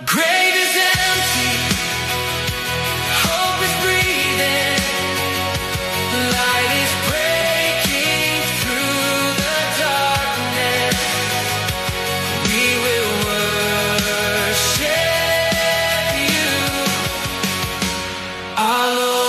Grave is empty, hope is breathing, light is breaking through the darkness. We will worship you, our Lord.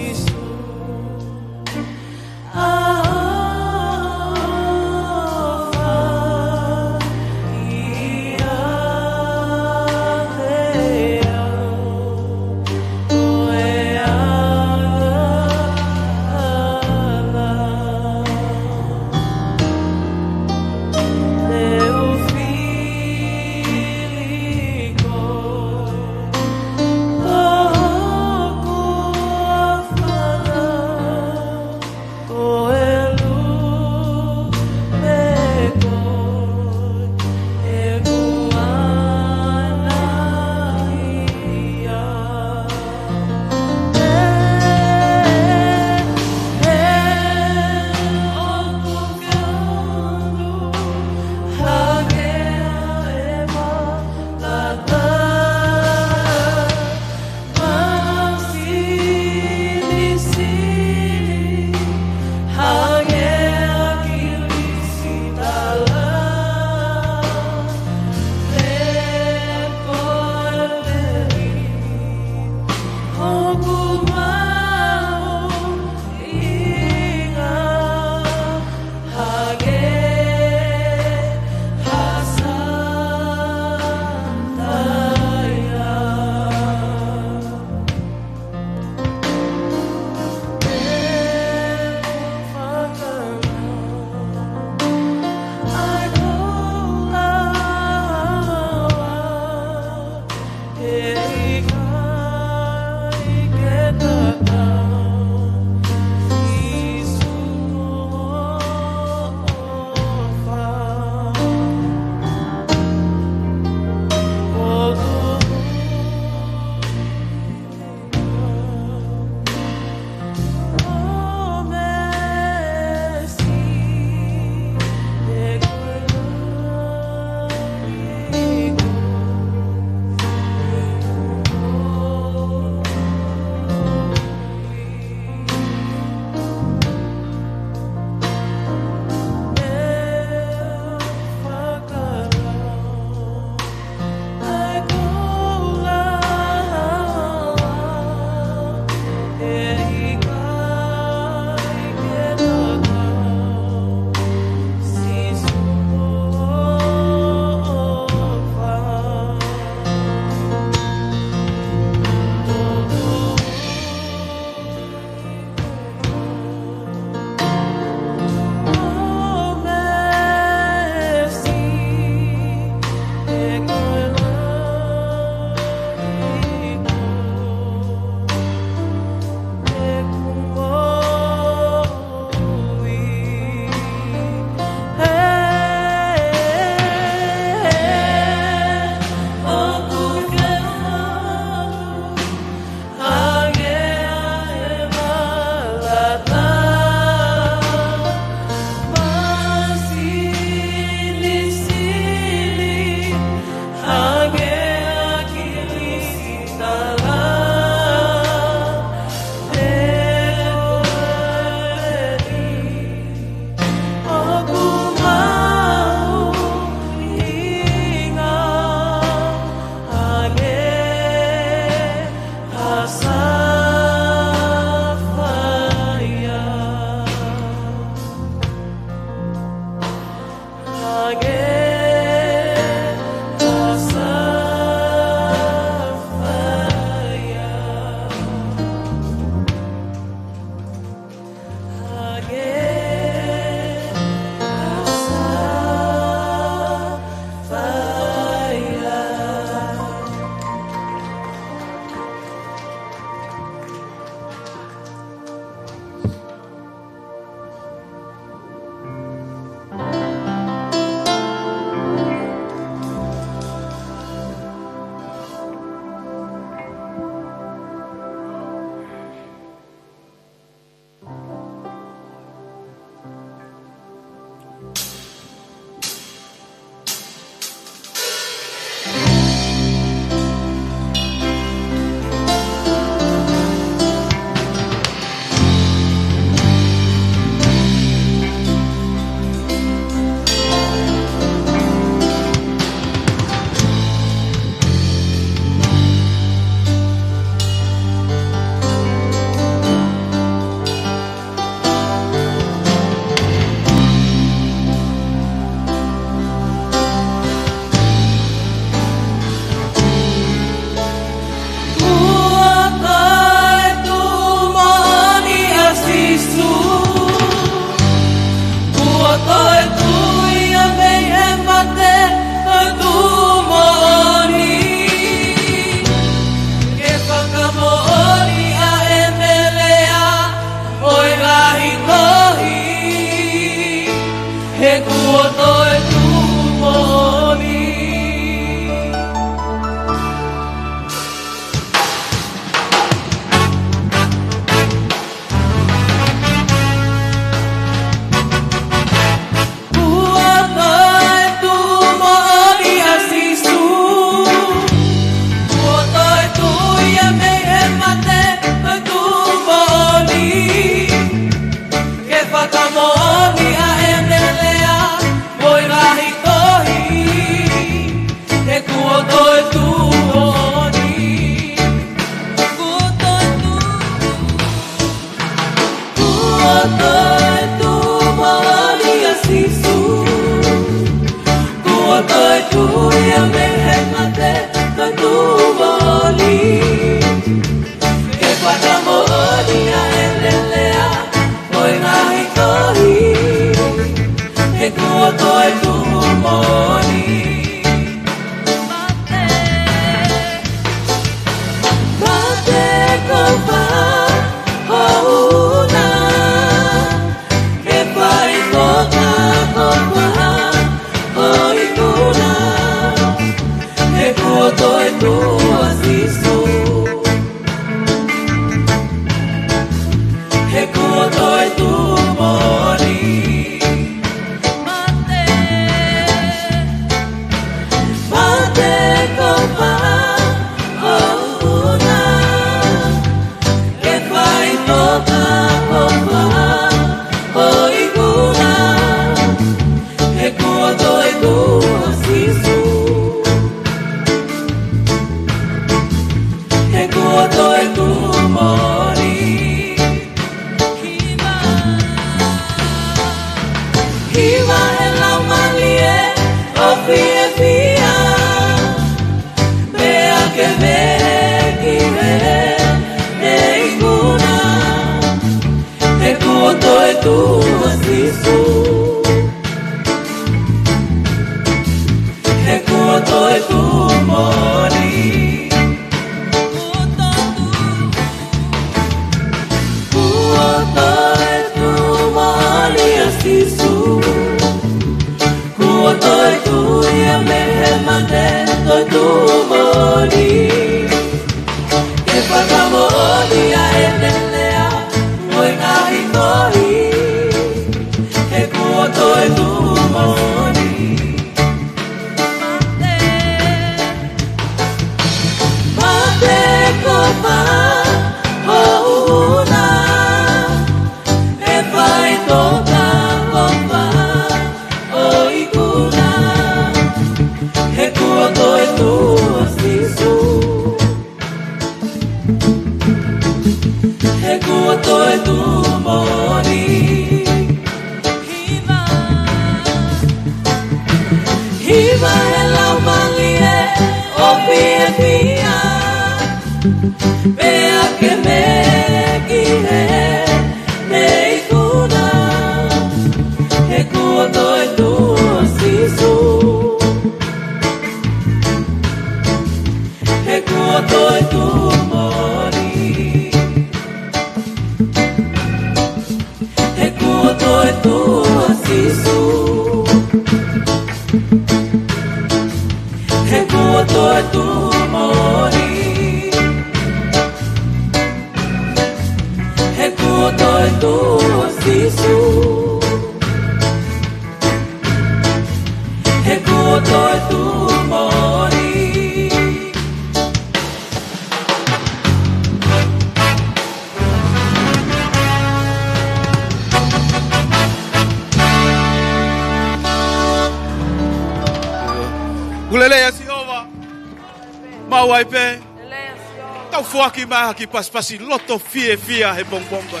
Ki paspasi loto fia he bongbongba.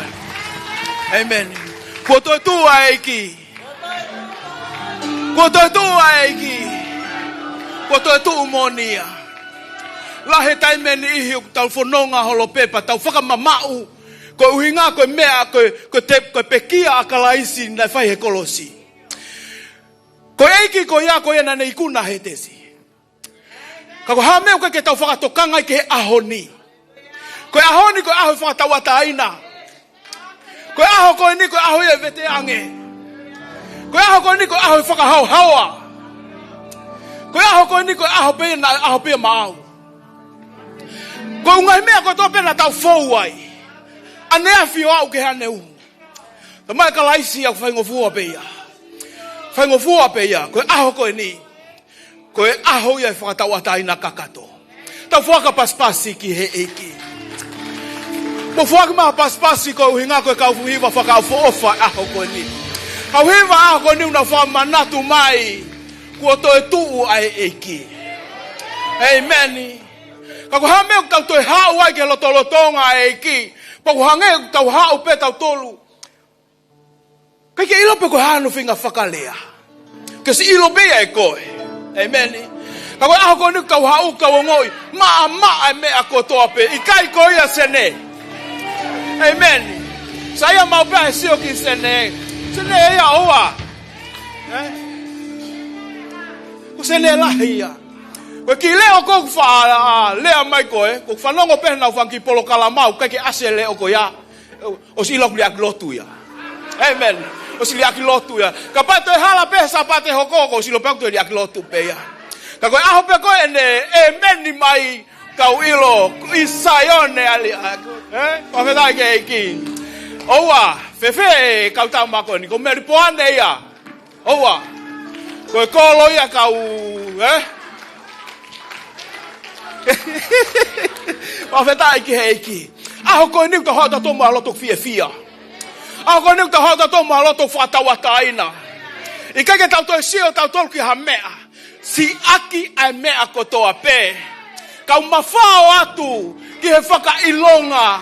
Amen. Koto tu aiki. Koto tu aiki. Koto tu umonia. Lahe taimeni ihi tau fononga holo pepa tau whakamamau. Ko uhinga ko mea ko pekia akalaisi na fai he kolosi. Ko eiki ko ia ko ia na ikuna he tesi. Kako hameo ke tau whakatokanga ke ahoni. Ko ahoni ko aho whakatawata aina. Ko aho ko ni ko aho e vete ange. Ko aho ko ni ko aho whakahau hawa. Ko aho ko ni ko aho pe mau. Ko ungai mea ko tope na tau fouai. Anea fio au ke haneu. Tamai ka laisi au whaingofua peia. Whaingofua peia. Ko aho ko ni. Ko aho ia whakatawata aina kakato. Tau whaka paspasi ki he eki. Mo fuak ma paspasi ko hinga ko ka fuhiva fa ka fofa aho ko ni. Ka hiva aho ko ni una fa manatu mai. Ko to tu ai eki. Amen. Ka ko hame ka to ha wa ke lo tolotonga eki. Pa ko hange ka ha u pe ta tolu. Kai ke ilo pe ko hanu finga whakalea. Ke si ilo bea e koe. Amen. Ka koe aho ko ni kau hau kau ngoi. Maa me ako toa pe. Ikai ko ia sene. Amen. Saya mau pe sio ki sene. Sene ia oa. Ko sene lahi ia. Ko ki leo ko fa lea mai koe. Ko whanongo pe na whanki polo kalamau. Kai ke ase leo ko ia. O si ilo kuliak lotu ia. Amen. O si liaki lotu ia. Ka pato e hala pe sa pate hokoko. O si lo pe kuto liaki lotu pe ia. Ka koe aho pe koe ne e meni mai kau ilo isaione ali ako. Ko whetai ke eki. Oua, fefe kau tau mako ni. Ko meri poane ia. Oua. Koe kolo ia kau. Ko whetai ke eki. Aho koe niu ta hota tomu alotok fia. Aho koe niu ta hota tomu alotok whatawata aina. I kake tau toi sio tau tolki ha mea. Si aki ai mea kotoa pe. Kau mawhao atu ki he whaka ilonga.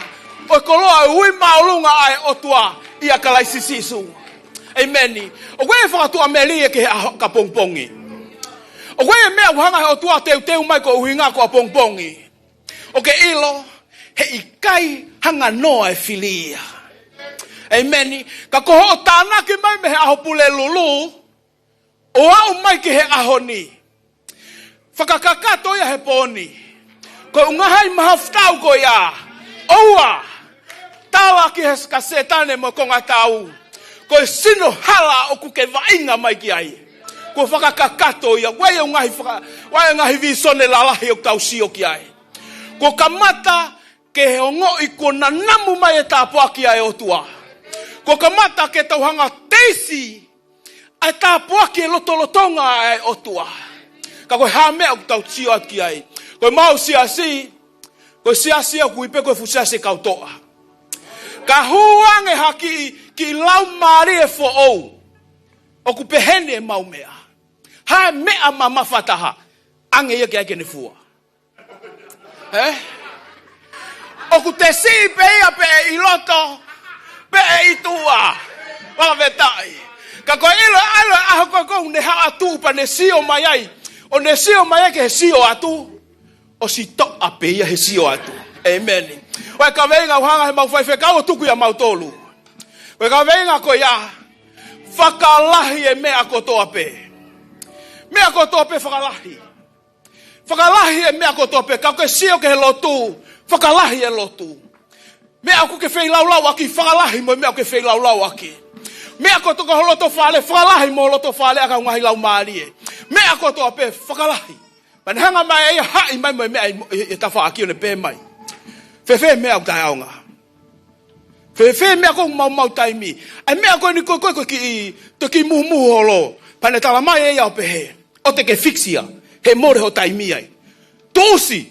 O koloa ui maulunga ai otua ia kalai sisisu. Amen. O koe e whakatua melia ki he ka pongpongi. O koe e mea uhanga he otua teu mai ko uhinga ko a pongpongi. O ke ilo he ikai hanga noa e filia. Amen. Ka koho o tānaki mai me he aho pule lulu. O au mai ki he aho ni. Whakakakato ia he poni. Ko ungahai mahaftau ko ia. Oua. Tawa ki he kasetane mo konga tau. Ko sino hala o kuke vainga mai ki ai. Ko whakakakato ia. Wai ngahi visone lalahi o tau sio ki ai. Ko kamata ke he ongo i ko nanamu mai e tāpua ki ai o tua. Ko kamata ke tauhanga teisi. Ai tāpua ki e lotolotonga ai o tua. Ka koe hāmea o tau tio at ki ai. Koe mau siasi. Koe siasi au kuipe koe fusiasi kau toa. Ka huange haki ki lau maari e fo ou. O ku pehene e mau mea. Hae mea ma mawhataha. Ange ia ki aike ne fua. O ku te si pe ia pe e iloto. Pe e itua. Wala vetai. Ka koe ilo alo aho koe kou ne haa tupa ne sio mai ai. O ne sio mai ai ke he sio atu. O si to ape ia he sio atu. Amen. Oe ka veinga uhanga he mau whaife kau o tuku ia mau tolu. Oe ka veinga ko ia. Whakalahi e mea kotoa pe. Mea kotoa pe whakalahi. Whakalahi e mea kotoa pe. Kau ke sio ke he lotu. Whakalahi e lotu. Mea aku ke whei laulau aki. Whakalahi mo mea ke whei laulau aki. Mea koto ka holoto whale. Whakalahi mo holoto whale aka ungahi lau maarie. Mea kotoa pe. Whakalahi. Pane hanga mai e hai mai mo mea e tawha aki o ne pe mai. Fefe mea utai aunga. Fefe mea kong mau taimi. Ai mea koe ni koe ki to ki muhu holo. Pane tala mai e iau pehe. O te ke fixia. He more ho taimi ai. Tuusi.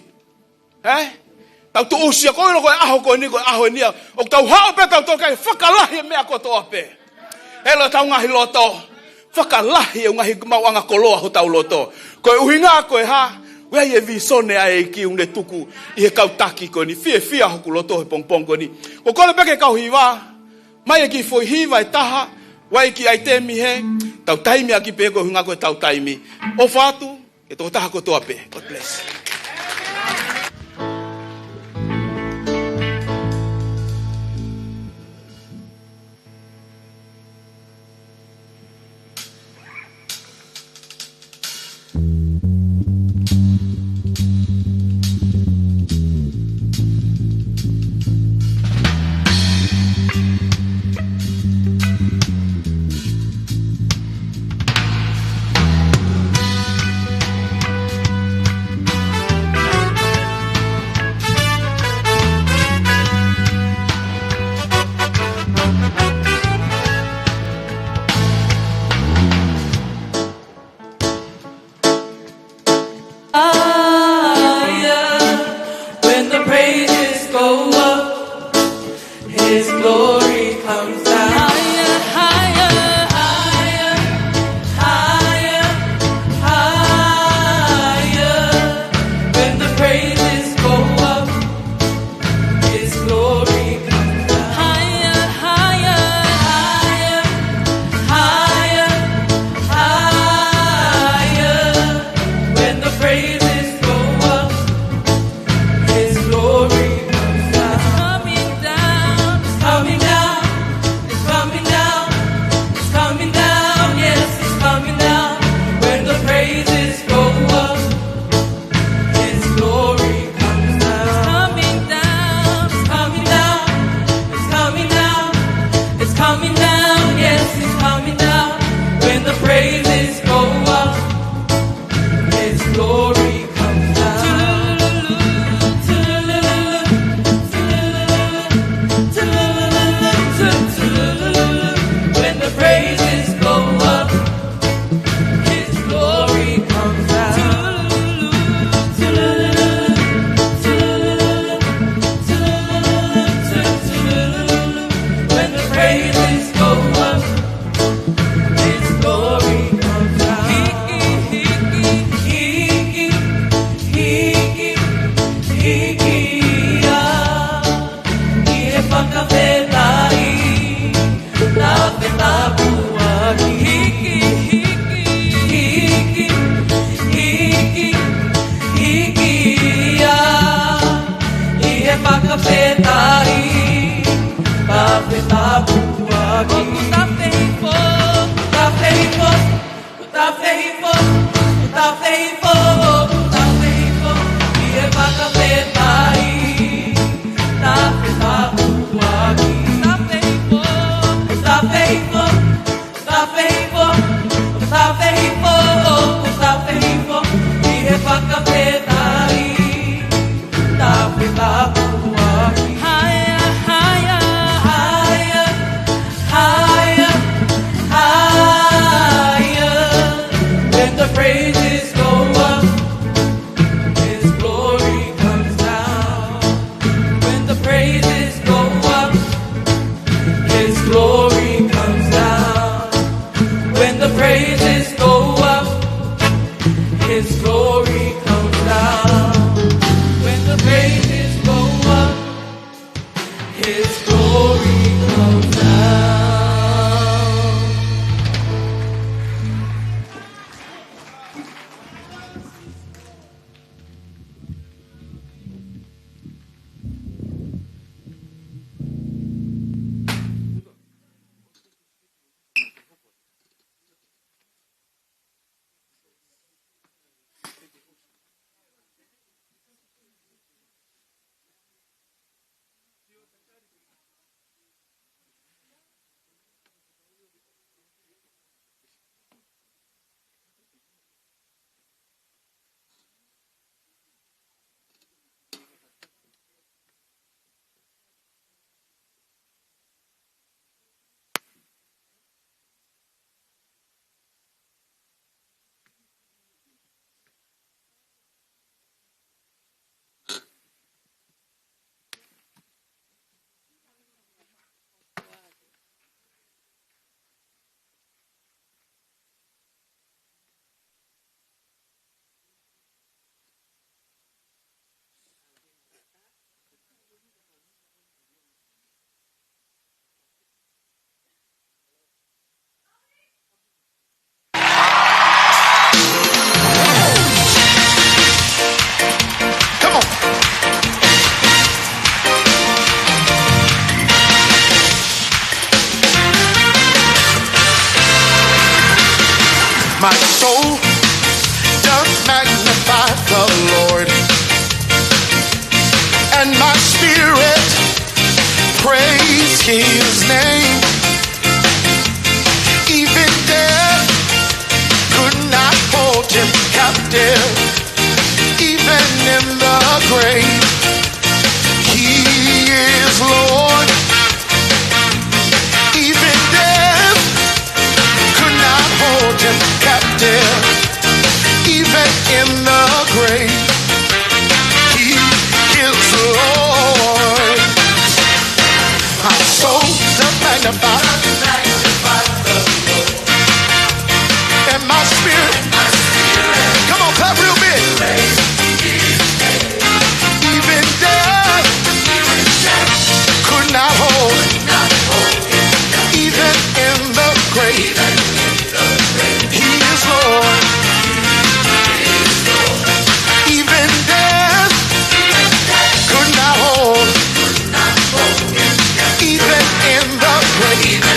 Tau tuusi a koe no koe aho koe ni koe aho nia. O tau hao pe tau tokai whakalahi e mea kotoa pe. Helo tau ngahi loto. Whakalahi e ngahi mau anga koloa ho tau loto. Koe uhinga koe ha. Wei e visone ai ki une tuku I he kau taki ko ni fia hoku loto he pongpong ko ni. Ko kole peke kau hiwa. Mai e ki foi hiwa e taha. Wai ki ai temi he. Tau taimi aki pe ko hunga ko tau taimi. O fatu e tō taha ko toa pe. God bless. whakawhetai nā whetā puaki. Hiki, hiki, hiki ia I he whakawhetai nā whetā puaki. Ta whehifo, ta whehifo, ta whehifo, ta whehifo, ta whehifo I he whakawhetai nā whetā puaki. Ta whehifo, ta whehifo, ta whehifo, ta whehifo I he whakawhetai nā whetā puaki. Higher, higher, higher, higher, higher. When the praises go up, His glory comes down. When the praises go up, His glory comes down. When the praises go up, His glory comes down. When the praises go up, His glory comes down. Come on. My soul doth magnify the Lord, and my spirit praise His name. Even death could not hold Him captive. Even in the grave, He is Lord. Even death could not hold Him captive. Even in the grave, He is Lord. My soul doth magnify, and my spirit. Come on, clap real big. Even death could not hold. Even in the grave, He is Lord. Even death could not hold. Even in the grave,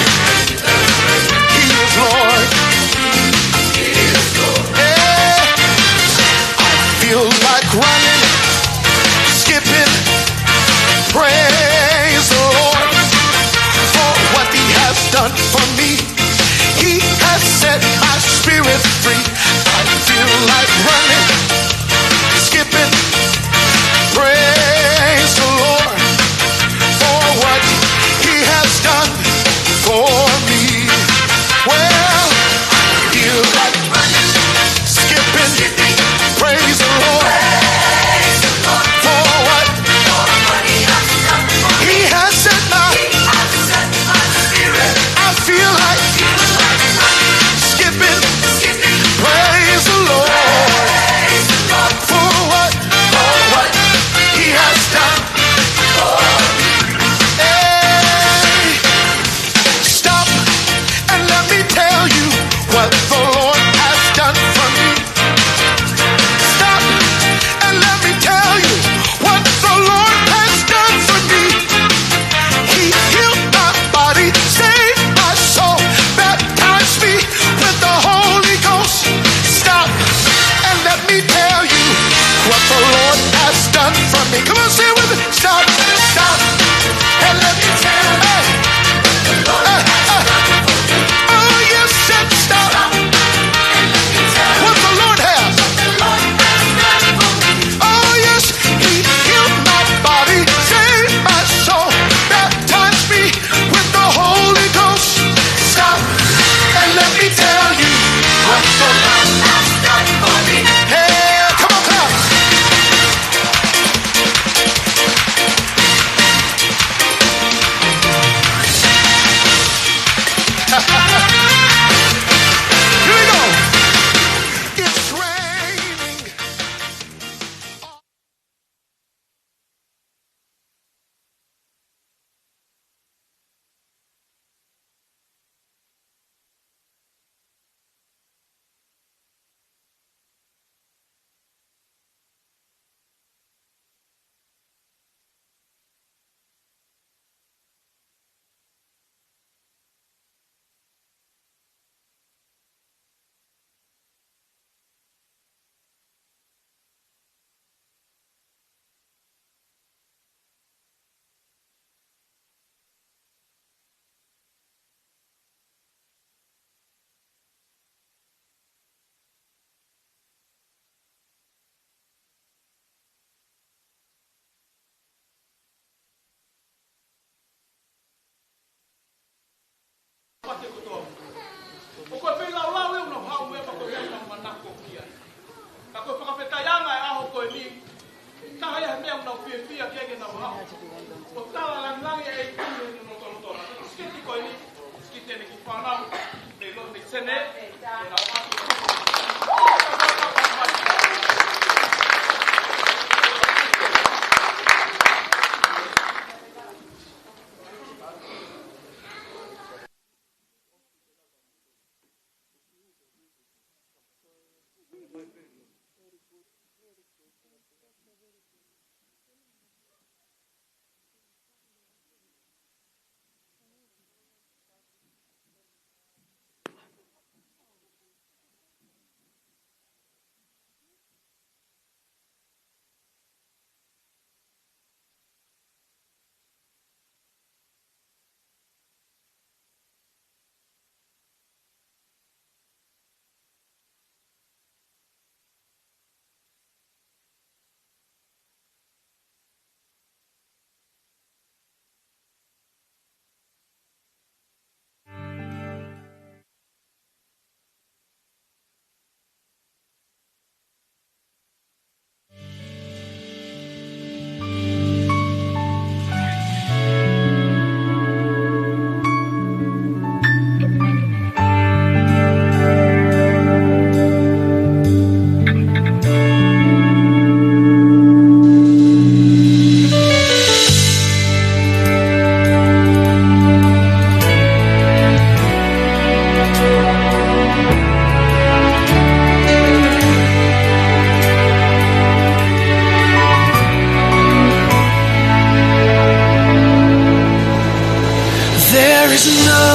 is no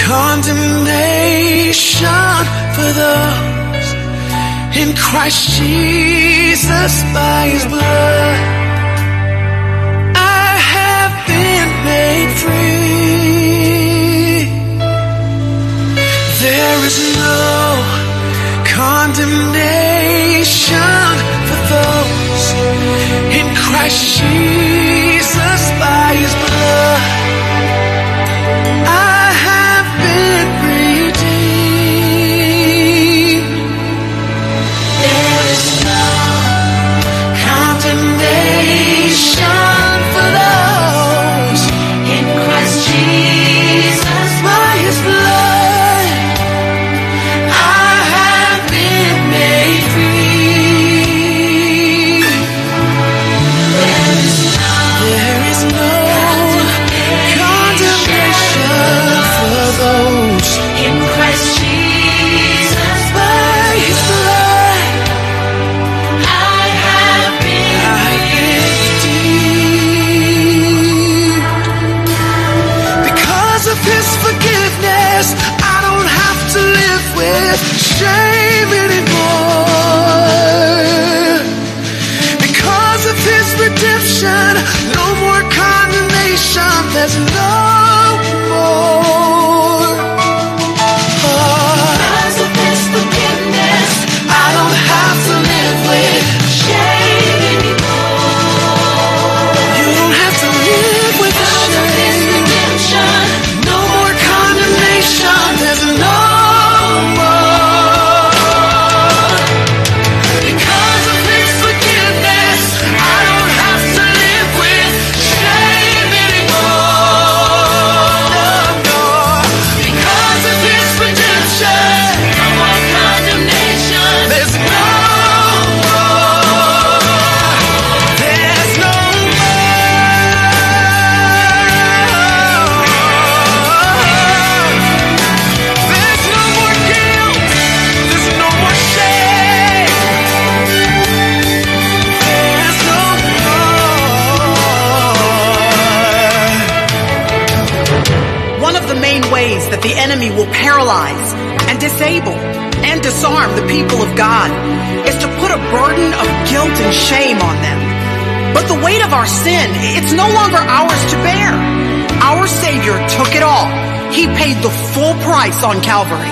condemnation for those in Christ Jesus. By His blood I have been made free. There is no condemnation for those in Christ Jesus. By His blood I have been redeemed. There is no condemnation for those in Christ Jesus. By His blood I have been made free. There is no condemnation for those in Christ Jesus. By His blood I have been redeemed. Because of His forgiveness, I don't have to live with shame anymore. Because of His redemption, no more condemnation. There's no more. Because of His forgiveness, I don't have to live with shame anymore. You don't have to live with shame. No more condemnation. There's no more. Because of His forgiveness, I don't have to live with shame anymore. No, no. Because of His redemption, no more condemnation. There's no more. There's no There's no more guilt. There's no more shame. There's no more. One of the main ways that the enemy will paralyze and disable and disarm the people of God is to put a burden of guilt and shame on them. But the weight of our sin, it's no longer ours to bear. Our Savior took it all. He paid the full price on Calvary.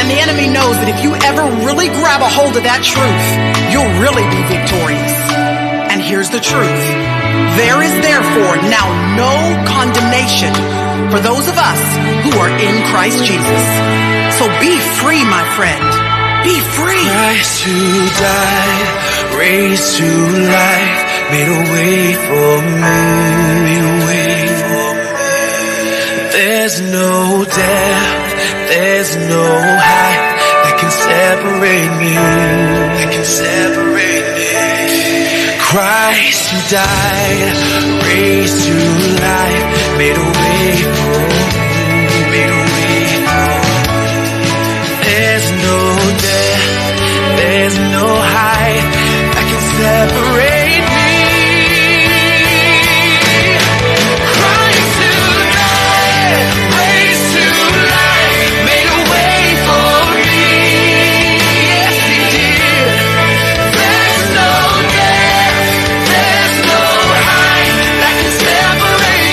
And the enemy knows that if you ever really grab a hold of that truth, you'll really be victorious. And here's the truth. There is therefore now no condemnation for those of us who are in Christ Jesus. So be free, my friend. Be free. Christ who died, raised to life, made a way for me, made a way for me. There's no death, there's no height that can separate me, that can separate me. Christ who died, raised to life, made a way for me, made a way for me. There's no death, there's no height that can separate me. Christ who died, raised to life, made a way for me. Yes, He did. There's no death, there's no height that can separate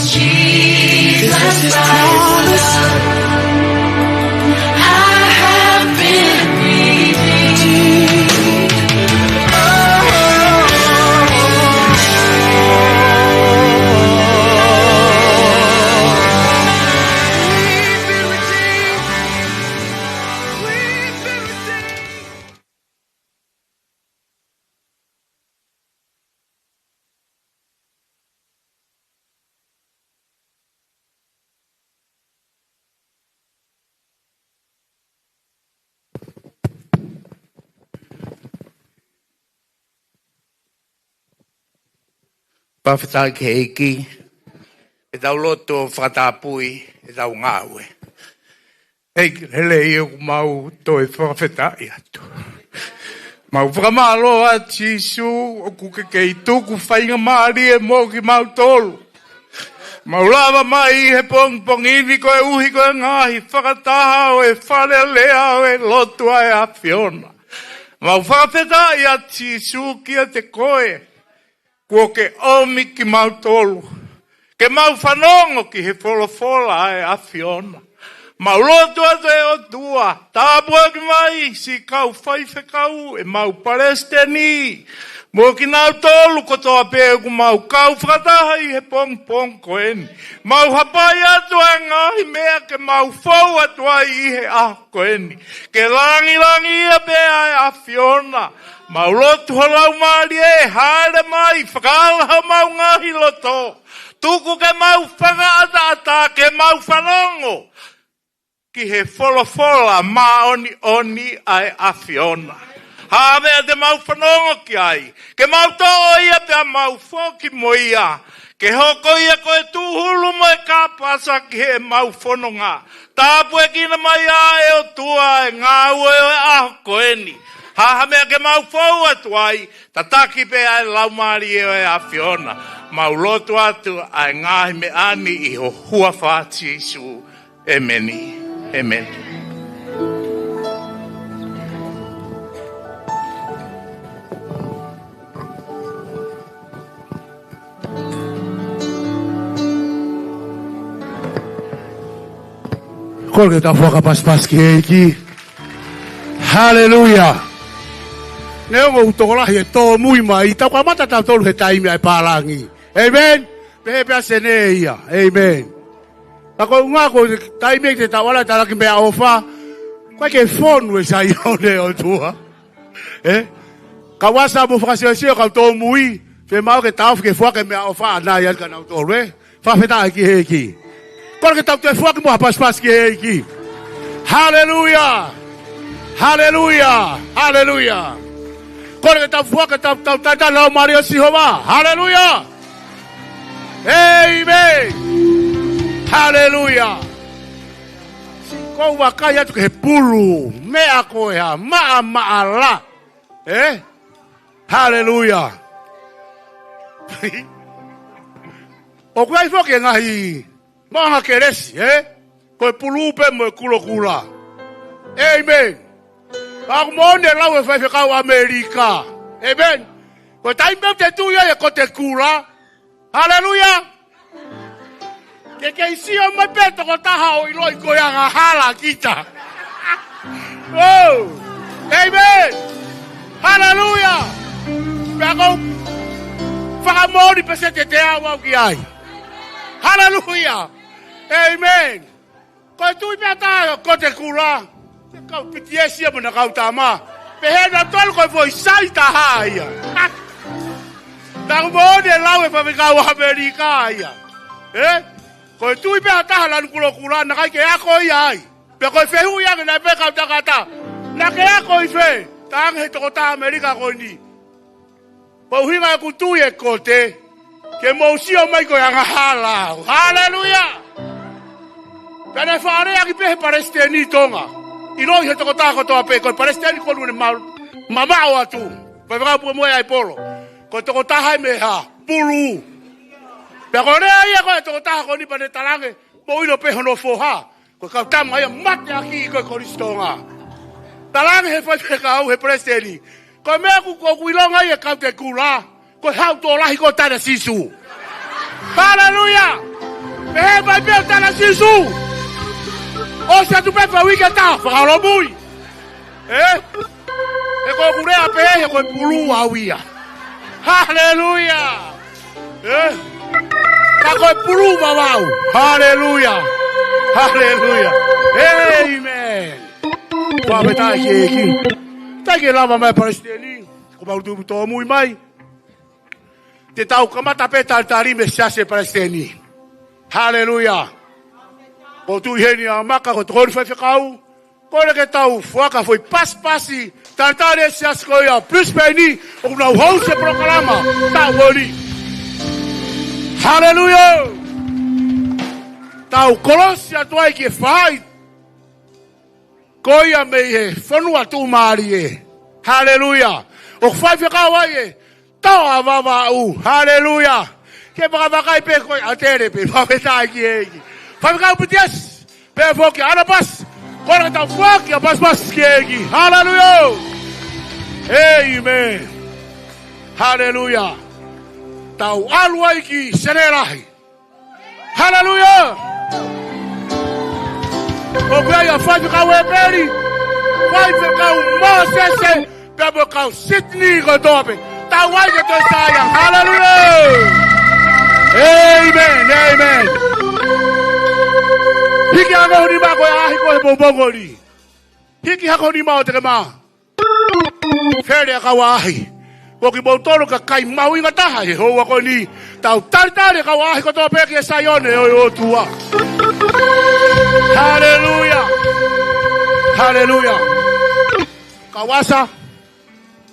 Jesus is promise. I have been redeemed. Pawhata ke eki, e tau loto whakatapui, e tau ngāwe. Eiki, hele i o mau to e whakawhata i atu. Mau whakamalo a Jisu, o kuke kei tuku whainga maari e mō ki mau tolu. Mau lava mai he pong iwi ko e uhi ko e ngahi, whakataha o e whare lea o e lotu ai a Fiona. Mau whakawhata i a Jisu kia te koe. Kua ke omi ki mau tolu. Ke mau whanongo ki he wholofola ai a Fiona. Mau lotu atu e o tua. Tāpua ki mai si kau whaife kau e mau Palestini. Mo ki nau tolu kotoa pēu ku mau kau whakataha i he pong koeni. Mau hapai atu e ngahi mea ke mau whau atu ai i he aho koeni. Ke langi ia pēa ai a Fiona. Mau lotu halau maari e haere mai, whakaalaha mau ngahi loto. Tuku ke mau whakaata ke mau whanongo. Ki he wholofola ma oni ai a Fiona. Hāwea te mau whanongo ki ai. Ke mau toa ia pia mau whoki mo ia. Ke hoko ia koe tūhulu mo e kāpasa ki he mau whanonga. Tāpu e kina mai a e o tua e ngā ue o e aho koeni. Ha mea ke mau fau atu ai, tataki pe ai laumari e a Fiona. Mau lotu atu ai ngahi me ani i ho hua whaati Isu. Emeni. Amen. Kolke ta whakapaspas ki eiki. Hallelujah. Neo utolahi e tō mui mai, tau ka mata tau tolu he taimi ai pārangi. Amen. Pehe pia sene ia. Amen. Tako unga ko taimi te tawala taraki mea ofa, koe ke whonu e sa ione o tua. Ka wasa mu whakasio ka tō mui, fe mau ke tau ke whake mea ofa anai alka nau tōru e. Whawheta ki heiki. Kore ke tau te whake mo hapaspas ki heiki. Hallelujah. Hallelujah. Hallelujah. Kore ke tau whaka tau tata lau Maria Sihoma. Hallelujah. Amen. Hallelujah. Si kou wakai atu ke he pulu. Mea koe ha. Maa la. Hallelujah. O kuai whoke ngahi. Maha keresi. Koe pulu pe mo e kulo kula. Amen. Ako monde lau e whaife kau Amerika. Amen. Ko taimeu te tuia e ko te kura. Hallelujah. Ke isi o mai peto ko taha o iloi ko yanga hala kita. Oh. Amen. Hallelujah. Ako whakamori pese te te awa ki ai. Hallelujah. Amen. Ko tui pia taha ko te kura. Kau pitiesi mo na kau tama. Pehena tol ko foi sai ta haia. Tang bode lawe pa kau Amerika ia. Ko tu pe ata lan kulo kula na kai ke ako ia. Pe ko fehu ia na pe kau takata. Na ke ako ife. Tang he to ta Amerika ko ni. Po hinga ku tu e kote. Ke mo si o mai ko yang hala. Hallelujah. Kana fare aki pe Palestini tonga. Ino he toko tako toa pe, ko Palestini ko lune mamao atu. Pa vaka pu moe ai polo. Ko toko taha me ha, pulu. Pe ko rea ia ko toko taha ko ni pa ne talange, po ino pe hono foha. Ko kau tama ia mate aki ko koristonga. Talange he fai pe kau he Palestini. Ko mea ku ko kuilonga ia kau te kula. Ko hau to lahi ko tada sisu. Hallelujah. Sisu. O se tu pe fa wika ta fa lo mui. E ko kurea pe e ko pulu awia. Hallelujah. Ka ko pulu mamau. Hallelujah. Hallelujah. Amen. Fa beta ki. Ta ke lava mai palestini. Ko ba tu to mui mai. Te tau kamata pe tari me siase palestini. Hallelujah. Ko tu heni a maka ko tron fa kau. Ko le ke tau fuaka foi pasi tantare sias ko ya plus peni o na ho se proclama ta woli. Hallelujah. Tau kolosia tuai ke fai. Ko ya me e fonu atu mari e. Hallelujah. O fai kau ai. Tau avava u. Hallelujah. Ke baka kai pe ko atere pe fa beta ki e. Fa kau putias. Pe foki ana pas. Kora tau foki a pas ki e. Hallelujah. Amen. Hallelujah. Tau alu ai ki senerahi. Hallelujah. O ya fa kau e peri. Fa kau Moses. Pe kau Sydney ko tope. Tawai ke to sayang. Hallelujah. Amen. Amen. Hiki ako ni ma ko ahi ko bongo ni. Hiki ako ni ma o te ma. Fere ka wahi. Ko ki botoro ka kai mau inga taha he ho ko ni. Tau tartare ka wahi ko to pe ke sayone o tua. Hallelujah. Hallelujah.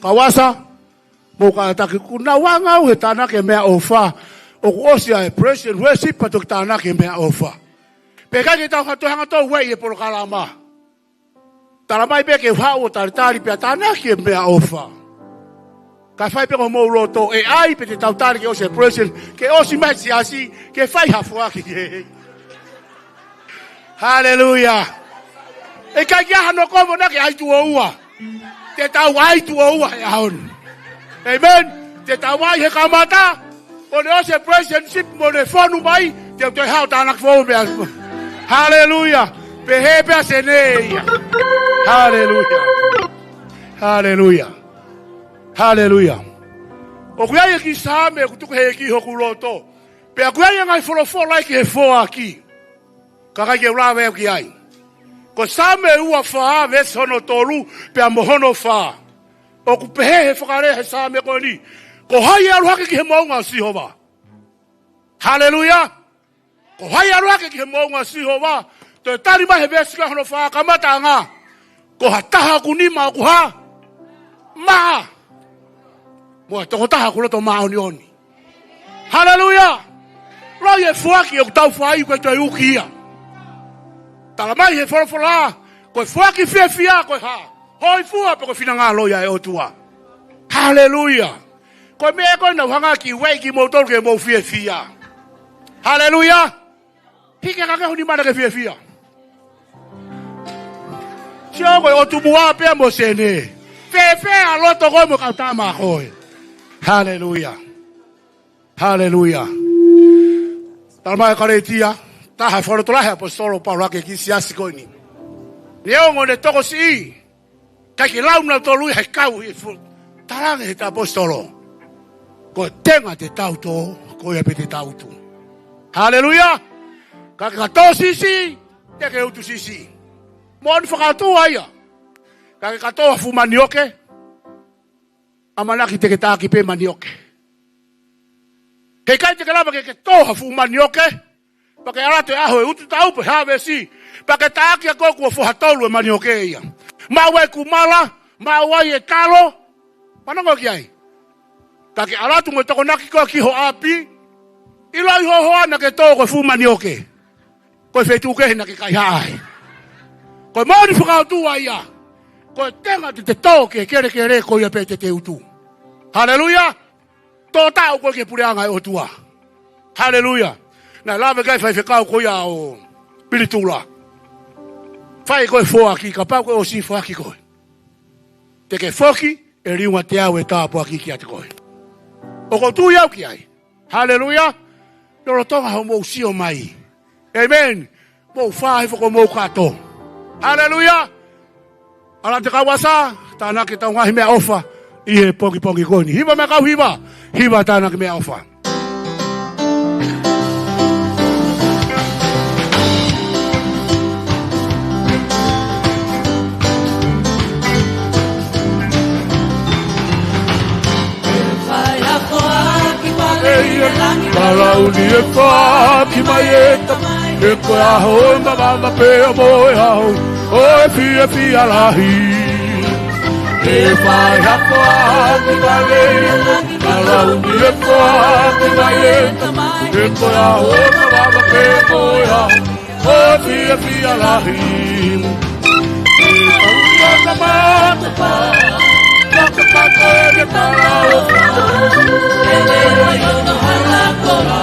Kawasa. Moka taki kuna wanga o he tana ke mea ofa. O osia e president we si patok tana ke mea ofa. Peka ke tau hatu hanga tau wei e polo kalama. Talamai pe ke wha o taritari pe tana ke mea ofa. Ka fai pe ko mo roto e ai pe te tau tari ke osia president ke osi mai siasi ke fai hafua ki ke. Hallelujah. E ka kia hano komo na ke aitu o ua. Te tau aitu o ua e aon. Amen. Te tawai he kamata. O ne ose presidenship mo ne fonu mai. Te te hao tanak fo me. Hallelujah. Pe he pe aseneia. Hallelujah. Hallelujah. Hallelujah. O kuia ki same ku tuku he ki hoku loto. Pe kuia ngai fo like he fo aki. Kaka ke ula ve ki ai. Ko same ua fa ve sono tolu pe mohono fa. O ku pehe he whakare he sā me koe ni. Ko hai aru hake ki he maunga Sihova. Hallelujah. Ko hai aru hake ki he maunga Sihova. Te tari mai he vesika hono whakamata ngā. Ko ha taha ku ni mau ku ha. Maa. Moa toko taha ku roto maa oni oni. Hallelujah. Roi e fuaki o tau whai koe te uki ia. Tala mai he whorofora. Koe fuaki fia koe ha. Hoi fua pe ko fina ngā loia e o tua. Hallelujah. Ko mea koe na whanga ki wei ki mo tolu ke mo fia. Hallelujah. Hike kake honi mana ke fia. Sio koe o tumua pe mo sene. Fe a loto koe mo kautama koe. Hallelujah. Hallelujah. Talma e kare tia. Taha whanotolahe apostolo Paulo ake ki siasi koe ni. Neongo ne toko si. Kaki launa tolu he kau i fu. Taranga he apostolo. Ko tenga te tauto, ko ia pe te tautu. Hallelujah. Kaki kato sisi, te ke utu sisi. Mon whakatu aia. Kaki kato fu manioke. Amanaki te ke taki pe manioke. He kai te kalama ke toha fu manioke. Pake arate aho e utu taupe hawe si. Pake taki a koku o fuhatolu e manioke ia. Mawe kumala, mawe e kalo. Panongo ki ai. Kaki alatu mo toko naki koa ki ho api. Ilo i ho hoa na ke toko fu manioke. Koe whetuke he na ke kai hae. Koe mauri whakautu a ia. Koe tenga te toke kere koe pe te utu. Hallelujah. Tō tau koe ke pureanga e o tua. Hallelujah. Na lawe kai whai whekau koe a o Pilitula. Whai koe fōa ki ka pau koe o si fōa ki koe. Te ke whoki e riunga te au e tāpua ki ate koe. O ko tū iau ki ai. Hallelujah. Noro tonga ho mou sio mai. Amen. Mo whahe whako mou kato. Hallelujah. Ala te kawasa, tāna ki tau ngahi mea ofa, I he pongi koni. Hiva me kau hiva, hiva tāna ki mea ofa. Malauni e wha ki mai e tamai e koe aho e mamama pe o moe aho o e fia lahi e whai hako a ki mai e malauni e wha ki mai e tamai e koe aho e mamama pe o moe aho o e fia lahi e tauri o na mata pa Paka paka e ke tala o e le wai o na hala kola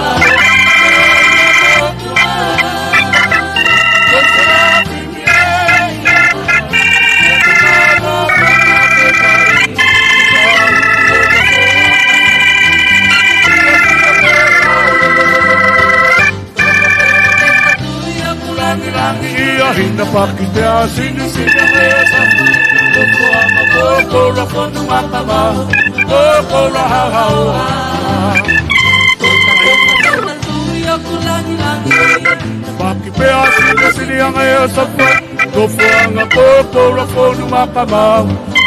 Ia hina paki te a sini sini mesa Koko ama koko ra konu matama Koko ra hau hau Paki pe a sini sini anga e sapo Koko ama koko ra konu matama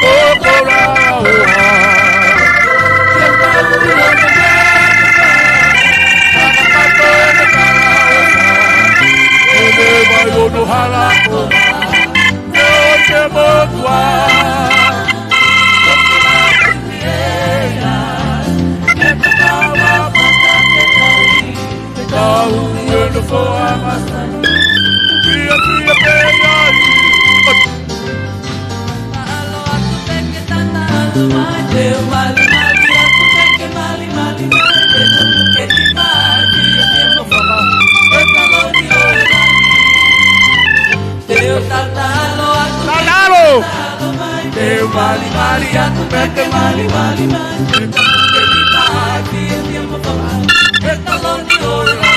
Koko ra hau hau no hala kola no te motua Teu mali mali aku peke mali mali mali mali tiempo para esta loni ora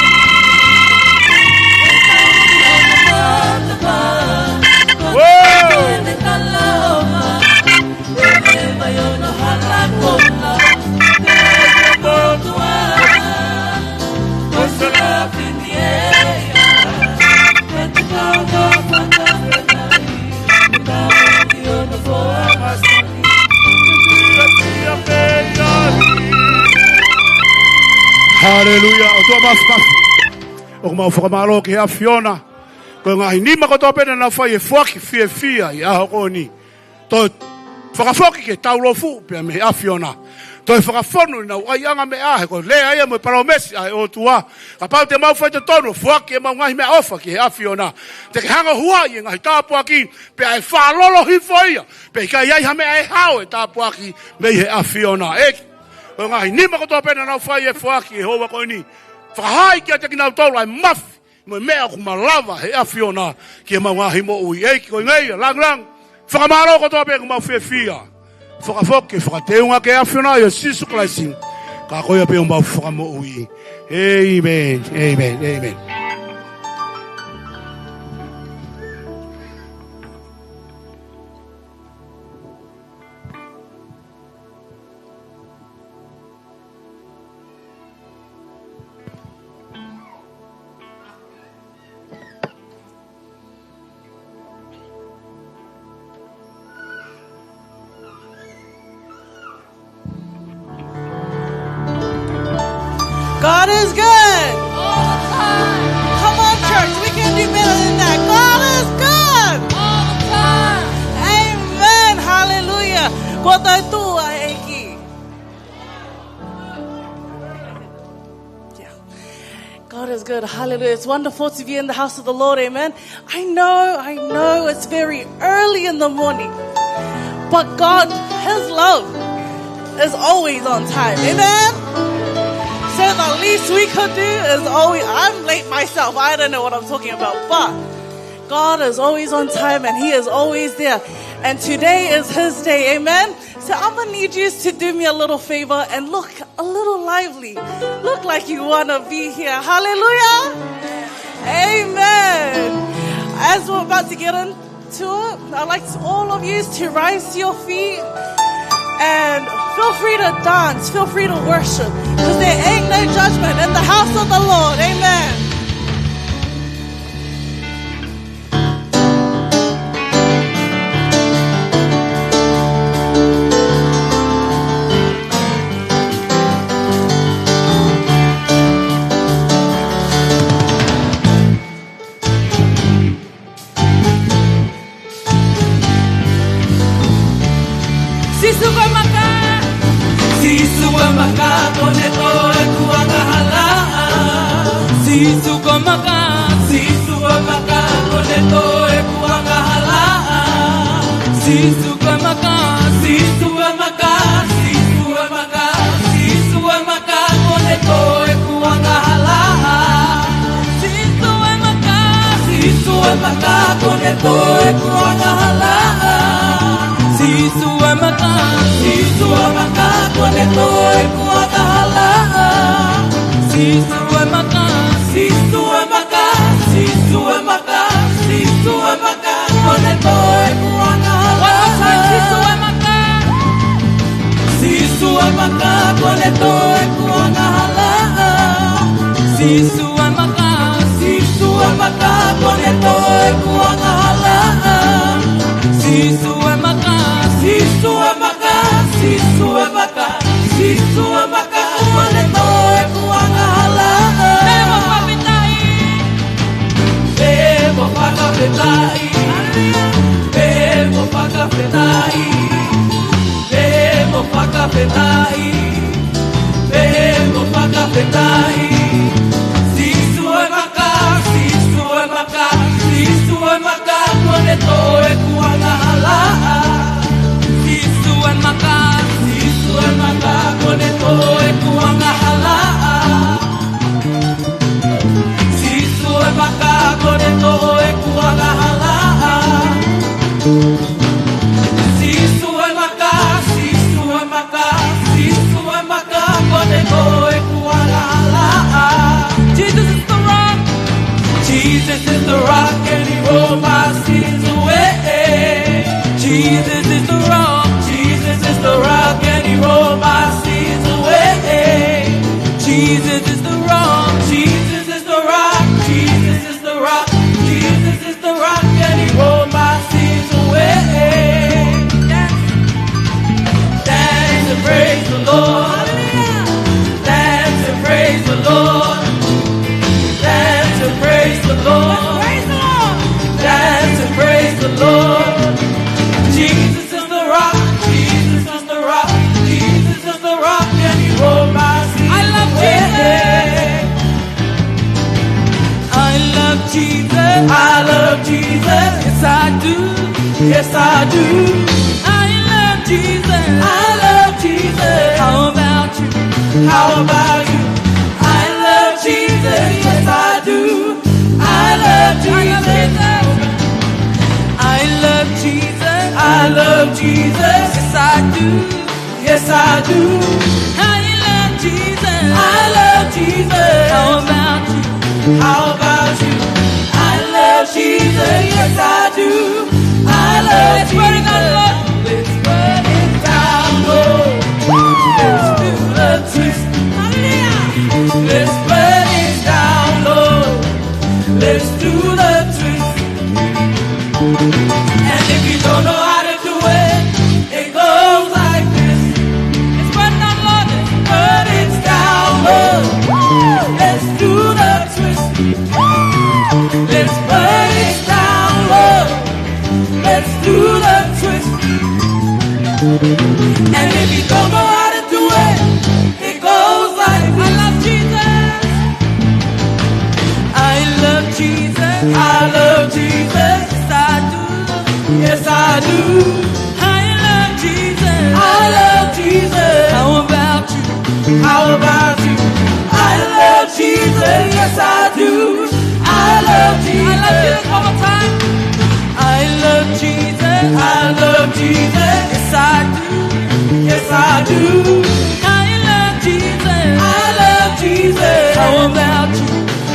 Hallelujah. O tua mafu. O mau whakamaro ki hea Fiona. Ko ngahi nima ko tōpena na whai e whaki fia I aho koni. Tō whakafoki ke taulofu pia me hea Fiona. Tō whakafonu na waianga me ahe. Ko lea ia mo paromesi ahe o tua. Ka pau te mau whai te tonu. Whaki e mau ngahi me ofa ki hea Fiona. Te ke hanga hua I ngahi tāpua ki. Pia e whalolo hifoia. Pia I ka iai hame e hao e tāpua ki me hea Fiona. O ngahi nima ko tōpena na whai e whaki e hoa koni. Whakahai kia te kinau tōru ai mafi. Mo mea ku malava he a Fiona. Kia mau ngahi mo ui eiki ko ngai lang. Whakamaro ko tōpena ku mau whia. Whakafoke whakateunga ke a Fiona i o sisu klaising. Ka koia pe o mau whakamo ui. Amen. Amen. Amen. God is good. All the time. Come on, church. We can do better than that. God is good. All the time. Amen. Hallelujah. Kotai tua eki. God is good. Hallelujah. It's wonderful to be in the house of the Lord. Amen. I know it's very early in the morning. But God, His love is always on time. Amen. So the least we could do is always, I'm late myself. I don't know what I'm talking about. But God is always on time and He is always there. And today is His day. Amen. So I'm going to need you to do me a little favor and look a little lively. Look like you want to be here. Hallelujah. Amen. about to get into it, I'd like all of you to rise to your feet and feel free to dance, feel free to worship, because there ain't no judgment in the house of the Lord. Amen.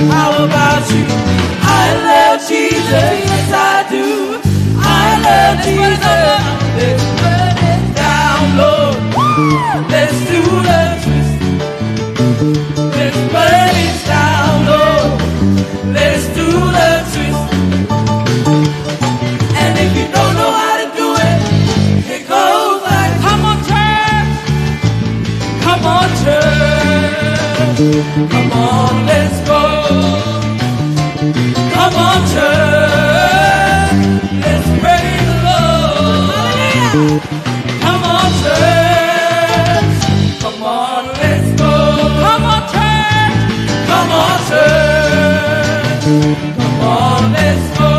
How about you? I love Jesus, yes I do. let's do the twist. Let's burn it down, Lord. Let's do the twist. And if you don't know how to do it, it goes like, come on, church. Come on, church. Come on, let's go. Come on, church. Let's praise the Lord. Come on, church. Come on, let's go. Come on, church. Come on, church. Come on, let's go.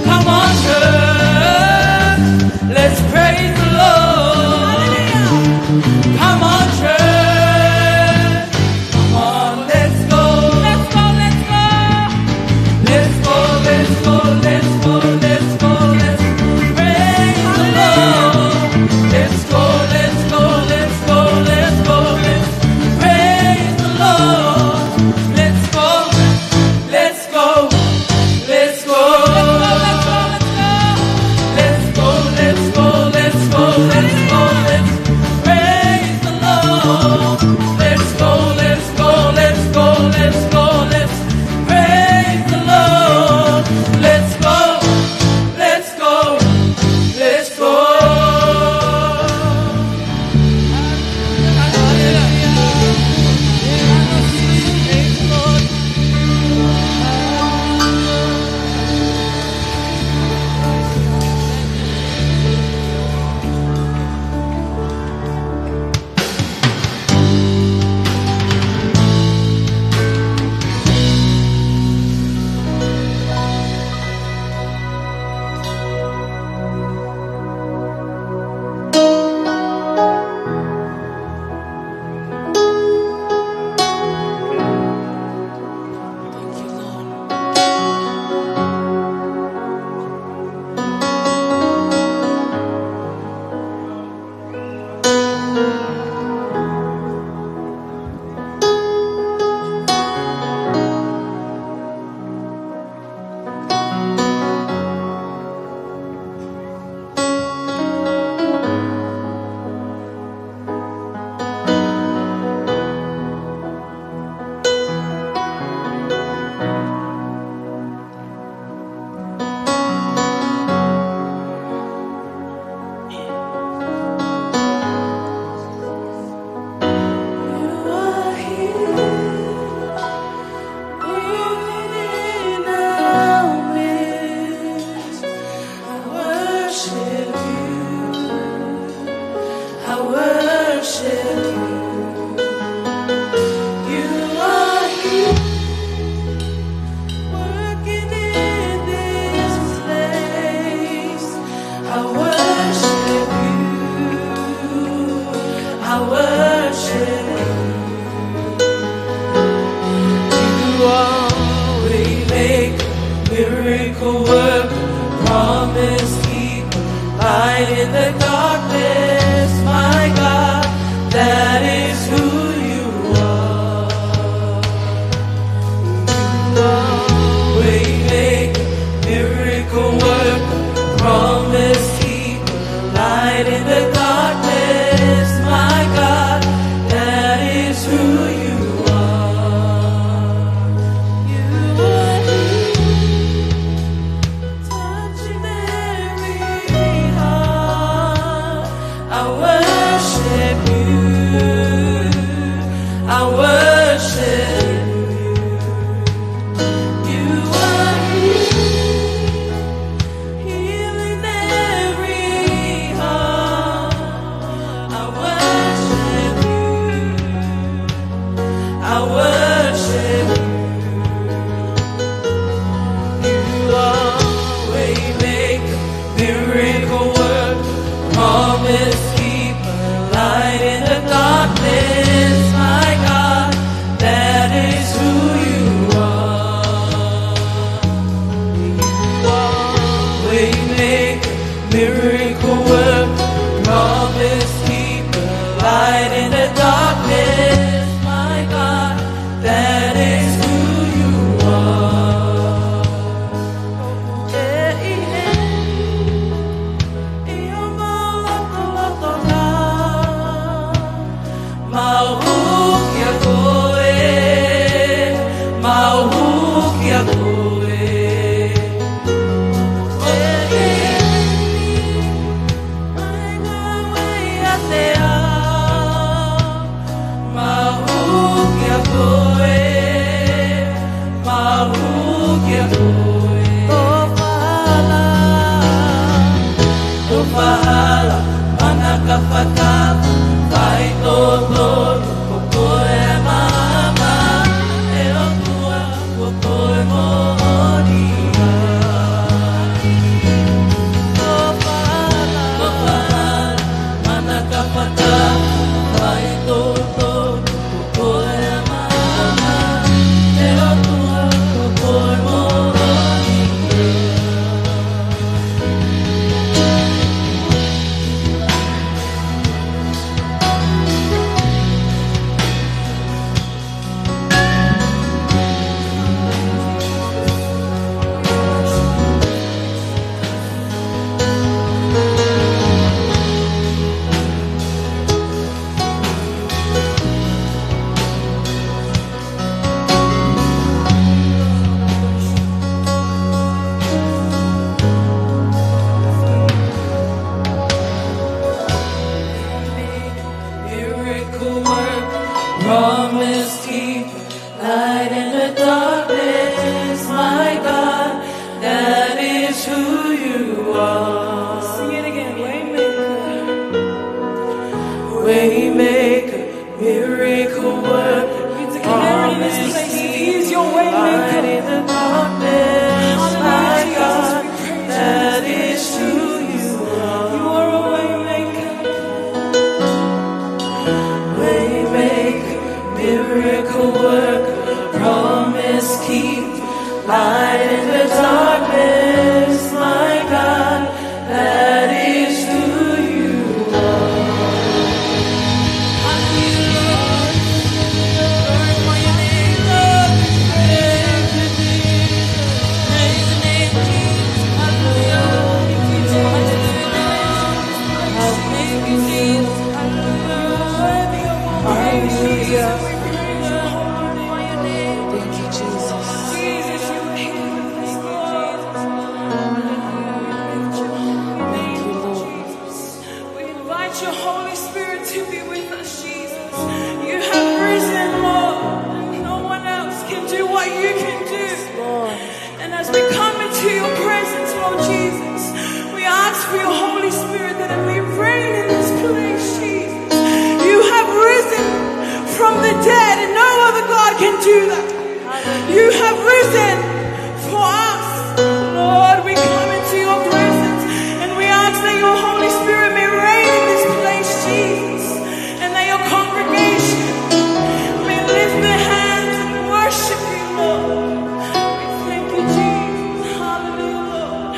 Come on, church. Let's praise the Lord. Come on, church. Come on, let's go. Let's go, let's go. Let's go, let's go, let's go, let's go, let's praise the Lord. Let's go, let's go, let's go, let's go, let's praise the Lord. Let's go, let's go, let's go, let's go, let's go, let's go, let's go, let's go, let's praise the Lord. Let's go, let's go, let's go, let's go, let's praise the Lord. Let's go, let's go, let's go. Thank you, Lord. You are here, moving in our midst. I worship you. I worship you. You are here, working in this place. I worship you. I worship you. You are way maker, miracle worker, promise keeper, light in the darkness, my God, that is who you are. You are way maker, miracle worker, promise keeper, light in the darkness, my God, that is who you are. You are here, touching every heart. I worship you. I worship you. light in the darkness, my God, that is who you are. You are a waymaker, miracle worker, promise keep, light in the darkness, my God, that is who you are. Hallelujah. Thank you, Jesus. Thank you, Lord. We invite your Holy Spirit to be with us, Jesus. You have risen, Lord. No one else can do what you can do. Lord. And as we come into your presence, Lord Jesus, we ask for your Holy Spirit that it may reign in this place, Jesus. You have risen from the dead, and no other God can do that. You have risen for us, Lord. We come into your presence, and we ask that your Holy Spirit may reign in this place, Jesus, and that your congregation may lift their hands and worship you, Lord. We thank you, Jesus. Hallelujah, Lord.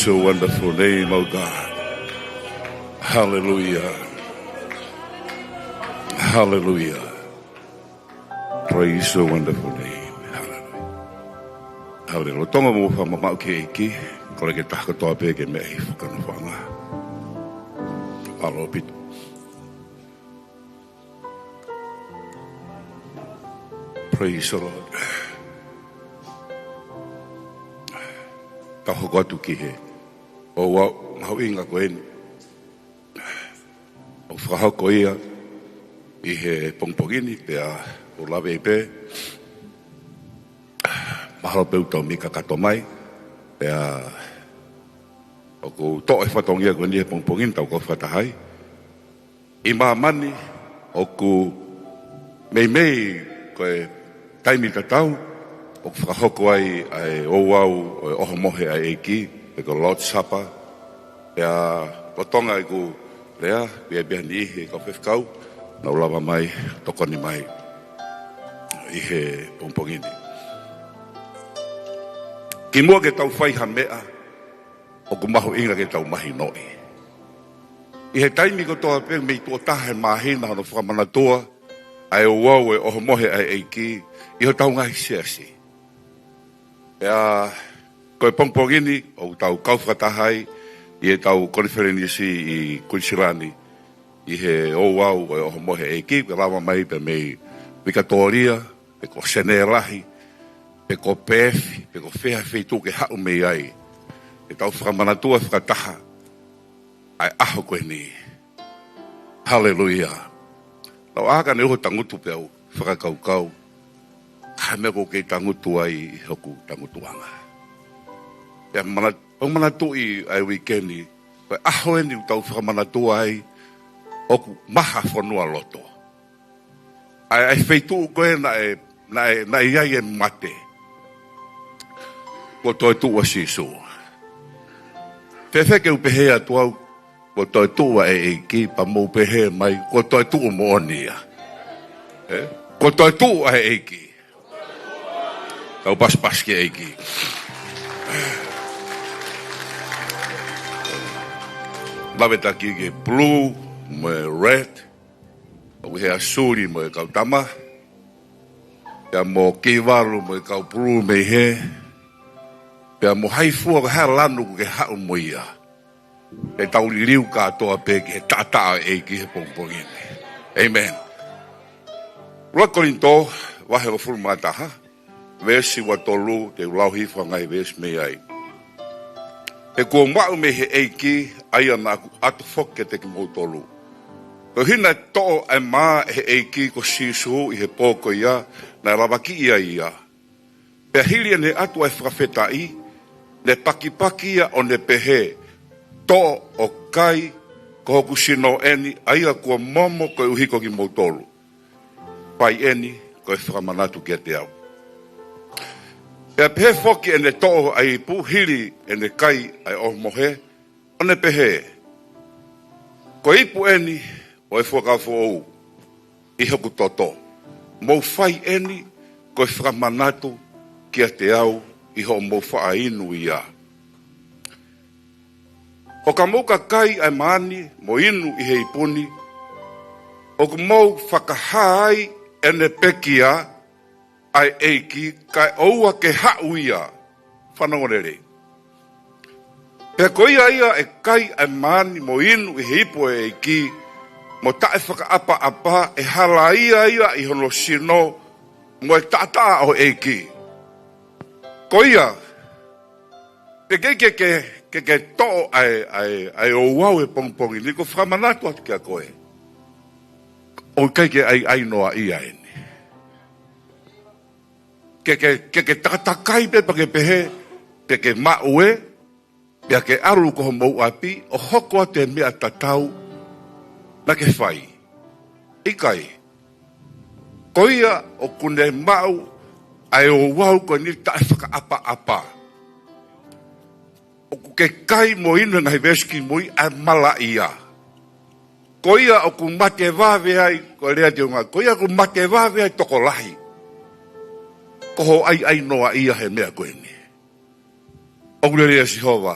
Praise your wonderful name, oh God. Hallelujah. Hallelujah. Praise your wonderful name. Hallelujah. Hallelujah. Tonga mo fa mama ke iki, ko le ke ta ko to pe ke me i fa no fanga. Alo bit. Praise the Lord. Taho ko tu ki he. O wa mau inga ko en. O fra ko ia i he pongpongini pe a o lave pe. Mahalo pe uto mi kakato mai pe a o ko to e fatongia ko ni pongpongin tau ko fatahai. I mani o ku mei ko taimi tatau o whakahoko ai o wau o oho mohe ai eiki e ko Lord's Supper e a potonga i ku rea bia ni ihe ka whewkau na ulawa mai tokoni mai i he pompongini ki mua ke tau whai ha mea o ku mahu inga ke tau mahi noi i he taimi ko toa pe mei tua tahe mahina hono whakamanatua ai o wau e oho mohe ai eiki i ho tau ngai seasi. Ea, koe pongpongini, o tau kauwhakatahai, i e tau konferenisi i Kunsirani, i he ouau o oho mohe eiki, pe lawa mai pe mei Vikatoria, pe ko Senerahi, pe ko Pefi, pe ko Whea Wheitu ke hau mei ai, e tau whakamanatua whakataha, ai aho koe ni. Hallelujah. Nau aka ne uho tangutu pe au, whakakaukau, me ko ke tangutu ai hoku tangutuanga. Ya manatu i ai weekendi, ko aho ni tau whakamanatua ai oku maha whanua loto. Ai wheitu koe na e iai e mate. Ko toi tua sisu. Whewheke upehea tuau, ko toi tua e eiki, pa mou pehe mai, ko toi tua moonia. Ko toi tua e eiki. Kau pas ke eiki. Lawe taki ke blue, mo red, o he asuri mo kau tama, ya mo kiwaru mo kau blue me he, ya mo haifua ka lanu ke hau mo ia. E tau liu ka toa pe ke tata eiki he pongpongini. Amen. Rua korinto, wahe o fulmataha, Vesi wa tolu te ulau hifa ngai ves me ai. E kua mau me he eiki aia na aku atu foke te ki mou tolu. Ko hina to'o ai maa he eiki ko sisu i he pōko ia na rawaki ia. Pea hili ane atu ai whakawhetai ne paki ia o ne pehe to'o o kai ko hoku sino eni aia kua momo ko uhiko ki mou tolu. Pai eni ko e whakamanatu kia te au. Pea pehe foki ene to'o ai puhiri ene kai ai o mohe, o ne pehe. Ko ipu eni o e whakafo ou, i hoku toto. Mou whai eni ko e whakamanatu kia te au, i ho mou whaainu ia. Ho ka mouka kai ai maani, mo inu i he ipuni, o ku mou whakahai ene pekia, ai eiki kai oua ke hau ia whanongorere. Pea ko ia e kai ai mani mo inu i hipo e eiki mo tae whakaapa e hala ia i hono sino mo e tata o eiki. Ko ia pe ke to'o ai o wau e pongpongi ni ko whamanatu atu kia koe. O ke ai noa ia eni. Ke takatai pe pake pehe, pe ke maue, pe ke aru ko mou api, o hoko te mea tatau, na ke whai. Ikai, koia o kune mau, ai o wau ko ni tae whakaapa. O ke kai mo inu ngai veski mui ai mala ia. Koia o ku mate wawe ai, ko rea te unga, koia ku mate wawe ai toko lahi. Koho ai noa ia he mea koe ni. O kurerea Sihova.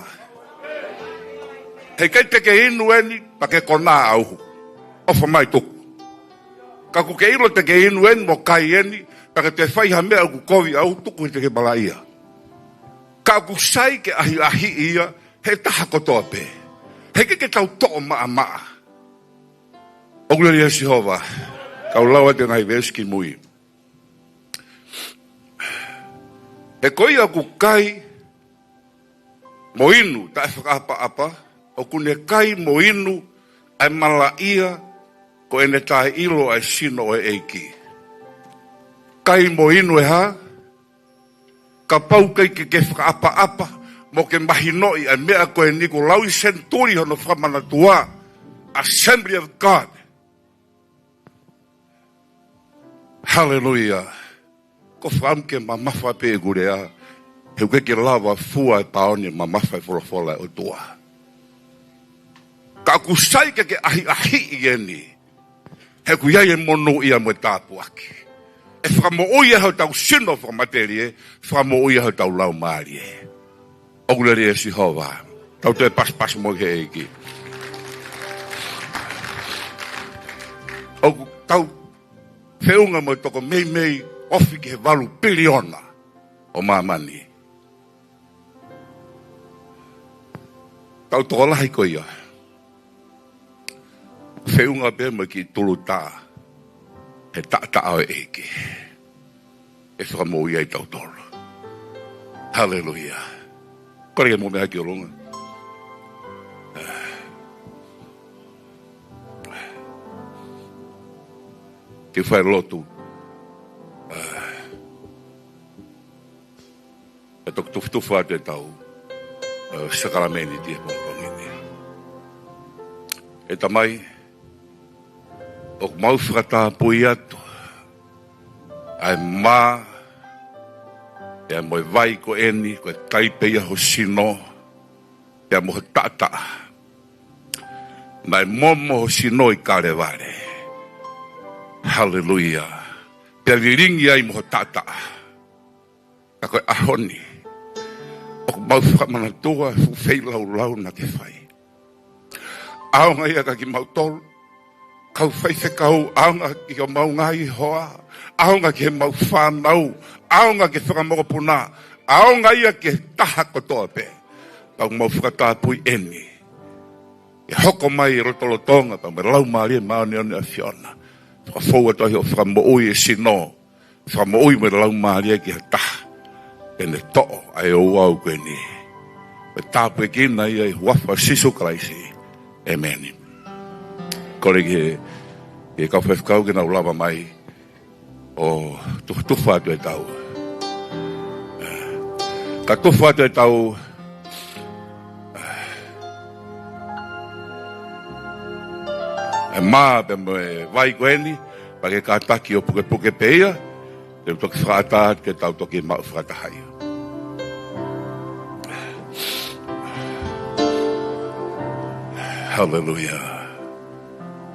He kei te ke inu eni, pa ke kona au. Ofa mai tuku. Ka ku ke ilo te ke inu eni, mo kai eni, pa ke te whai ha mea ku kovi au tuku he te ke bala ia. Ka ku sai ke ahi ia, he taha kotoa pe. He ke tau to'o maa. Oglori a Jehova. Kau lawa te ngai veski mui. He koi aku kai mo inu, ta e whakaapa-apa, o kune kai mo inu ai mala ia ko ene tae ilo ai sino e eiki. Kai mo inu e ha, ka pau kai ke whakaapa-apa, mo ke mahinoi ai mea ko e niko laui senturi hono whamana tua, Assembly of God. Hallelujah. Ko whamke ma mawha pe e gurea, he ke lawa fua e paone ma mawha e wholofola o tua. Ka kusai ke ahi i eni, he ku iai e mono ia mo tāpu aki. E whamo oia hau tau sino whamaterie, whamo oia hau tau lau maarie. Oglori e Jehova, tau te pas mo ke eiki. O tau whiunga mo toko mei ofi ke walu piliona o mamani. Tau toko lahi ko ia. Whiunga pe mo ki tulu tā. He ta au eiki. E whamo ia i tau tolo. Hallelujah. Kore mo mea ki o longa. Ke whai lotu. E tok tufu atu e tau. Sakarameni tia pongpongini. E tamai. O mau whakata pui atu. Ai mā. E moi vai ko eni. Ko e taipeia ho sino. E mo tata. Mai momo ho sino i kare vare. Hallelujah. Pea viringi ai mo tata. Ka koe ahoni. O mau whakamanatua fu fei lau na ke whai. Aonga ia ka ki mau tolu. Kau whai whekau. Aonga ki o mau ngai hoa. Aonga ki he mau whanau. Aonga ki whakamokopuna. Aonga ia ki he taha kotoa pe. Pau mau whakatapui eni. E hoko mai rotolotonga. Pau me lau maari e maoni ane a Fiona. Whakafou atohi o whakamoui e sino. Whakamoui me lau maari e ki he taha. Pene to'o ai o au koe ni. Me tāpu e kina ia i wafa sisu kraisi. Amen. Kore ki kau whewhikau ki nau lava mai. O tufa atu e tau. Ka tufa atu e tau. E mā pe me vai koe ni. Pa ke kātaki o puke peia. Te toki whakatat ke tau toki mau whakatahai. Hallelujah.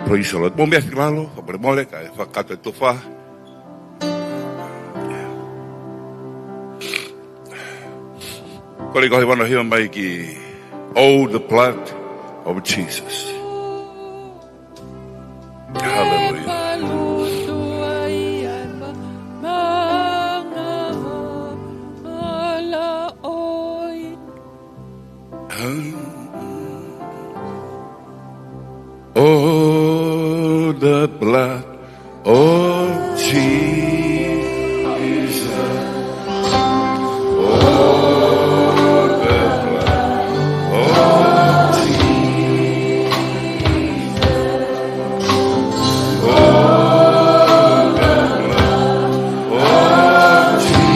Praise the Lord. Mo mea whilalo, kapare mole, ka e whakato e tuwha. Kore kohi wana hiwa mai ki Oh, the blood of Jesus. Hallelujah. Oh, the blood of Jesus. Oh, the blood of Jesus. Oh, the blood of Jesus.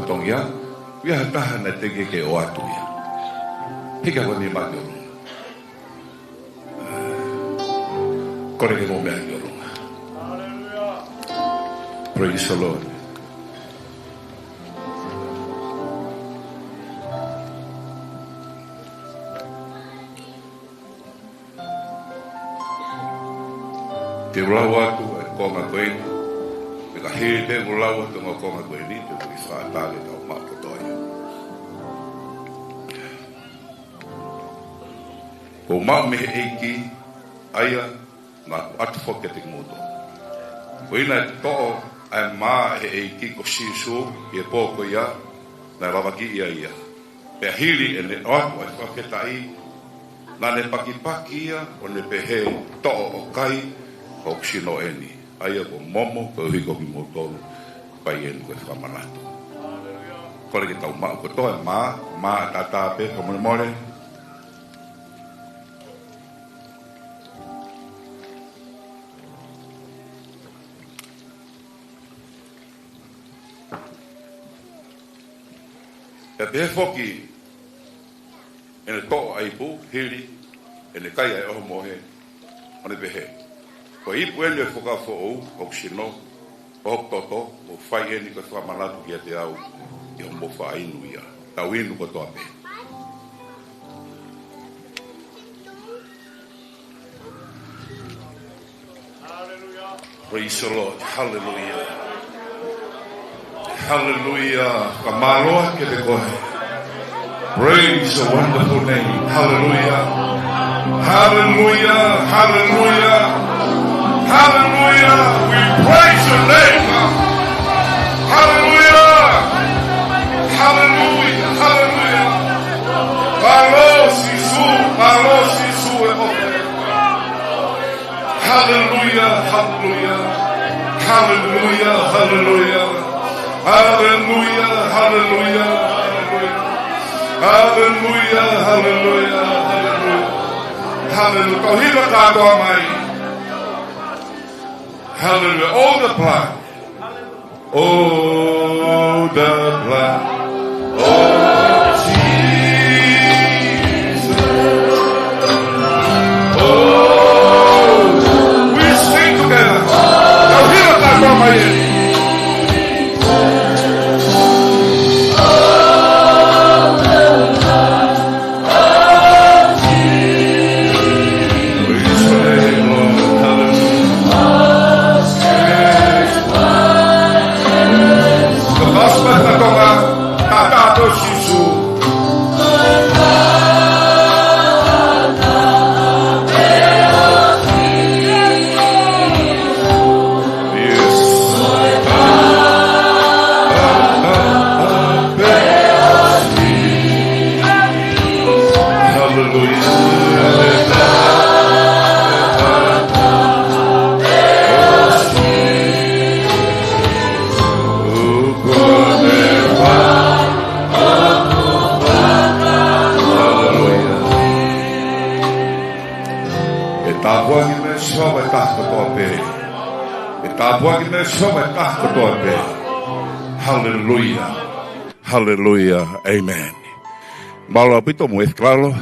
whatong ia. Ia taha na teke ke o atu ia. Hika wani maki o runga. Kore ke mo mea ki o runga. Praise the Lord. Te ulau atu e konga koeni. Me ka hiri te ulau atu ngā konga koeni. Te kui whaatale tau mako toi. Ko mau mehe eiki aia ngā atu whoke te kimoto. Ko ina e to'o ai maa he eiki ko sisu i e pōko ia na rawaki ia. Pea hiri e ne oatu ai whaketai na ne paki ia o ne pehe to'o o kai o ksino eni. Aia ko momo ko hiko ki motolu pai eni ko whamanatu. Kore ki tau maa ko toa maa tata pe ko more. E pehe foki ene to'o aipu, hiri, ene kai ai oho mohe, o ne pehe. Ko ipu ene e whoka fo'ou, o ksino, o toto, o whai eni ko whamanatu ki a te au, i ho mo whainu ia. Tau inu ko toa pehe. Praise the Lord. Hallelujah. Hallelujah. Kamaloa ke te kohe. Praise the wonderful name. Hallelujah. Hallelujah. Hallelujah. Hallelujah. We praise your name. Hallelujah. Hallelujah. Hallelujah. Malo sisu e ope. Hallelujah. Hallelujah. Hallelujah. Hallelujah. Hallelujah, hallelujah, hallelujah, hallelujah, hallelujah, hallelujah. Kau hiba kātoa mai. Hallelujah. Oh, the blood. Oh, the blood. Oh, Jesus. Oh, we sing together. Kau hiba kātoa mai. Hallelujah. Hallelujah. Amen. Malo pito mo esklalo.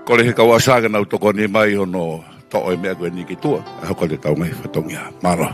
Kole he kawasaga na utoko ni mai ono to e mea koe ni ki tua. Hako le tau ngai whatongia. Malo.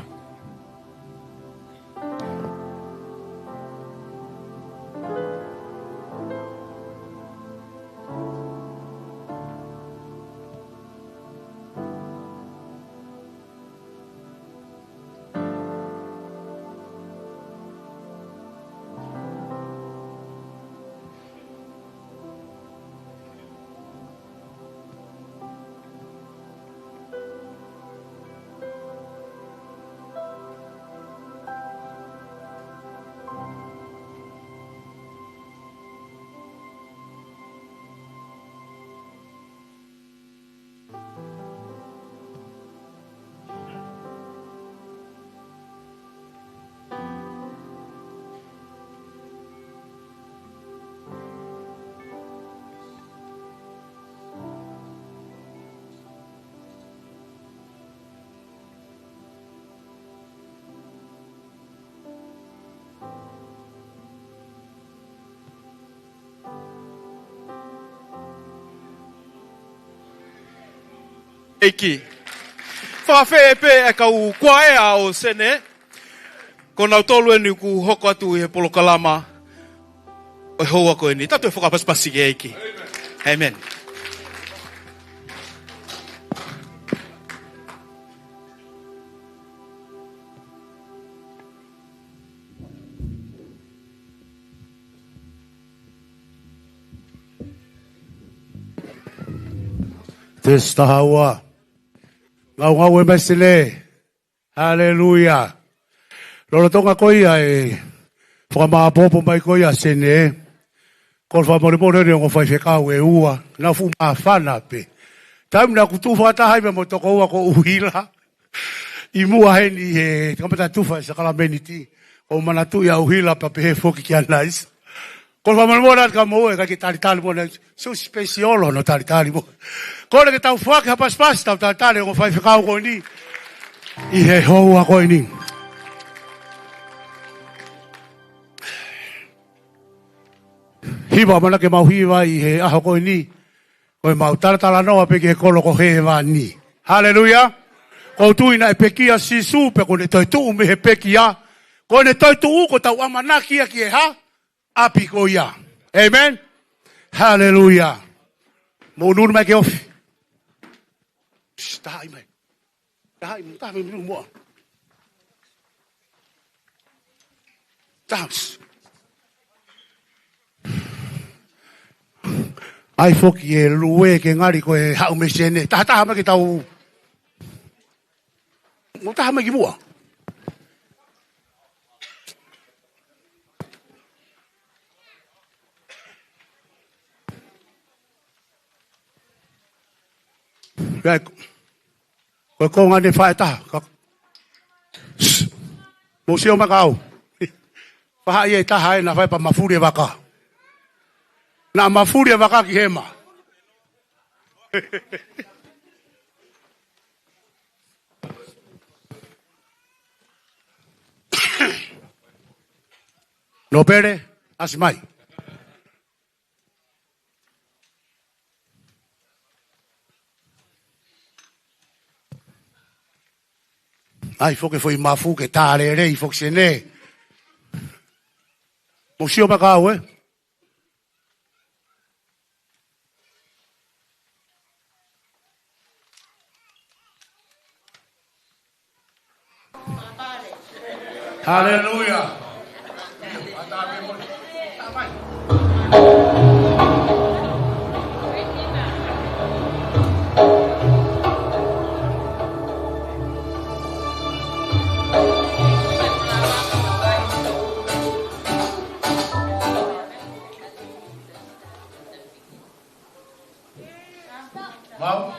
eiki. Whawhe e pe e kau kwae a o sene. Ko nau tolu enu ku hoko atu i he polokalama. O hoa ko ni. Tatu e whakapaspasi ke eiki. Amen. Testa hawa. Ngau e mesile. Hallelujah. Lolo tonga koia e. Whakamapopo mai koia sene. Ko whamoripore reo ngo whaifekau e ua. Na fu mawhana pe. Taim na kutu whatahai me mo toko ua ko uhila. I mua heni he. Kamata tufa sa kalameni ti. O manatu ia uhila pa pehe foki kia nais. Ko whamoripore ka mo e kaki talitali mo na. So speciolo no talitali mo. Ko le ke tau whake hapaspas tau talitali ngo whaifekau ko ni. I he hoa ko ni. Hiwa mana ke mau hiwa I he aho koe ni. Koe mau talatala noa pe ke kolo ko he wa ni. Hallelujah. Ko tuina e pekia sisu pe ko ne toi tuu me he pekia. Ko ne toi tuu ko tau amanakia ki e ha. Api ko ia. Amen. Hallelujah. Mo nuru mai ke ofi. Tahai mai. Tahai mai mua. Tahai. Ai foki e lue ke ngari ko e hau me sene. Taha me ke tau. Mo taha me ki mua. Koe ko ngane whae taha. Mo sio makau. Paha ia taha e na whae pa mafuri e waka. Na mafuri ya wakaki hema. No pere, asimai. Ai foke foi mafu ke tare rei foke sene. Musio makau Hallelujah. Mau?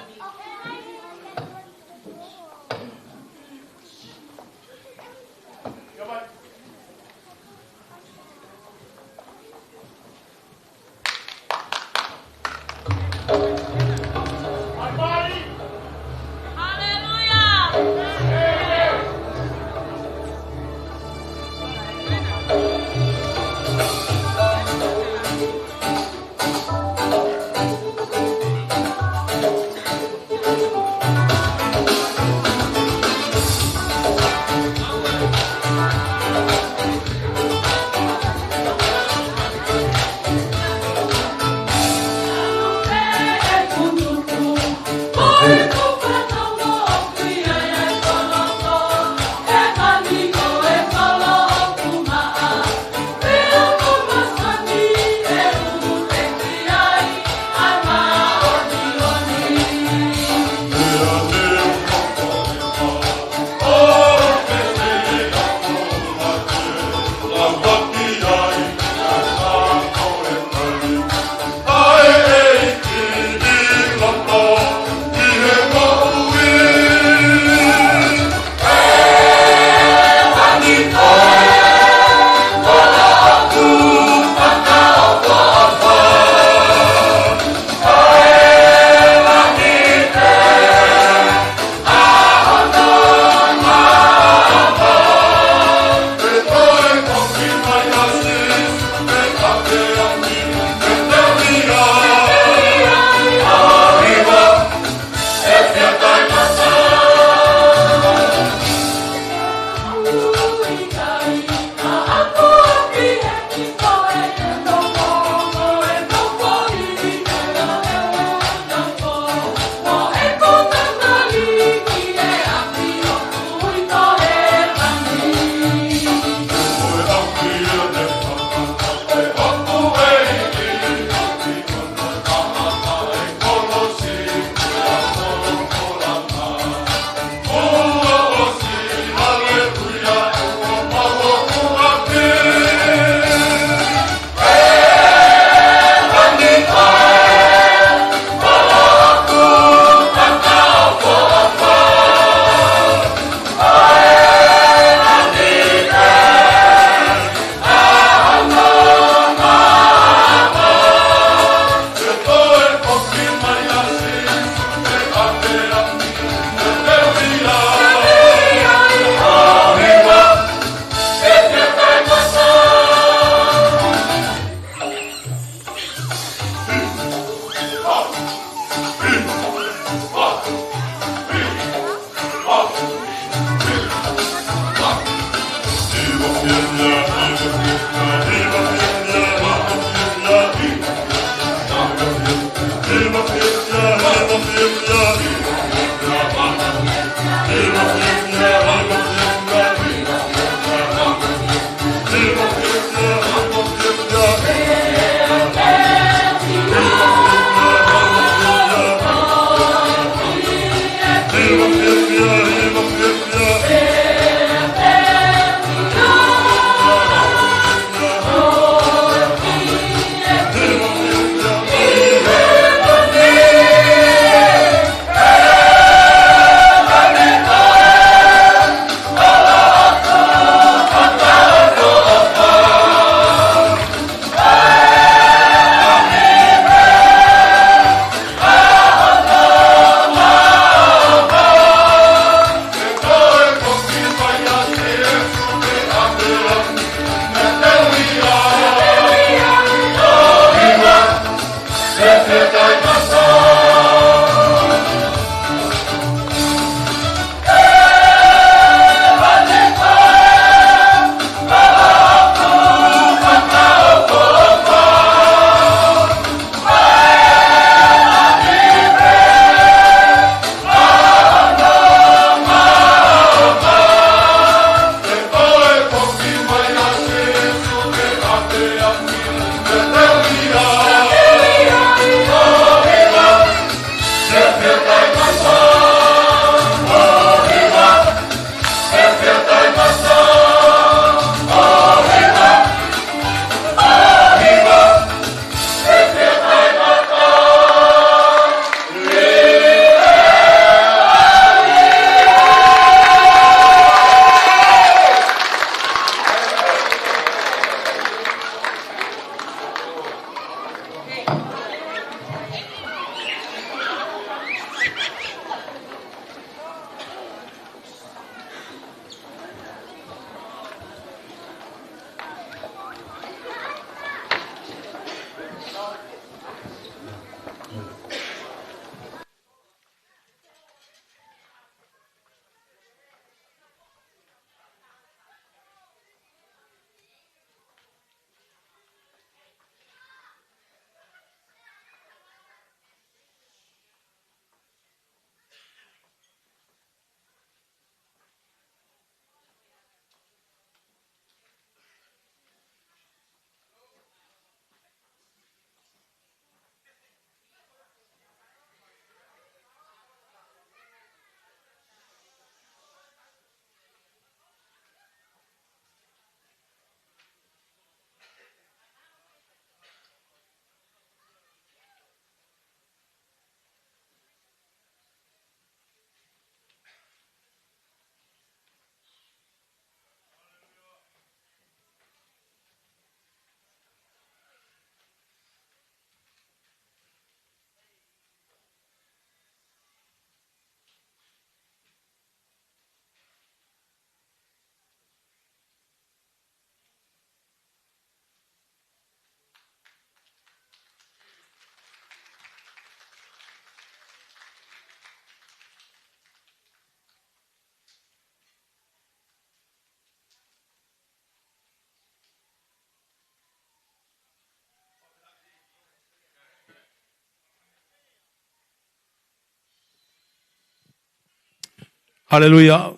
Haleluya.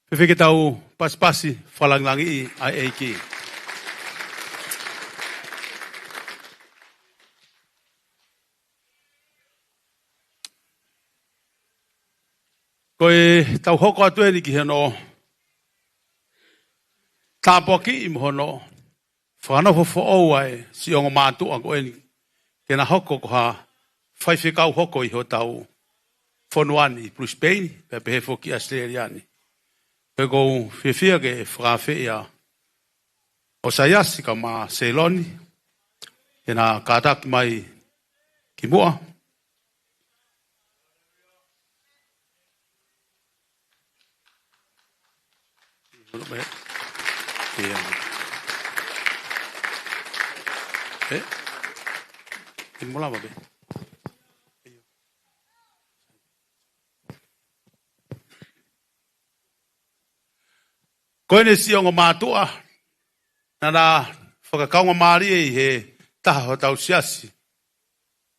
Pefeke tau pas-pasi falanglangi ai eiki. Koe tau hoko atu eri ki heno. Tāpua ki im hono. Whanau fo au ai si ongo mātua ko eni. Kena hoko ko ha whaiwhekau hoko i ho tau. Fonuani plus Spain, pepe hefo ki Australiani. Pego fefia ke frafea o sayasi ka ma Ceyloni. Kena katak mai ki mua. Mula babe. Koe ne si ongo mātua, nana whakakaunga maari e he taha ho tau siasi.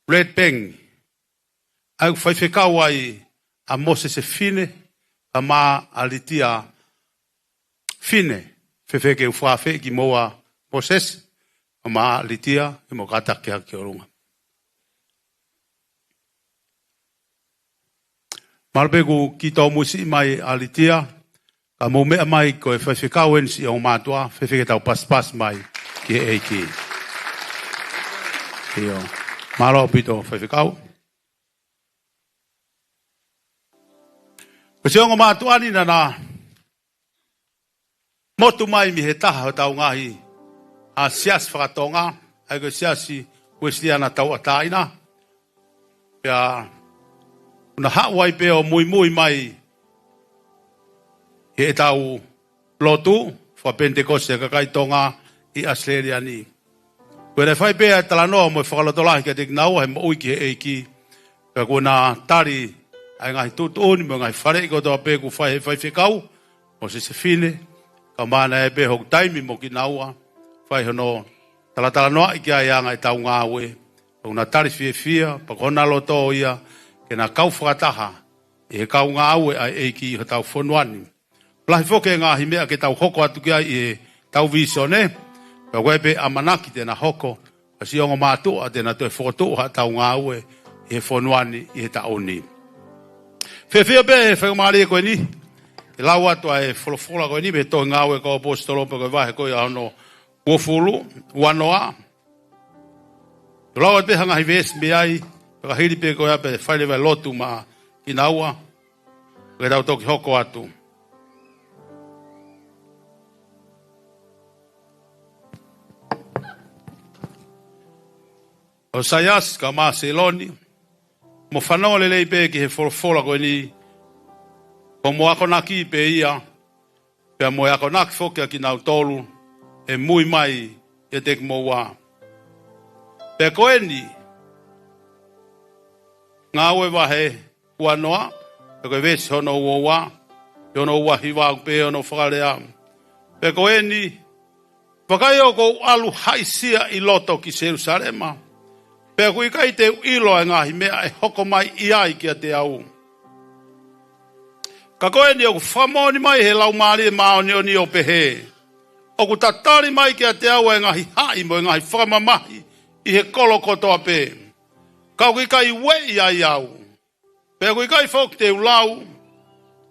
Red Bang. Au whaifekau ai a Mose se fine, a ma alitia fine. Whewheke uwhawhe ki moa Moses, a ma alitia i mo kata kia ki orunga. Marbeku ki tau musi mai alitia, ka mo mea mai ko e whaiwhekau ensi o mātua, whewheke tau pas mai ki e eiki. Iyo, maro pito whaiwhekau. Ko se ongo mātua ni na motu mai mi he taha o tau ngahi a sias whakatonga, ai ko siasi Wesleyan tau ataina. Pea, una hawai pe o mui mai he tau lotu, wha Pentecoste kakai tonga i Australia ni. Koe ne whai pea talanoa mo whakalotolahi ka te nau, he mo uiki he eiki, ka kona tari ai ngai tutuni, mo ngai whare i kotoa pe ku whai he whai whikau, mo se fine, ka mana e pe hok taimi mo ki naua, whai hono talanoa i kia ianga i tau ngā ue, ka kona tari fia, pa kona loto ia, ke na kau whakataha, i he kau ngā ue ai eiki i ho tau whonuani. Plahi whoke ngā himea ke tau hoko atu kia i he tau visone, ka wepe amanaki tēnā hoko, ka si ongo mātua tēnā toi whokotua tau ngā ue, i he whonuani i he taoni. Whewhia pe e whakamari e koe ni, e lau atu e wholofola koe ni, me toi ngā ue ka apostolo pa koe wahe koe ahono uofulu, uanoa. Lau atu pe hangahi ves me ai, ka hiri pe koe ape whaile vai lotu ma ki naua, koe tau toki hoko atu. O Saias ka maa Seloni, mo whanau lelei pe ki he wholofola koe ni, ko mo ako naki pe ia, pea mo ako naki whokia ki nau tolu, e mui mai e tek mo wā. Pea koe ni, ngā ue wahe ua noa, pe koe vesi hono ua wā, hono ua hiwa pe hono whakarea. Pea koe ni, whakai o kou alu haisia i loto ki Jerusalema, pea kui kai te ilo e ngahi mea e hoko mai i ai kia te au. Ka koe ni o ku whamoni mai he lau maari e maoni o ni o pehe. O ku tatari mai kia te au e ngahi hai mo e ngahi whamamahi i he kolo kotoa pe. Ka kui kai we i ai au. Pea kui kai whok te ulau,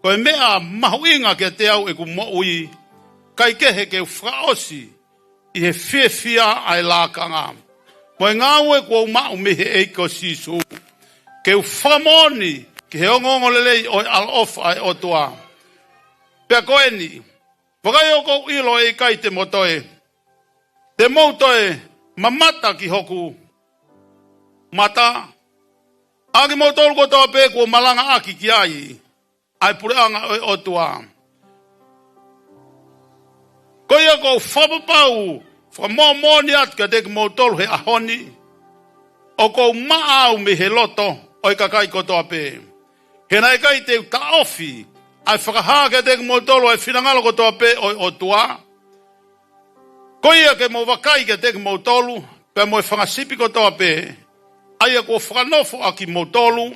koe mea mahu inga kia te au e ku mo ui, kai kehe ke whaosi i he whiawhia ai lākanga. Mo e ngā ue kua umau mihe eiko sisu. Ke u whamoni ki he ongongo lelei o al-ofa ai otua. Pea koe ni, wakai o kou ilo e kai te motoe. Te moutoe mamata ki hoku mata. Aki moutolu kotoa pe kua malanga aki ki ai. Ai pureanga o otua. Koe o kou whapapau. Fra mōni atu ka teki mōtolu he ahoni, o kou maau me he loto o i kakai kotoa pe. He nai kai te ka ofi, ai whakahaa ka teki mōtolu ai whinangalo kotoa pe o i otua. Koia ke mō wakai ka teki mōtolu, pe mō i whangasipi kotoa pe, ai a kua whakanofo a ki mōtolu,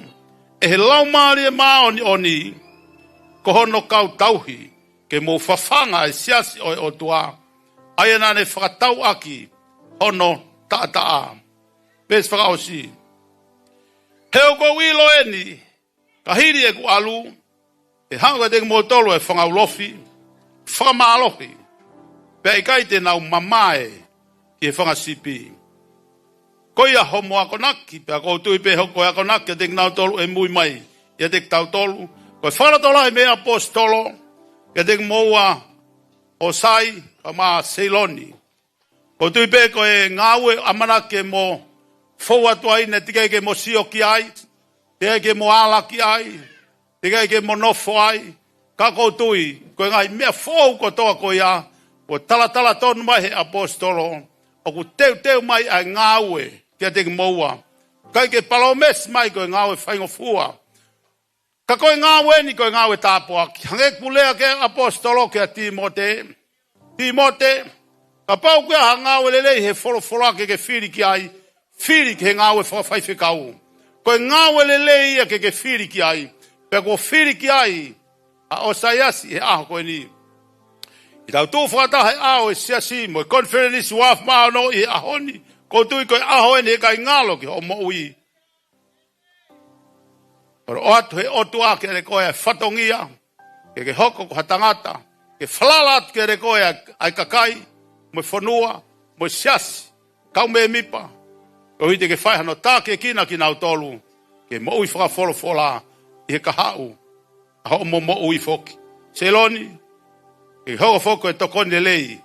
e he lau maari e maoni oni, ko hono kau tauhi, ke mō whawhanga e siasi o i otua. Ai nane whakatau aki, hono taa. Pes whakaosi. Heo kou ilo eni, ka hiri e ku alu, e hanga teki mōtolu e whangaulofi, whakamālofi, pea i kai te nau mamae ki e whangasipi. Koia homo ako naki, pea kou tui pe hoko ako naki, e teki nau tolu e mui mai, e teki tau tolu, koe whanatola e mea apostolo, e teki moua o sai, ma Seloni. Ko tui pe ko e ngāue amanake mo fōatu ai, ne tikai ke mo sio ki ai, tikai ke mo ala ki ai, tikai ke mo nofo ai, ka ko tui, ko e ngai mea fōu ko toa ko ia, ko talatala tonu mai he apostolo, o ku teu mai ai ngāue, kia teki moua. Kai ke palomes mai ko e ngāue whaingo fua. Ka ko e ngāue ni ko e ngāue tāpua, hangek pulea ke apostolo kia Timote, ka pau kia hangau lelei he wholofola ke whiri ki ai, Fili ke ngawe whawhai whikau. Koe ngawe lele ia ke fili ki ai. Pe ko fili ki ai. A Osaiasi he aho koe ni. I tau tū whakata he ao e siasi mo. Konferenisi waf maa no i ahoni. Ko tui koe aho ene e kai ngalo ki ho mo ui. Oro o atu he otu a ke re koe e whatongia. Ke hoko ko hatangata. Ke whalalat ke re koe ai kakai. Mo whanua. Mo siasi. Kau me mipa. Ko hite ke whai hano tā ke kina ki nau tolu. Ke mo ui whakafolofola. I he kahau. Ho mo ui foki. Seloni. Ke hoko foko e tokone lei.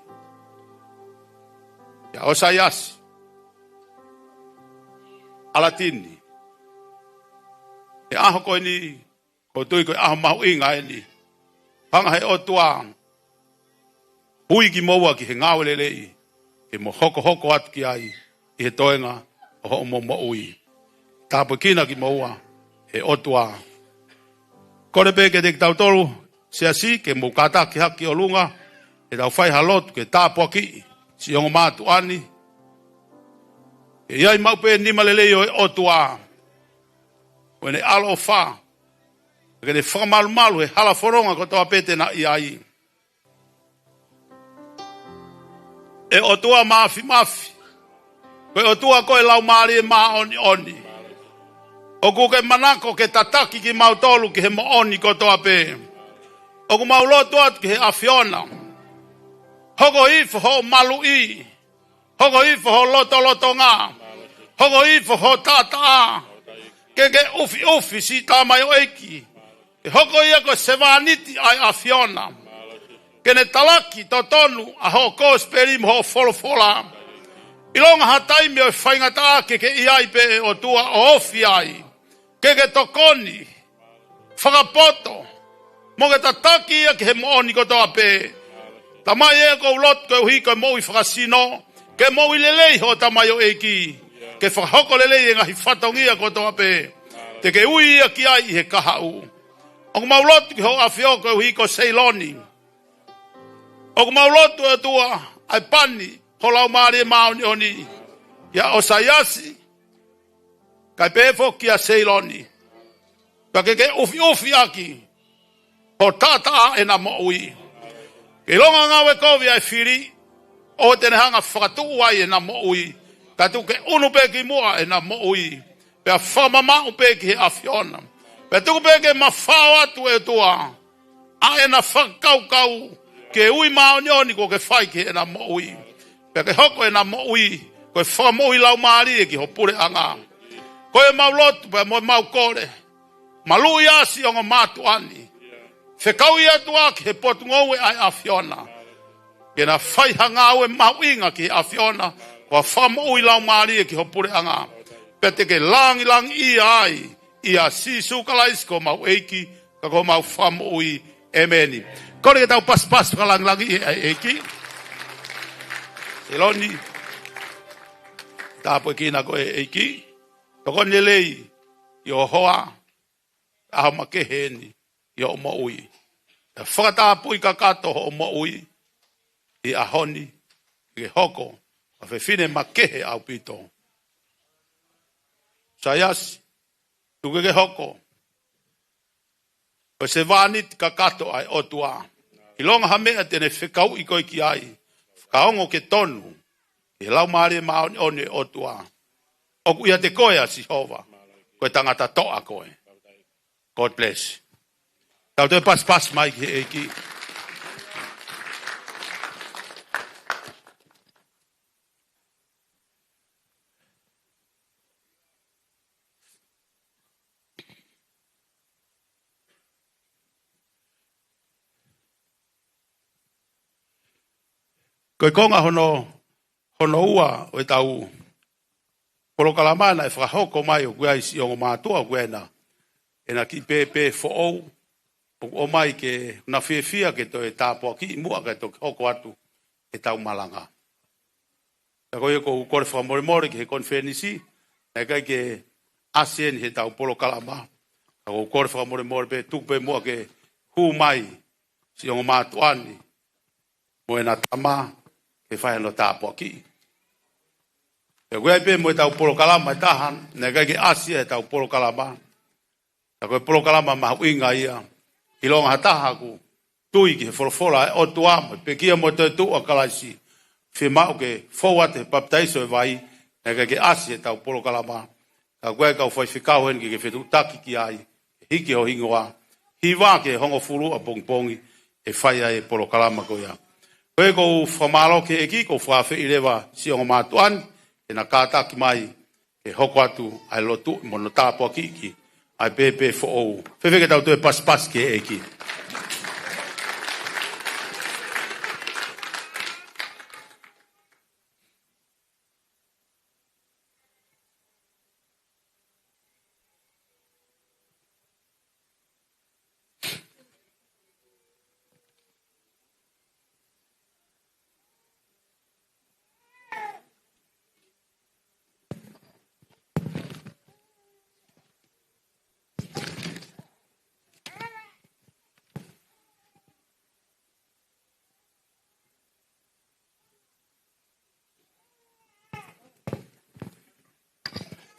Ya Osaiasi. Alatini. E aho koe ni. Ko tui koe aho mahu inga e ni. Panga he otua. Hui ki moua ki he ngāwele lei. Ke mo hoko atu ki ai. I he toenga. Ho mo ui. Tāpo kina ki moua. He otua. Kore peke te ki tau tolu. Siasi ke mo kata ki haki o lunga. E tau whai halotu ke tāpo ki. Si ongo mātu ani. E iai maupe nima lelei o e otua. O ne alo o wha. Ke ne whakamalu he hala whoronga ko toa pete na iai. E otua mafi. Koe otua koe lau maari e maa oni. O kuke manako ke tataki ki mautolu ki he mo oni ko toa pe. O ku maulotu atu ki he afiona. Hoko ifo ho malu i. Hoko ifo ho loto ngā. Hoko ifo ho tata. Ke ufi si tamai o eki. Ke hoko ia ko sevaniti ai afiona. Ke ne talaki to tonu a ho kosperim ho folofola. Ilonga hataimi o whaingata ake ke iai pe o tua o ofi ai. Ke tokoni. Whakapoto. Mo ke tataki ia ke he mooni ko toa pe. Tamai e ko ulot ko uhi ko mo i whakasino. Ke mo i lelei ho tamai o eki. Ke whakahoko lelei e ngahi whatongia ko toa pe. Te ke ui ia ki ai he kahau. O ku maulot ki ho awhio ko uhi ko Ceyloni. O ku maulot e tua ai pani. Ho lau maari e maoni oni. Ia Osaiasi. Kai pefo ki a Ceyloni. Pake ke ufi aki. Ho tata e na mo ui. Ke longa ngawe kovi ai whiri. O tene hanga whakatu ai e na mo ui. Ka tu ke unu peki mua e na mo ui. Pea whamama upe ki he awhiona. Pea tuku peke ma whao atu e tua. A e na whakau. Ke ui maoni oni ko ke whai ki e na mo ui. Pea ke hoko e na mo ui. Ko e whamo i lau maari e ki ho pure anga. Ko e maulotu pea mo mau kore. Malu i asi ongo matu ani. Whekau i atua ki he potu ngowe ai awhiona. Ke na whai hanga au e mau inga ki he awhiona. Ko a whamo i lau maari e ki ho pure anga. Pea te ke langi i ai. I a sisu kalais ko mau eiki. Ka ko mau whamo i emeni. Kore ke tau pas ka langi i eiki. Eloni. Tāpo e kina ko e eiki. Toko nelei. I o hoa. Aho makeheni. I o mo ui. E whakatapu i kakato ho o mo ui. I ahoni. I hoko. A whewhine makehe au pito. Osaiasi. Tuke ke hoko. O se vanit kakato ai otua. I longa hamea tene whekau i koe ki ai. Whakaongo ke tonu. I lau maare maoni one otua. Oku ia te koe a Sihova. Koe tangata toa koe. God bless. Tau te pas mai ki eiki. Koe konga hono ua o e tau polo kalamana e whakahoko mai o kuai si ongo mātua kuena e na ki pepe fo'ou o mai ke na whiawhia ke to e tāpua ki mua ke to hoko atu e tau malanga. Ka koe ko kore whakamore ki he konferenisi e kai ke ASEAN he tau polo kalama. Ka ko kore whakamore pe tupe mua ke hu mai si ongo mātuani mo e na tama ke whae no tāpua ki. E koe pe mo tau polo kalama tahan, ne kai ke asia tau polo kalama. Ta koe polo kalama ma uinga ia. I longa hataha ku tui ki he folofola o tuama, pe kia mo te tu a kalaisi. Fe mau ke forward he baptaiso e vai, ne kai ke asia tau polo kalama. Ta koe kau fai whikau hen ki ke whetu taki ki ai, hiki ho hingoa. Hiwa ke hongo furu a pongpongi, e whai ai polo kalama ko ia. Koe kou whamalo ke eki, kou whawhi i rewa si ongo mātuan, e na kātaki mai, ke hoko atu, ai lotu, mono tāpua ki, ai pepe fo ou. Whewheke tau tu e pas ke eki.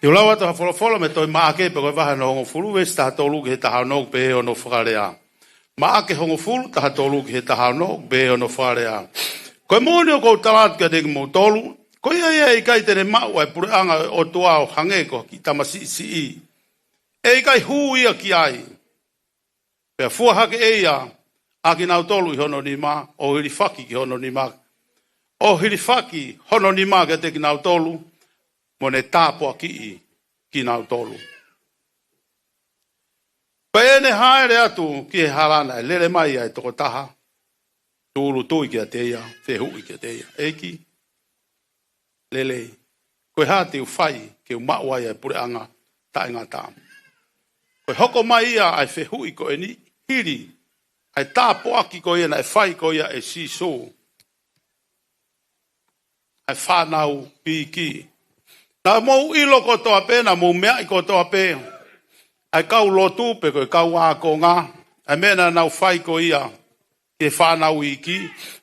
Te ulawa ta wholawhola me toi maake pe koe waha no hongo fulu wes taha tolu ki he taha nok pe he ono whakarea. Maake hongo fulu taha tolu ki he taha nok pe he ono whakarea. Koe mōni o kou talat kia teki mō tolu, koe ia i kai tene mau ai pure anga o tua o hange ko ki tamasi si i. E kai hu ia ki ai. Pea fua hake e ia, a ki nau tolu i hono ni ma, o hiri whaki ki hono ni ma. O hiri whaki hono ni ma kia teki nau tolu, mo ne tāpua ki nau tolu. Pēne haere atu ki he harana, e lere mai ai toko taha, tūru tui kia teia, whehui kia teia. Eiki, lele, koe hāti u whai, ke u mauai ai pure anga, tainga tāmu. Koe hoko mai ia ai whehui ko e ni hiri, ai tāpua ki ko ia na e whai ko ia e siso. Ai whanau piki. Nā mou ilo ko toa pēna, mou mea i ko toa pē. Ai kau lotu pe koe kau āko ngā. Ai mena nau whai ko ia, ke whanau i ki.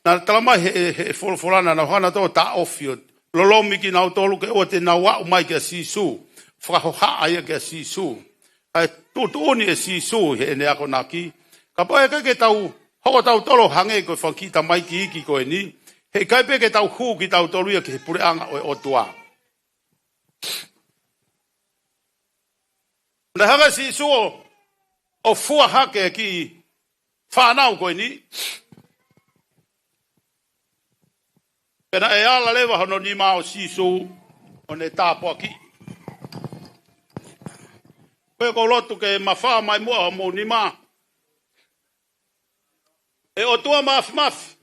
Nā talamai he wholawholana nau hana tō ta ofio. Lolomi ki nau tolu ke o te nau wau mai kia sisu. Whakahoha aia kia sisu. Ai tutuoni e sisu he ene ako naki. Ka poe ke tau, hoko tau tolo hange koe whankita mai ki iki koe ni. He kai pe ke tau hu ki tau tolu ia ke he pureanga o tua. Le hanga si suo o fua hake ki whanau koe ni. Pena e ala lewa hono ni mao si su o ne tāpua ki. Koe ko lotu ke mawha mai mua o mo ni ma. E o tua mafi.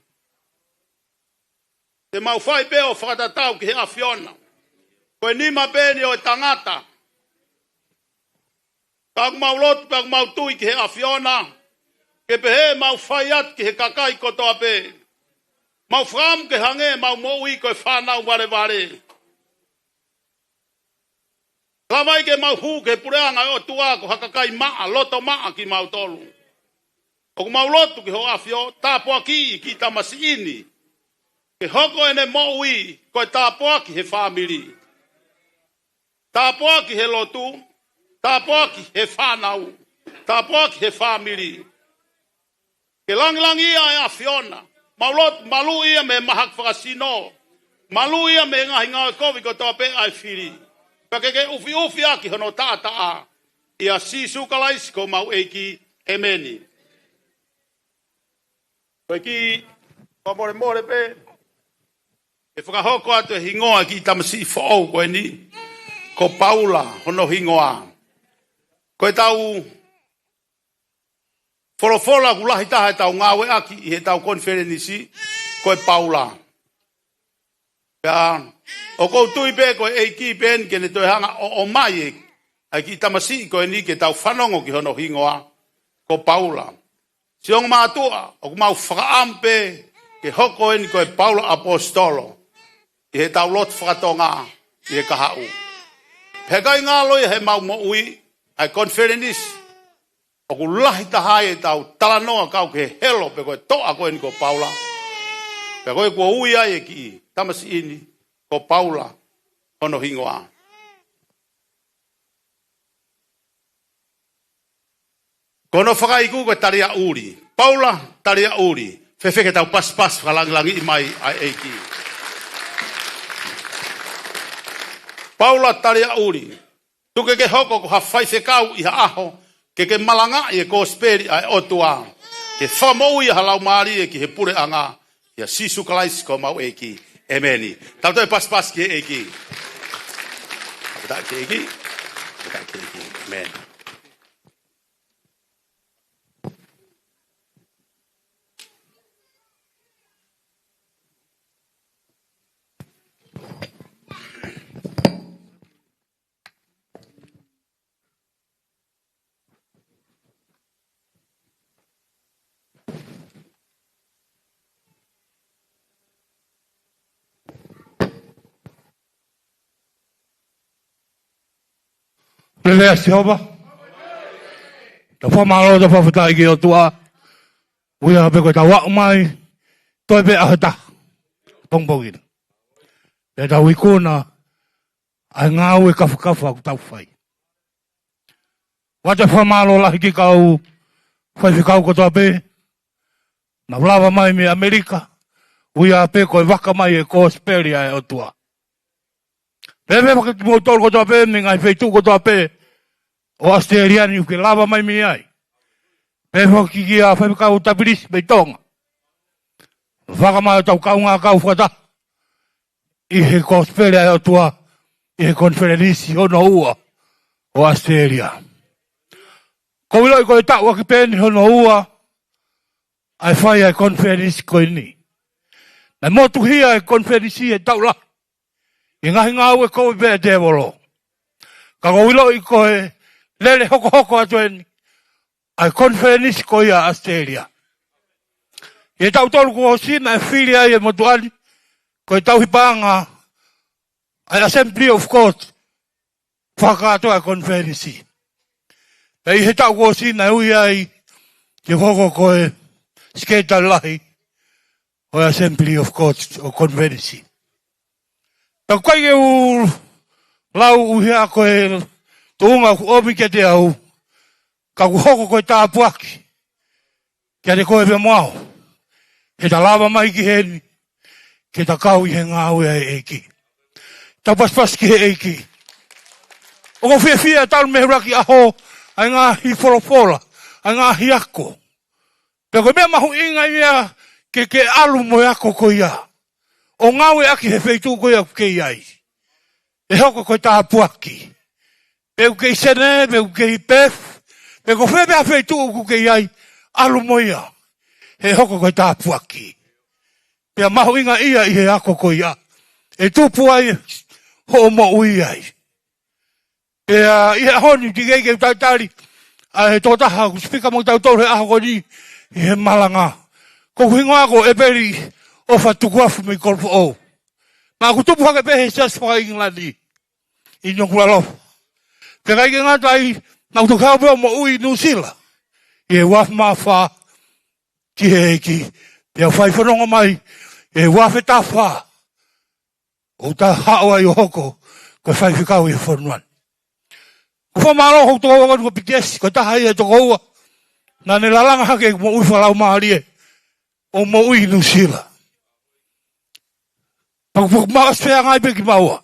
Te mau whai pe o whakatatau ki he awhiona. Koe ni ma pēni o tangata. Pag mau lotu, pag mau tui ki he awhiona. Ke pehe mau whai at ki he kakai kotoa pe. Mau wham ke hange, mau moui koe whanau ware. Lamai ke mau hu ke pureanga o tua ko hakakai maa, loto maa ki mau tolu. O mau lotu ki ho awhio, tāpua ki tamasi ini. Ke hoko ene moui koe tāpua ki he whamiri. Tāpua ki he lotu, tāpua ki he whanau, tāpua ki he whamiri. Ke langilangi ia e awhiona. Malu ia me mahak whakasino. Malu ia me ngahi ngau kovi ko tō pe ai whiri. Pakeke ufi aki hono tātaa. Ia sisu kalaisi ko mau eiki emeni. Koe ki more pe. E whakahoko atu e hingoa ki tamasi whaou koe ni. Ko Paula hono hingoa. Koe tau wholofola kulahi taha e tau ngawe aki i he tau konferenisi. Koe Paula. Pea, o kou tui pe koe eiki pen ke ne toi hanga o mai e. Ai ki tamasi koe ni ke tau whanongo ki hono hingoa. Ko Paula. Siong mātua, o kumau whakaampe ke hoko eni koe Paula Apostolo. I he tau lot whakatonga i he kahau. Pekai ngā loia he mau mo ui, ai konferenis, o ku lahi tahai e tau talanoa kau ke helo pe koe toa koe ni ko Paula. Pe koe kua ui ai e ki tamasi ini ko Paula. Ono hingoa. Kono whakaiku koe taria uri. Paula taria uri. Whewheke tau pas whalangilangi i mai ai eiki. Paula taria uri. Tuke ke hoko ko ha whaiwhekau i ha aho. Ke malanga i e kōsperi ai otua. Ke whamou i ha lau maari e ki he pure anga. Ia sisu kalaisi ko mau eiki. Emeni. Tau toi pas ki eiki. Apetai ki eiki. Apetai ki eiki. Amen. Lelea Jehova. Ta whamaro ta whawhatai ki o tua. Uia pe koe ta wak mai. Toi pe ahata. Pongpongina. Pe ta wikona. Ai ngāu e kafu aku tau whai. Wate whamaro lahi ki kau. Whaiwhikau ko toa pe. Na wlawa mai me Amerika. Uia pe koe waka mai e kōsperia e o tua. Pepe whakati mo tolu ko toa pe. Me ngai wheitu ko toa pe. O Australiani uke lava mai mi ai. Peho ki ki a whaipakau tapiris mei tonga. Whakamai o tau kaunga kau whata. I he kōspere ai o tua. I he konferenisi hono ua. O Australia. Kowiloi koe tau aki pēni hono ua. Ai whai ai konferenisi koe ni. Nai motu hia ai konferenisi e tau la. I ngahi ngau e koe pēr devolo. Ka kowiloi koe lele hoko atueni. Ai konferenisi ko ia Australia. E tau tolu ko sina e whiri ai e motuani. Ko e tau hipanga. Ai Assembly of God. Whakaato ai konferenisi. E he tau ko sina e ui ai. Ke hoko ko e sketa lahi. O Assembly of God o konferenisi. Tau kai ke u lau uhia ko e tuunga ku omi ke te au. Ka ku hoko koe tāpuaki. Kia te koe pe moao. He ta lava mai ki heni. Ke ta kau i he ngāwe ai eiki. Ta paspas ki he eiki. O ko whia talu me raki aho. Ai ngā hi whorofora. Ai ngā hi ako. Pe koe mea mahu inga ia. Ke alu mo ako ko ia. O ngāwe aki he wheitu ko ia ke iai. E hoko koe tāpuaki. Peu kei sene, peu kei pef, peu ko whebe a whei tuu ku kei ai, alu moia, he hoko koe tāpuaki. Pea mahu inga ia i he ako ko ia, e tupu ai, ho mo ui ai. Pea i he honi, ti kei kei tautari, a he tōtaha, ku spika mo tautou he aho ko ni, i he malanga. Ko hingoa ko e peri, o whatuku afu me korpo o. Ma ku tupu hake pehe sias whaka Englandi, i nyokula lofu. Te kai ke ngata ai, nau tu kau peo mo ui nusila. I e waf mawha, ki he eki. Pea whai whanonga mai, e waf e ta wha. O ta hawa i o hoko, koe whai whikau i e whanuan. Ko whamaro hou toko wakatu ko pitesi, koe taha i e toko ua. Nā ne lalanga hake mo ui whalau maari e. O mo ui nusila. Paku maas pea ngai pe ki maua.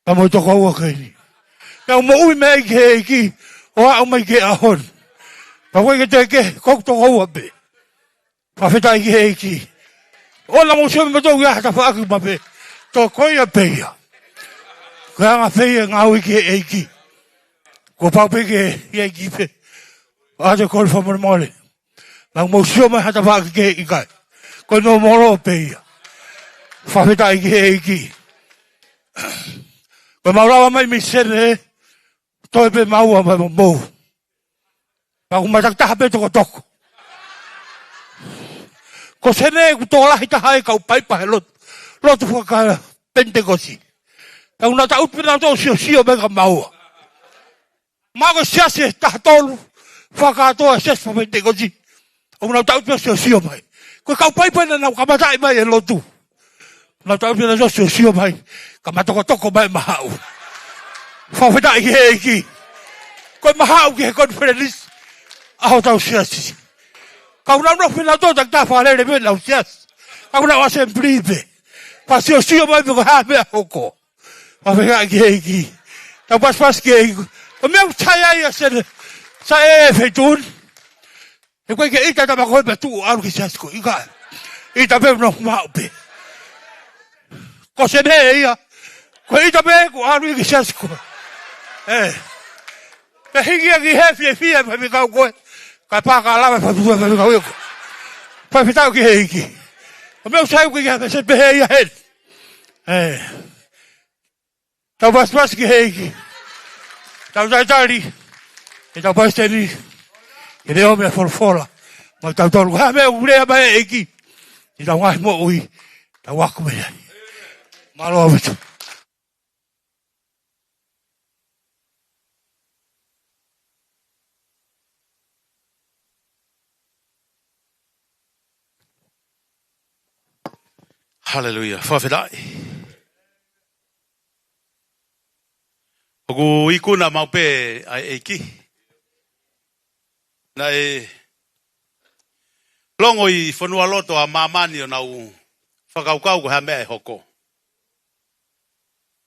Pa mo toko ua kaini. Kau mo ui mei ke eki, o au mai ke ahon. Pa koe ke te ke, kok toko ua pe. Pa whetai ke eki. O la mo siome matou ia hata whaaku ma pe. Tō koe a peia. Koe anga peia ngā ui ke eki. Ko pau pe ke eki pe. A te kore whamare mole. Nau mo siome hata whaaku ke eki kai. Koe no moro peia. Pa whetai ke eki. Koe maurawa mai mi sene toi pe maua mai mou. Pa ku mataktaha pe toko. Ko sene ku tō lahi taha e kau paipa he lotu. Lotu whaka pentekosi. Pa ku nata utpina tō sio me ka maua. Mako siase taha tolu. Whaka atoa sespa pentekosi. O ku nata utpina sio mai. Ko kau paipa na nau kamatai mai e lotu. Na tau pina so sio mai. Ka matoko mai mahau. Whawhita i he iki. Koe mahau ki he conference. Aho tau siasi. Kau nau whina tō tak tā whālere me nau siasi. Kau nau assembly pe. Pa sio mai me ko hā mea hoko. Whawhita i he iki. Tau pas ki he iki. O mea utai ai a sene. Sa feitun. E koe ke ita tama koe me tuu aru ki siasi ko. Ika. Ita pe no mahau pe. Ko se me ia. Ko ita pe ko aru ki siasi ko. Pe hingia ki he fia pa mi kau koe. Kai pāka alawe pa pua pa mi kau eko. Pa pitau ki he iki. O meu sai ki he se pe he ia hen. Tau pas ki he iki. Tau tari. E tau pas teni. E reo mea forfola. Ma tau toru. Ha mea urea mai iki. I tau ngai mo ui. Tau waku mea. Malo awetu. Hallelujah. Whawhirai. Oku ikuna maupe ai eiki. Na longo I whanua loto a mamani o nau whakaukau ko hea mea hoko.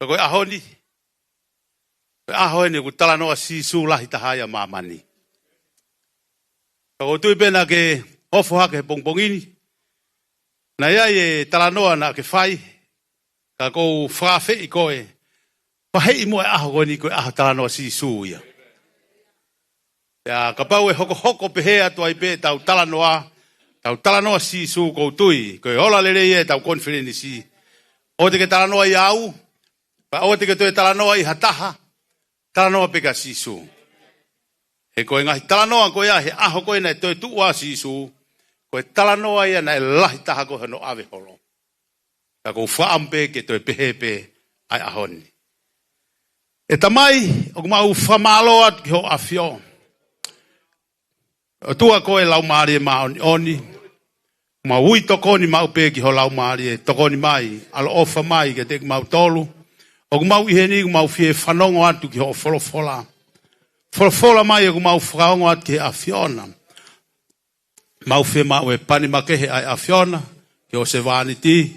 Koe ahoni. Koe ahoni ku tala noa si su lahi tahai a mamani. Koe tui pena ke hofo hake he pongpongini. Na ia e talanoa na ke whai, ka kou whawhi I koe, wahei mo e aho koe ni koe aho talanoa si su ia. Ia ka pau e hoko pehe atu ai pe tau talanoa si su kou tui, koe hola lere ia tau konfereni si. O te ke talanoa I au, pa o te ke toe talanoa I hataha, talanoa peka si su. He koe ngahi talanoa koe a he aho koe na e toe tuua si su, koe talanoa ia na e lahi taha ko hano awe holo. Ka kou whaampe ke toi pehepe ai ahoni. E tamai, o kumau whamaloa ki ho awhio. O tua koe lau maari e maoni oni. Kuma ui tokoni mau pe ki ho lau maari e tokoni mai. Alo ofa mai ke te kumau tolu. O kumau iheni kumau fie whanongo atu ki ho folofola. Folofola mai e kumau whakaongo atu ki he awhiona. Mau fe mau e pani makehe ai awhiona, ki o se vaniti,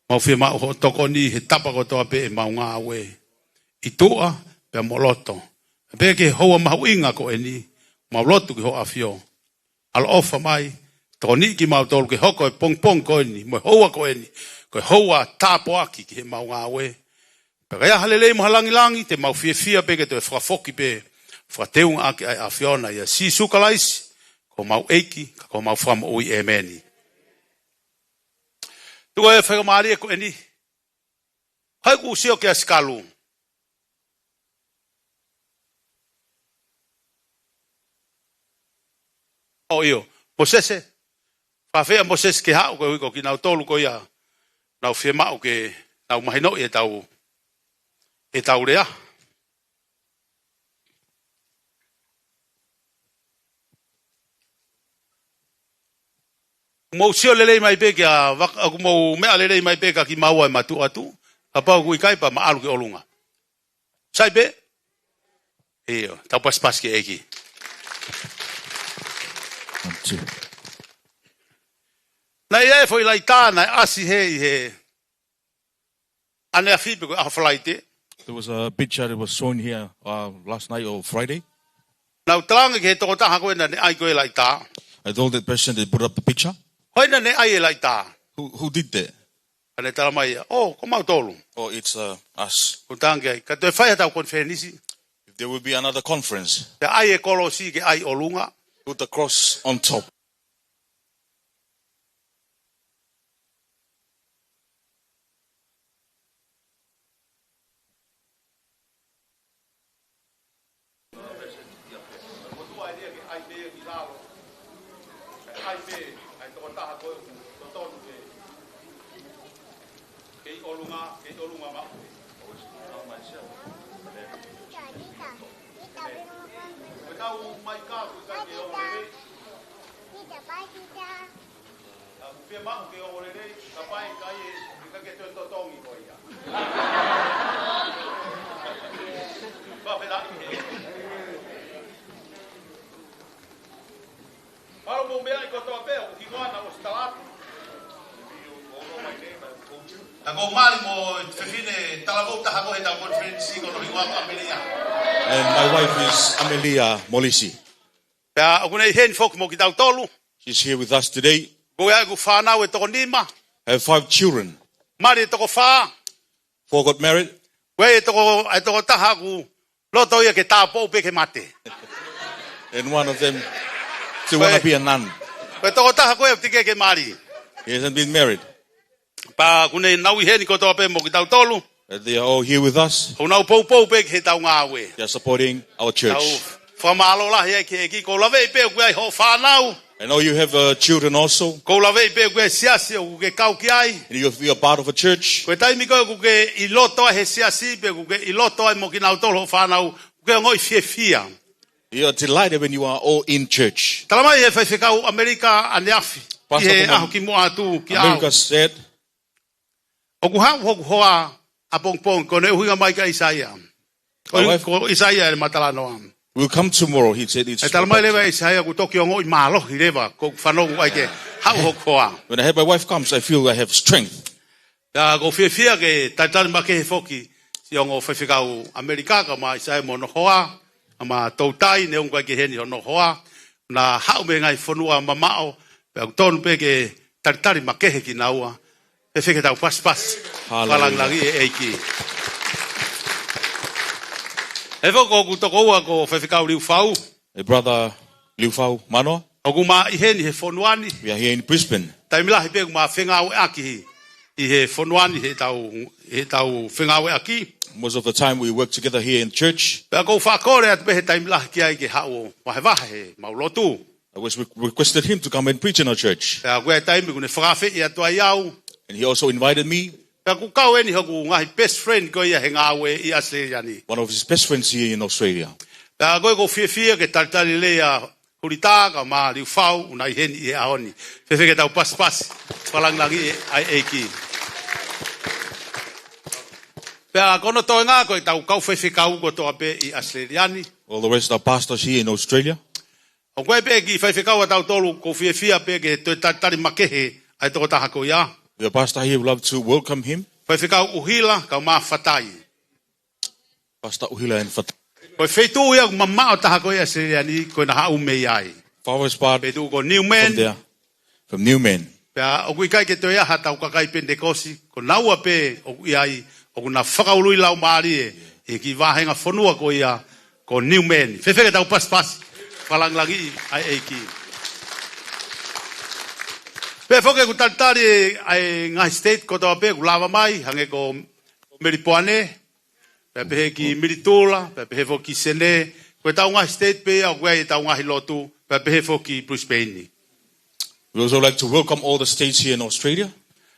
mau fe mau ho tokoni he tapa kotoa pe e mau ngā we. I tua, pe moloto. Pe ke hoa mahu inga ko e ni, mau lotu ki ho awhio. Alo ofa mai, tokoni ki mau tolu ke hoko e pong ko e ni, mo hoa ko e ni, ko e hoa tapo aki ki he mau ngā we. Pe kaya halelei mo halangi te mau fia pe ke to e whakafoki pe, whakateunga aki ai awhiona, ia si sukalaisi, ko mau eiki, ko mau whama ui e meni. Tuko e whakamari e ko eni. Hai ku usio ke a skalu. O iyo, Mosese. Whawhea Mosese ke hao koe wiko ki nau tolu ko ia. Nau whia mau ke nau mahino e tau rea. Mo sio lele mai pe kia mo me lele mai pe ki maua e matu atu apa ku ikai pa ma alu ke olunga sai pe eo tau pas ke eki na ia foi lai tana asi he ane afipe ko a flight. There was a picture that was shown here last night or Friday. Now tanga ke to ta ha ko na ai ko lai ta. I told that person to put up the picture. Who did that? Oh, it's us. If there will be another conference, put the cross on top. Ako mali mo fefine talabo ta ako heta conference ko no hiwa Amelia. And my wife is Amelia Molisi. Ya ako nei hen fok mo kitau tolu. She's here with us today. Ko ya go fa na we to nima. I have 5 children. Mari to ko fa. 4 got married. We to ko ta ha ku lo to ya ke ta po pe ke mate. And one of them still want to be a nun. We to ko ta ha ko te ke mari. He hasn't been married. Pa ku nei nau hen ko to pe mo kitau tolu. They are all here with us. Ho nau po pe ke tau nga we. They are supporting our church. Fa malo la he ke ki ko la ve pe ku ai ho fa nau. I know you have children also. Ko la ve pe ku siasi o ke kau ki ai. And you are part of a church. Ko tai mi ko ke I loto he siasi pe ku ke I loto ai mo ki nau tolo fa nau ku ngoi fia. You are delighted when you are all in church. Talama e fa kau America aniafi. Ki aho ki mo atu ki au. America said, o ku ha ho hoa apong pong ko ne huinga mai ka Isaia. Ko Isaia le matalano am. We'll come tomorrow. He said it's. Talama le va Isaia ku tokyo ngoi malo hi leva ko fano ai ke ha ho hoa. When I have my wife comes, I feel I have strength. Ya go fia ke tatal ma ke foki si ngo fa kau America ka ma Isaia mo no hoa ama tautai ne ungwa ke heni no hoa na ha me ngai fonua mamao pe ton pe ke tartari ma ke ki naua. E feke tau pas. Falang lagi e ki. E foko ku toko ua ko whewhikau Liu Fau. A brother Liu Fau Manoa. O ku ma I heni he whonuani. We are here in Brisbane. Taimilahi pe ku ma whengau e aki I he whonuani he tau whengau e aki. Most of the time we work together here in church. Pea kou whakore at pehe taimilahi ki ai ke hao wahewahe he maulotu. I was requested him to come and preach in our church. Pea koe taimi kune whakawhi I atua iau. And he also invited me. Pea ku kau eni hoku ngahi best friend ko ia he ngawe I Australiani. One of his best friends here in Australia. Pea koe ko fia ke talitali lea hurita ka ma Liu Fau unai heni I aoni. Whewheke tau pas. Whalanglangi ai eiki. Pea kono toi ngā koe tau kau whewhekau ko toa pe I Australiani. All the rest are pastors here in Australia. O koe pe ki whewhekau a tau tolu ko fia pe ke toi talitali makehe ai toko taha ko ia. The pastor here would love to welcome him. Whewhekau uhila ka ma whatai. Pastor Uhila and Fatai. Koe wheitu ia mamao taha ko ia Australiani koe na hau mei ai. Father's part Pe tu ko Newman. From Newman. Pea o kui kai ke toi aha tau kakai Pentekosi ko naua pe o kui ai o kuna whakaului lau maari e ki wahenga whanua ko ia ko Newman. Whewheke tau pas. Whalanglangi ai eiki. Pea whoke ku talitari ai ngai state ko toa pe ku lava mai hange ko Meripoane. Pea pehe ki Miritula. Pea pehe whoki Sene. Koe tau ngai state pe au koe tau ngai lotu. Pea pehe whoki Brisbane. We also like to welcome all the states here in Australia.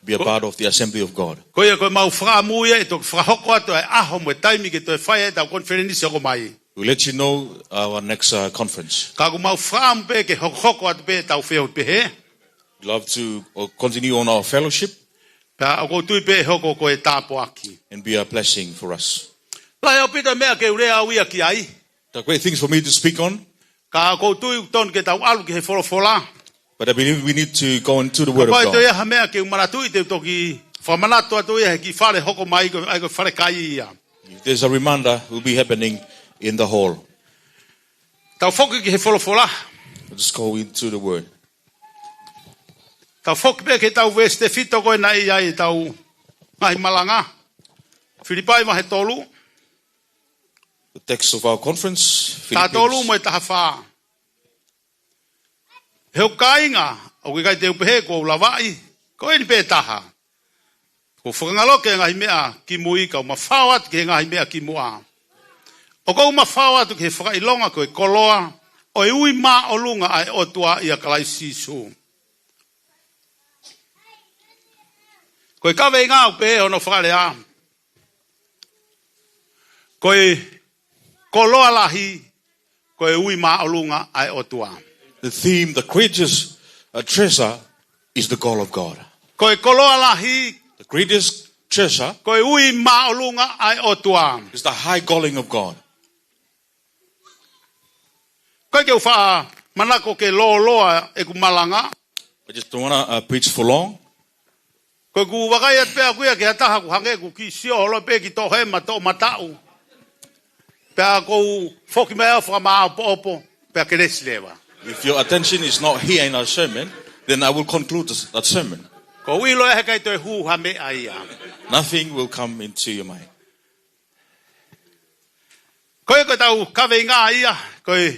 Be a part of the Assembly of God. Koe koe mau whakamuia e toki whakahoko atu e aho mo taimi ke toi whaia e tau konferenisi o mai. We'll let you know our next conference. Ka ku mau whakamu pe ke hoko atu pe tau wheo pehe. We'd love to continue on our fellowship. Pea o koutui pe hoko koe tāpo aki. And be a blessing for us. Lai au pita mea ke urea au ia ki ai. There are great things for me to speak on. Ka koutui ton ke tau alu ki he wholofola. But I believe we need to go into the Word of Koe toi God. aha mea ke umaratui te toki whamanato atu ia he ki whare hoko mai ko whare kai ia. If there's a reminder, will be happening in the hall. Tau whoki ki he wholofola. Let's go into the Word. Tau whoki pe ke tau veste fito koe na ia i tau ngahi malanga. Filipai mahe tolu. The text of our conference, Tā tolu Philippines. mo e taha whaa. Heo kāinga, o ke kai te upehe ko ulawai, ko eni pe taha. Ko whakangaloke ngahi mea ki mui ka umawhawat ke ngahi mea ki mua. O ko umawhawat ke whakailonga ko e koloa, o e ui mā o lunga ai otua ia kalai sisu. Ko e kawe ngā upehe ono whakarea. Ko e koloa lahi, ko e ui mā o lunga ai otua. The theme, the greatest treasure, is the call of God. Ko e koloa lahi, The greatest treasure Koe ui maolunga ai o tua. is the high calling of God. Koe ke uwha manako ke loa e ku malanga. I just don't want to preach for long. Koe ku wakai at pea kuia ke hataha ku hange ku ki sio holo pe ki tohe ma to matau. Pea kou foki mea whaka maa opo pea ke resi lewa. If your attention is not here in our sermon, then I will conclude that sermon. Ko wilo e hekai toi hu ha me aia. Nothing will come into your mind. Koe koe tau kawe ngā ia. Koe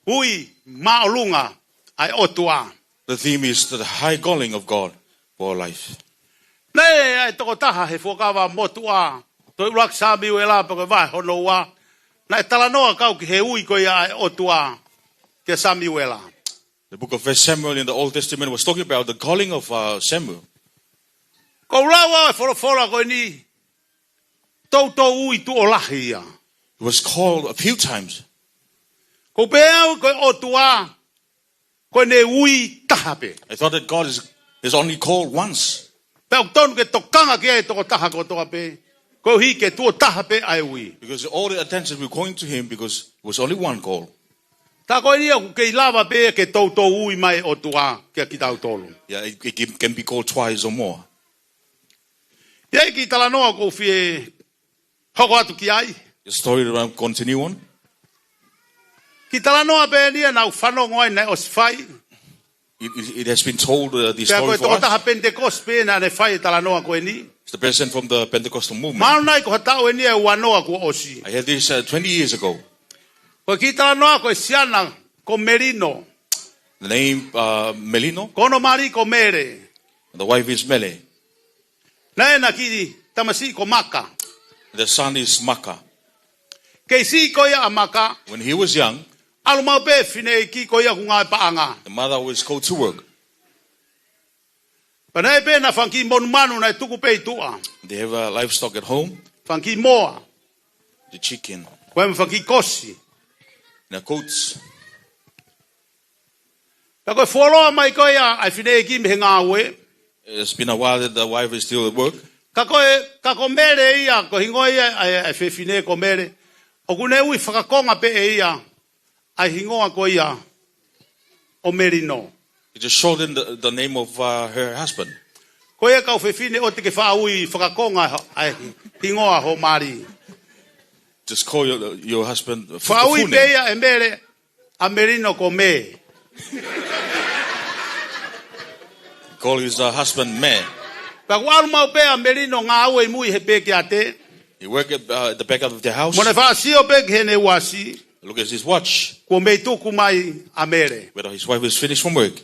ui maolunga ai o tua. The theme is the high calling of God for our life. Nei ai toko taha he whokawa motua. Toi urak sāmi ue la pa koe vai hono ua. Nei talanoa kau ki he ui koe ai o tua. Ke sāmi ue la. The book of 1 Samuel in the Old Testament was talking about the calling of Samuel. Ko rawa e whora koe ni. Tau ui tu o lahi ia. He was called a few times. Ko pēau koe o tua. Koe ne ui tahape. I thought that God is only called once. Pēau tonu ke tokanga ke ai toko taha ko toka pe. Ko hi ke tuo tahape ai ui. Because all the attention were going to him because it was only one call. Ta koe ni aku ke lava pe ke tau ui mai o tua ke ki tau tolu. Yeah, it can be called twice or more. Ia ki tala noa ko fie hoko atu ki ai. The story will continue on. Ki tala noa pe nia nau whanongo ai nei o sifai. It has been told the Pea story koe for toko us. taha Pentecost pe na ne whai tala noa koe ni. It's the person from the Pentecostal movement. Manu nai ko hatau e nia ua noa ko osi. I had this 20 years ago. Koe ki tala noa koe siana ko Merino. The name Melino, Kono mari ko Mere. the wife is Mele. Nei na ki tamasi ko Maka. The son is Maka. Kei si ko ia a Maka. When he was young, Alu mau pe fine ki ko ia ku ngai paanga. the mother always go to work. Panai pe na whanki monu manu nai tuku pe tua. They have livestock at home, Whanki moa. the chicken, Koe me whanki kosi. and the goats. Ta koe wholoa mai koe ia ai fine ki me he ngā ue. It's been a while that the wife is still at work. Ka ko mere ia, ko hingo ia ai fine ko mere. O kune ui whakakonga pe e ia. Ai hingoa ko ia. O Merino. It just shortened the name of her husband. Ko ia kau fine o te ke wha ui whakakonga ai hingoa ho mari. Just call your husband Wha full ui pe name. ia e mere. A Merino ko me. Call his husband Man. Pa kua alu mau pe a Merino ngā ue mui he pe ki a te. He worked at the back of the house. Mone wha sio pe ki he ne wasi. Look at his watch, Ko me tuku mai a mere. whether his wife is finished from work.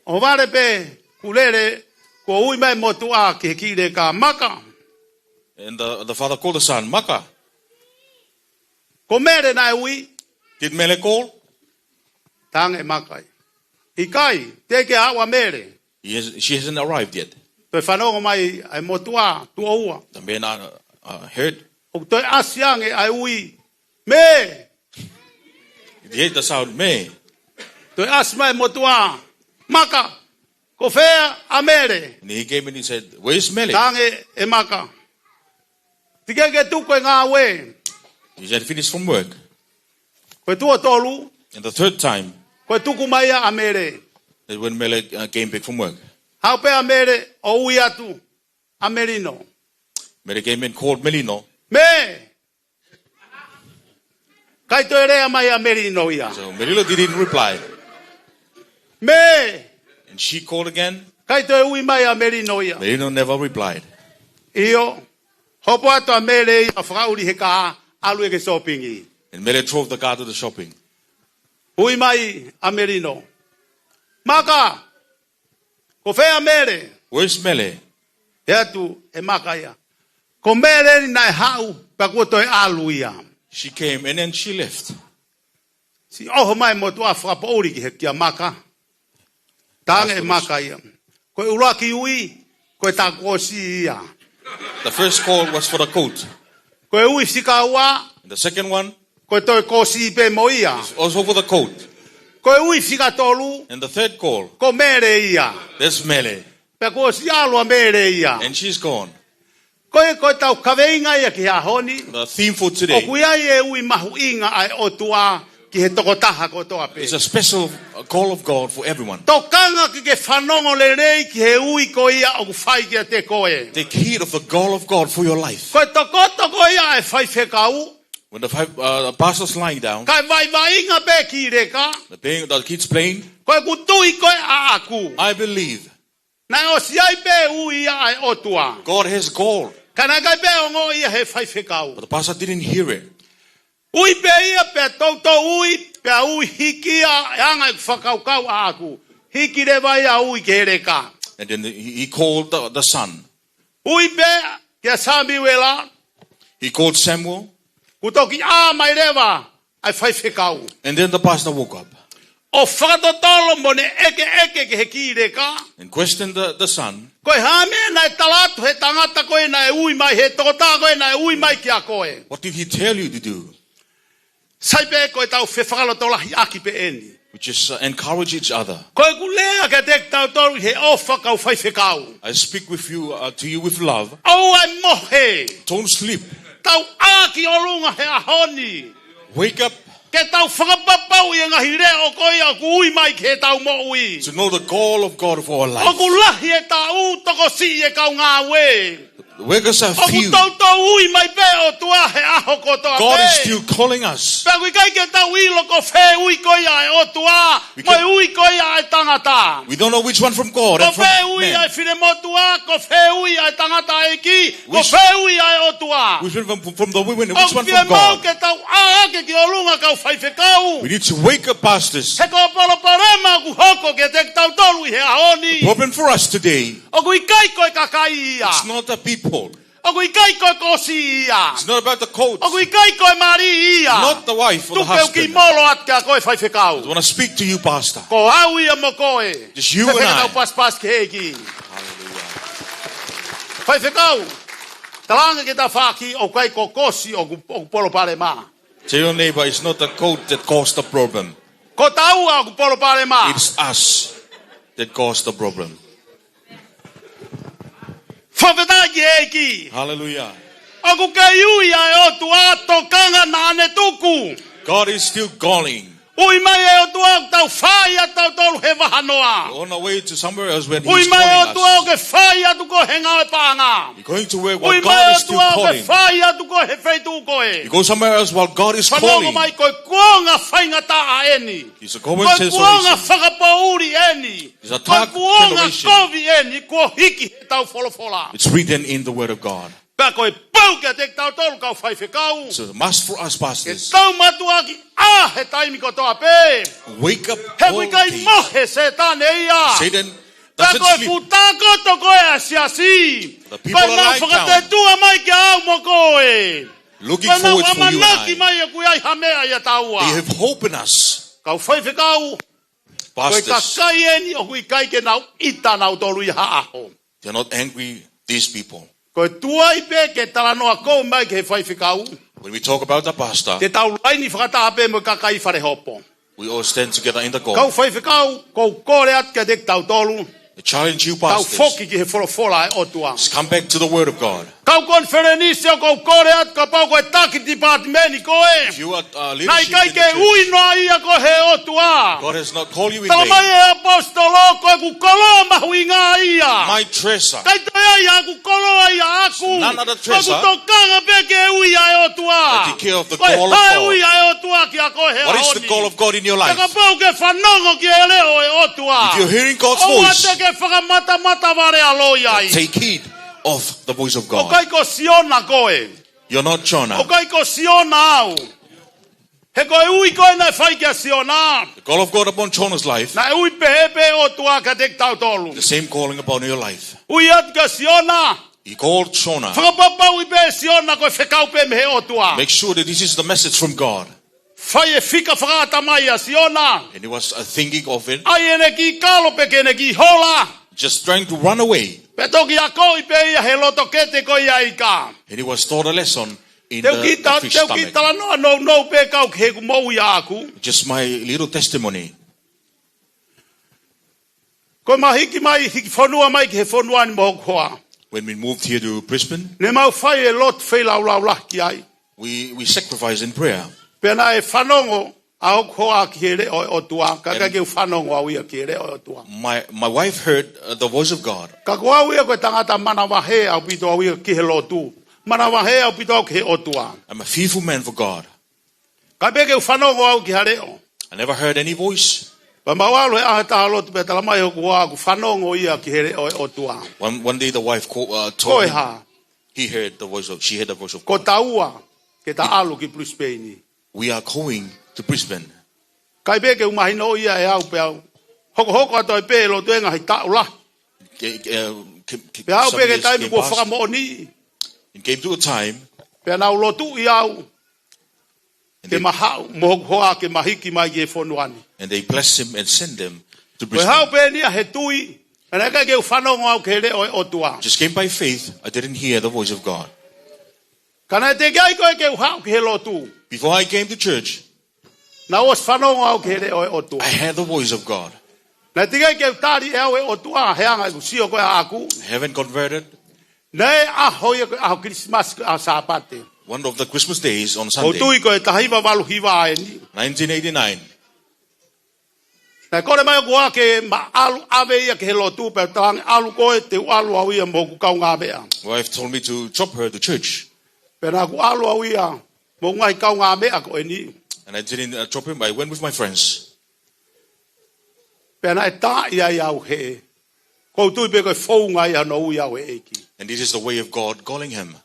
O vare pe kulere ko ui mai motu a ki he kire ka Maka. And the father called the son, Maka. Ko mere nai ui. Did Mele call? Tange Makai. I kai, te ke awa mere. She hasn't arrived yet. Toi whanongo mai ai motu a tu oua. The men heard. O toi asiange ai ui. Me! He heard the sound, Me. Toi as mai motu a. Maka! Ko whea a mere. And he came and he said, where's Mele? Tange e Maka. Tike ke tu koe ngā we. He said, finished from work. Koe tua tolu. And the third time, Koe tuku mai a mere. that when Mele came back from work, Hau pe a mere o ui atu. A Merino. Mele came and called Melino. Me! Kai toi rea mai a Merino ia. So Melino didn't reply. Me! And she called again. Kai toi ui mai a Merino ia. Melino never replied. Io, hopo atu a mere ia whakauri he ka alu e ke shoppingi. And Mele drove the car to the shopping. Ui mai a Merino. Maka! Ko whea mere. Where's Mele? E atu e Maka ia. Ko mere ni nai hau pa kua toi alu ia. She came and then she left. Si oho mai mo tua whakapauri ki he kia Maka. Tange e Maka ia. Ko uraki ui, ko ta kosi ia. The first call was for the coat. Ko ui sika ua, And the second one ko toi kosi pe mo ia. was also for the coat. Ko ui sika tolu, And the third call, ko mere ia. there's Mele. Pe ko si alua mere ia. And she's gone. Koe tau kaweinga ia ki hahoni. The theme for O today kuia e ui mahu inga ai o tua ki he tokotaha ko toa pe. is a special call of God for everyone. Tokanga ki ke whanongo le rei ki he ui ko ia o whai ki a te koe. Take heed of the call of God for your life. Koe toko ia e whai whekau. When the pastor's lying down, Kai vai inga pe ki reka. the kids playing, Koe kutui koe a aku. I believe Na o siai pe ui ia ai o tua. God has called, Kana kai pe o ngo ia he whai whekau. but the pastor didn't hear it. Ui pe ia pe tautou ui pe ui hiki a anga i whakaukau a aku. Hiki re vai a ui ke reka. And then he called the son. Ui pe kia Samuela. He called Samuel. Kutoki a mai rewa ai whai whekau. And then the pastor woke up O whakatotolo mo ne eke ke he ki reka. and questioned the son. Koe hame na e talatu he tangata koe na e ui mai he tokota koe na e ui mai ki a koe. What did he tell you to do? Sai pe koe tau whewhakalotolahi aki pe eni. Which is encourage each other. Koe kulea ke tek tau toru he o whakau whai whekau. I speak with you to you with love. Au ai mohe. Don't sleep. Tau aki o runga he ahoni. Wake up Ke tau whakapapau i ngahi rea o koe a kui mai ke tau mo ui. to know the call of God for our O life. kulahi e tau toko si e kau ngā we. The workers are O few. kutau ui mai pe o tua he aho kotoa pe. God is still calling us. Pea kui kai ke tau ilo ko whe ui koe ai o tua. We Moi can- ui koe ai tangata. We don't know which one from God Ko and from whe ui ai man. whine motua. Ko whe ui ai tangata e ki. Ko Which- whe ui ai o tua. Which one from the women and O which one kia from mau God? ke tau aake ki o lunga kau whai whekau. We need to wake up, pastors. He ko polo parema ku hoko ke te tau tolu i he ahoni. Problem for us today, O kui kai koe kakai ia. it's not the people. O kui kai koe kosi ia. It's not about the coach. O kui kai koe mari ia. Not the wife or the Tukeu ki husband. molo at ka koe whai I whekau. want to speak to you, pastor. Ko au ia mo koe. Just you He and whekatau I. pas ke heki. Whai whekau. Talanga ke ta whaki o kai ko kosi o ku polo parema. Tell your neighbor, it's not the coach that caused the problem. Ko tau o ku polo parema. It's us that caused the problem. Whawheta ki heki. Hallelujah. O ku kei ui ai o tu ato kanga na ane tuku. God is still calling. Ui mai e o tu au tau whai a tau tolu he wahanoa. We're on our way to somewhere else when Ui He's mai o calling tu au us. ke whai a tu ko he ngau e pānga. You're going to where Ui while mai God o is tu still au ke calling. whai a tu ko he whaitu koe. You go somewhere else while God is Whanongo calling. mai koe kuonga whainga ta a eni. It's a common Koe sense kuonga solution. whakapauri eni. It's a Koe dark kuonga generation. kovi eni. Kua hiki he tau wholofola. It's written in the Word of God. Pea koe pau ke te tau tolu kau whai whekau. So a must for us Ke pastors. tau matua ki he taimi kotoa pe. Wake up He all kui kai day. mohe se tane ia. Satan Pea doesn't koe sleep. putako to koe a siasi. The people Koe are nau lying whakatetua mai ki au mo koe. Looking Koe nau forward for you and amanaki I. mai e kui ai hamea ia taua. They have hope in us. Kau whai whekau. Koe Pastors, kakai eni o kui kai ke nau ita nau tolu i haaho. they're not angry, these people. Koe tua i pe ke talanoa kou mai ke he whai whekau. When we talk about the pastor, Te tau laini whakataha pe mo kakai whare hopo. we all stand together in the Kau call. whai whekau, kou kore at ke dek tau tolu. I challenge you, Tau pastors, foki ki he wholofola e otua. just come back to the Word of God. Kau konferenisi o kou kore at ka pau koe taki departmeni koe. If you are Nai leadership kai in ke the church, ui noa ia ko he otua. God has not called you in Tala mai vain. e apostolo koe ku kolo mahui ngā ia. My treasure, Kai toi ai a ku kolo ai a aku. None of the Koe treasure. ku tokanga pe ke ui ai otua. Take care of the Koe call of hae God. ui ai otua ki a koe he what is ahoni. the call of God in your Taka life? pau ke whanongo ki e leo e otua. If you're hearing God's O voice, ate ke whakamata vare aloi ai. take heed of the voice of O God. kai ko siona koe. You're not O Jonah. kai ko siona au. He koe ui koe na whai kia siona. The call of God upon Jonah's life, Na ui pehepe o tua ka tek tau tolu. the same calling upon your life. Ui at ka siona. He called Jonah. Whakapapau i pe siona koe whekau pe mehe o tua. Make sure that this is the message from God. Whai e whika whakata mai a siona. And he was thinking of it, Ai ene ki kalo pe kene ki hola. just trying to run away. Pe toki a ko i pe ia he loto kete ko ia i ka. And he was taught a lesson in Teu the fish ki stomach. tala no no pe kau ke ku mou ia aku. Just my little testimony. Ko mahiki mai hiki fonua mai ke fonua ni mo koa. When we moved here to Brisbane, Ne mau fai e lot fei lau lau lah ki ai. we sacrificed in prayer. Pena e whanongo a koa ki here o tua. Kaka ke whanongo a wia ki here o tua. My wife heard the voice of God. Ka koa wia koe tangata mana wahe au pito a wia ki he lotu. Mana wahe au pito au ki he o tua. I'm a fearful man for God. Ka pe ke whanongo au ki hare o. I never heard any voice. Pa mawalo e ahata lotu pe talamai o kua ku whanongo ia ki here o tua. One day the wife told Koe me ha. she heard the voice of Ko God. taua ke ta alu ki Brisbane. We are going to Brisbane. Kai pe ke umahino ia e au pe au. Hoko ato e pe lo tuenga hei tau la. Pe au pe ke taimi kua whakamooni. It came to a time Pe nau lotu i au. Ke mahau mohok hoa ke mahiki mai ke whonuani. and they blessed him and sent them to Pe hau Brisbane. pe nia he tui. E neka ke whanongo au ke re o tua. Just came by faith. I didn't hear the voice of God. Kana te gai koe ke hau ke he lotu. Before I came to church, Na os whanongo au ke re o tua. I heard the voice of God. Na te gai ke tari e au e o tua. Heanga i kusio koe a aku. I haven't converted. Nei aho ia koe aho Christmas a sapate. One of the Christmas days on O Sunday, tui koe tahiwa walu hiwa e ni. 1989, Na kore mai kua ke ma alu ave ia ke he lotu. Pe tangi alu koe te alu au ia mo ku kau ngā mea. my wife told me to drop her to church. Pe na ku alu au ia mo ngai kau ngā mea ko e ni. And I didn't drop him. I went with my friends. Pe na e tā ia iau he. Kou tui pe koe fou ngai ano ui au e eki. And this is the way of God calling him.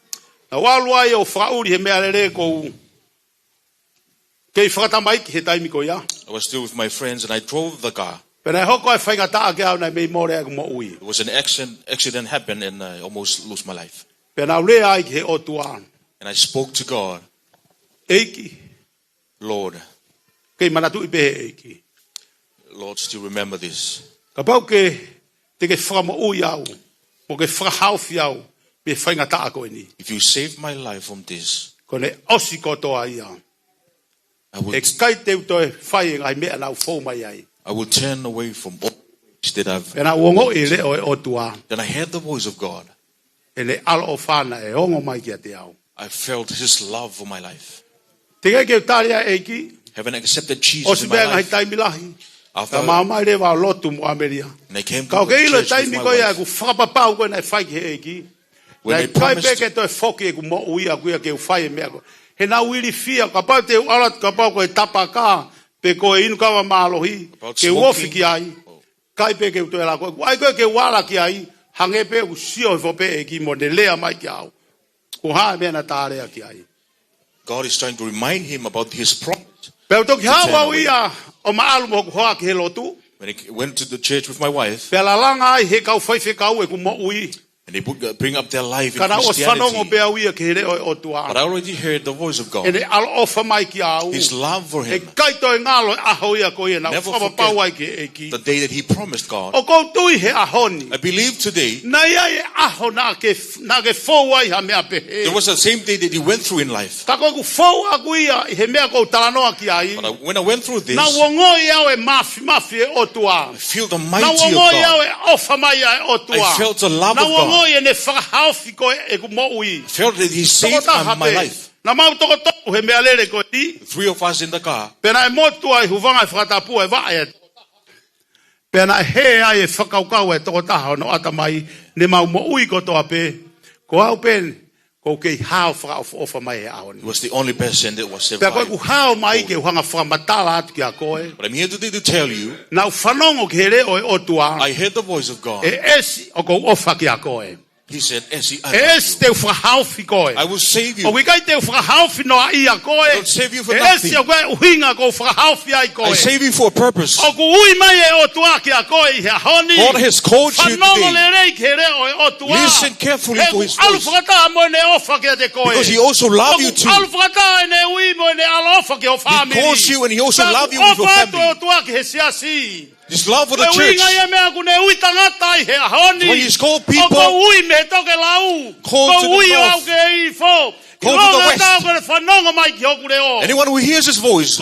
Na walu ai o whauri he mea lere kou. Kei whakatamai ki he taimi ko ia. I was still with my friends and I drove the car. Pe na e hoko e whainga taa ke au nei mei more aku mo ui. It was an accident happened and I almost lost my life. Pe na ule ai ki he o tua. And I spoke to God, Eiki. Lord, Kei manatu i pe he eiki. Lord, still remember this. Ka pau ke te ke whakamo ui au. Mo ke whakahauwhi au. Me whainga taa ko e ni. If you save my life from this, Ko ne osi kotoa ia. I will, E kai te utoe whai ngai mea nau fōu mai ai. I will turn away from all that I've. E na uongo i re o tua. Then I heard the voice of God. E ne alo o whana e ongo mai kia te au. I felt his love for my life. Te kai ke utaria e ki. Having accepted O Jesus si in my bea ngai life, taimi lahi. after Ka maamai re wa lotu mo Ameria. and I came to Ka o ke ilo church with taimi my ko ia wife, ku whakapapau ko nei whai ki he e ki. when Nei they kai promised, peke toi whoki e ku mo uia kuia ke u whai e mea ko. He na uiri fia. Ka pau te alat ka pau ko e tapa ka. Pe ko e inu kawa maalohi. About Ke smoking. uofi ki ai. Kai peke u toi la ko. Ai koe ke wala ki ai. Hange pe u sio e fope e ki mo ne lea mai ki au. Ku haa mea na tārea ki ai. God is trying to remind him about his promise. Peo toki turn hawa away. ia o maalu mo hoa ki he lotu. When I went to the church with my wife, Pea la langa ai he kau whai kau e ku mo ui. and they bring up their life in Kana o whanongo Christianity. pea uia ki he reo o tua. But I already heard the voice of E God, ne alo ofa mai ki au. his love for E him. kaito e ngalo e aho ia ko ia na Never whapapau ai forget ki e ki. the day that he promised God. O kou tui he ahoni. I believe today, Na ia e aho na ke fōu ai ha mea pehe. it was the same day that he went through in life. Ka koe ku fōu aku ia i he mea kou talanoa ki ai. But when I went through this, Na wongo i au e mafi e o tua. I feel the Na mighty of wongo i au God. e ofa mai ai o tua. I felt the love Na of wongo God. i e ne whakahauwhi ko e ku mo ui. I felt that he saved Toko taha my pe. life. Na mau toko toku he mea lere ko i. Three of us in the car. Pena e motu ai huvanga e whakatapu e va e. Pena e he ai e whakaukau e toko taha no ata mai. Ne mau mo ui ko toa pe. Ko au pen. Ko kei hao whakaofa mai e ahoni. He was the only person that was Pea koe ku survived. hao mai ke uhanga whakamatala atu ki a koe. But I'm here today to tell you, Nau whanongo ke he reo e o tua. I heard the voice of God. E esi o kou ofa ki a koe. He said, Essie, E esi te whakahauwhi koe. I will save O you. wikai te whakahauwhi no a ia koe. I don't save you for E nothing. esi o koe uhinga ko whakahauwhi ai koe. I save you for a purpose. O ku ui mai e o tua ki a koe i he honi. God has called you Whanongo today. le rei ke reo e o tua. Listen carefully E for ku his alu voice. whakataha mo ne ofa ki a te koe. Because he also loves you too. Alu whakataha e ne ui mo ne alo ofa ki o family. calls you and he also Pea loves you with your ofa atu family. e o tua ki he siasi. His love for the E ui church. ngai e mea ku ne ui tangata i he honi. When he's called O people, ko ui me toke lau. called to Ko ui the o au north. ke i fo. Ko Go to the west. West. Anyone who hears his voice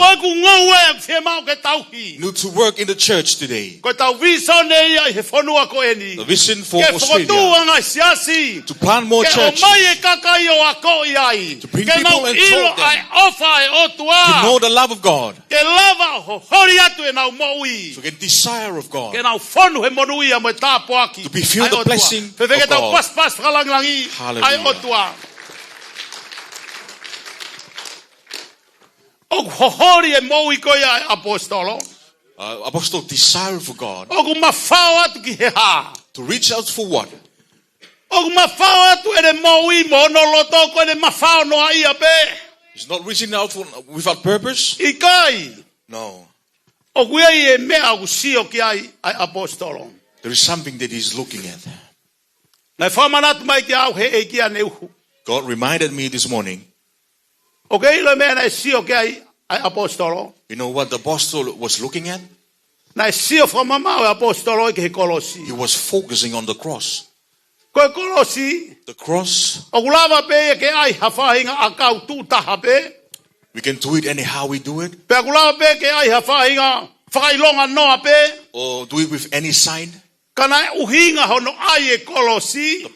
need to work in the church today. The vision for Australia. To plant more churches. To bring people and talk them. To know the love of God. To get desire of God. To be filled the blessing of God. Hallelujah. Apostle desire for God. To reach out for what? He's not reaching out for, without purpose. No. There is something that he's looking at. God reminded me this morning. You know what the apostle was looking at? He was focusing on the cross. The cross. We can do it anyhow we do it. Or do it with any sign. The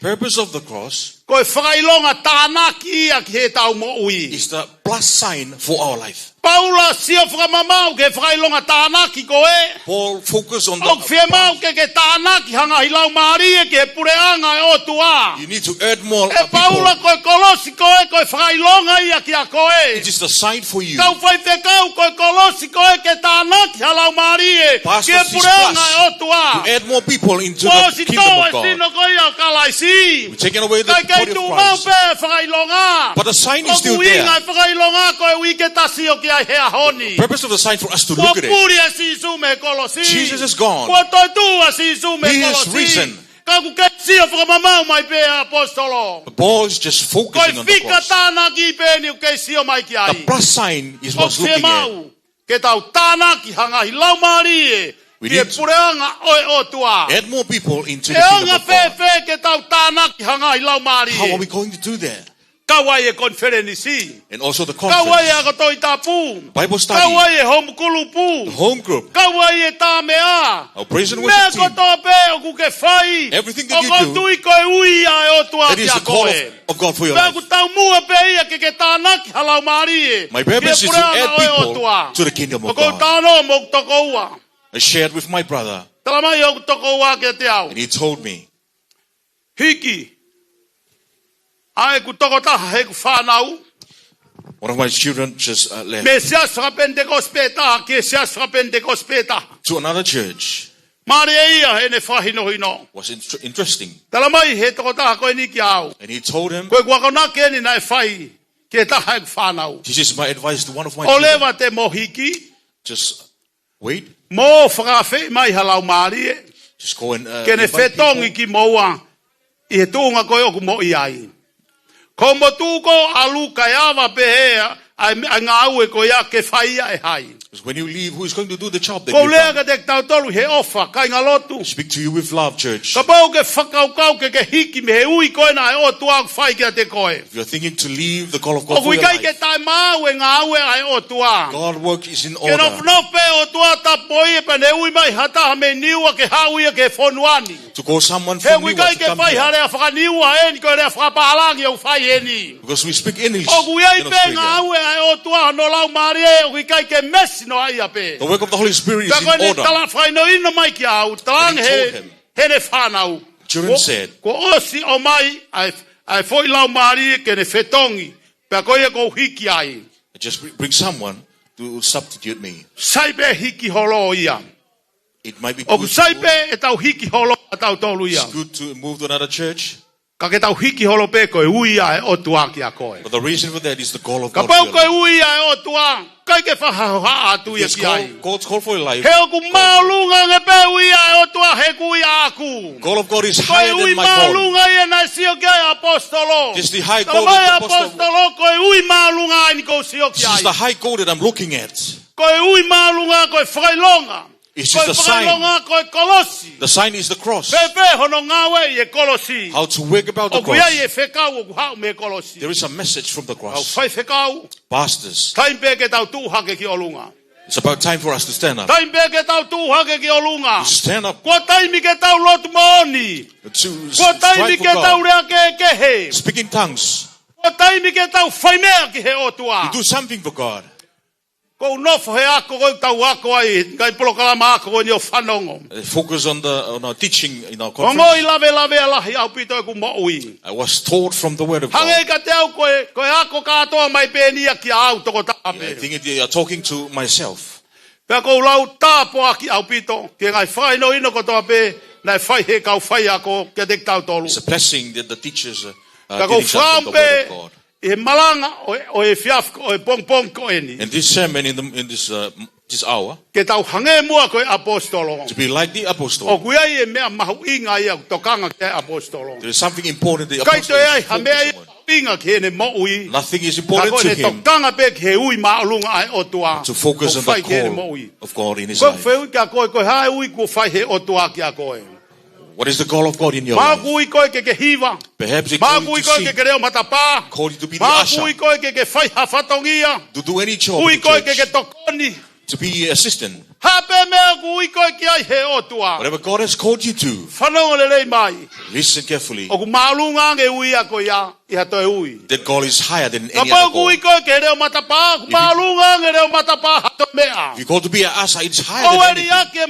purpose of the cross is the plus sign for our life. Paul focused on the you need to earn more people. It is the sign for you. Pastor sees plus to add more people into the kingdom of God. We're taking away the body of Christ. But the sign is still there. The purpose of the sign for us to look at it. Jesus is gone. He is risen. The Paul is just focusing on the cross. The plus sign is what's looking at. We need to add more people into the kingdom of God. How are we going to do that? And also the conference, Bible study, the home group, our praise and worship team. Everything that you do, that is the call of God for your life. My purpose is to add people to the kingdom of God. I shared with my brother, and he told me, one of my children just left to another church. Was interesting. And he told him, this is my advice to one of my children. Just wait. Just go and invite people. Because when you leave, who is going to do the job that you done? Speak to you with love, church. If you're thinking to leave the call of God for your life, God's work is in order. To call someone from New York to come here. Because we speak English in Australia. The work of the Holy Spirit is in order. And he told him, children said, just bring someone to substitute me. It might be good it's good to move to another church. But the reason for that is the call of God for your life. Yes, God's call for your life. Call of God is higher than my call. Just the high call of the apostle. This is the high call that I'm looking at. It's just a sign. The sign is the cross. How to work about the cross. There is a message from the cross. Pastors, it's about time for us to stand up. To stand up. To strive for God. Speak in tongues. To do something for God. Focus on the teaching in our conference. I was taught from the word of God. I think you are talking to myself. It's a blessing that the teachers are getting from the word of God. In this sermon, in this hour, to be like the apostle. There is something important the apostle is focusing on. Nothing is important to him. To focus on the call of God in his life. What is the call of God in your life? Perhaps He called you to sing, called you to be the usher, to do any job in the church, to be an assistant. Whatever God has called you to, listen carefully. That call is higher than any other call. If you call to be an usher, it's higher than anything.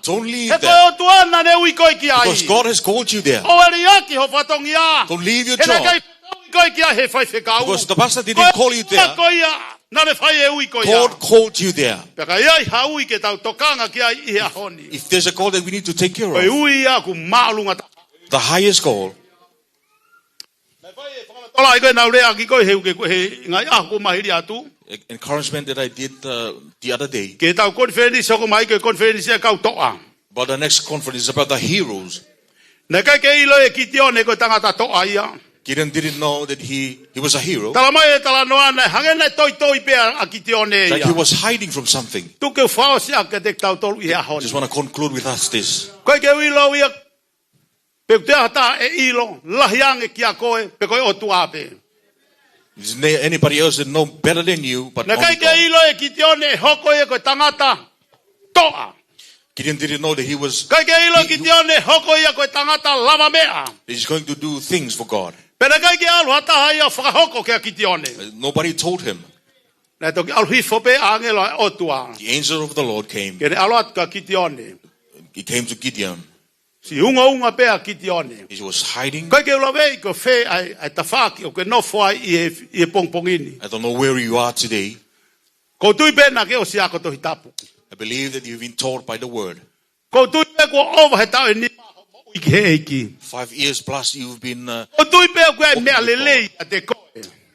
Don't leave there. Because God has called you there. Don't leave your job. Because the pastor didn't call you there. God called you there. If there's a call that we need to take care of, the highest call. Encouragement that I did the other day. But the next conference is about the heroes. Gideon didn't know that he was a hero. That he was hiding from something. I just want to conclude with us this. Is there anybody else that know better than you, but only God? Gideon didn't know that he's going to do things for God. Nobody told him. The angel of the Lord came. He came to Gideon. He was hiding. I don't know where you are today. I believe that you've been taught by the word. 5 years plus you've been I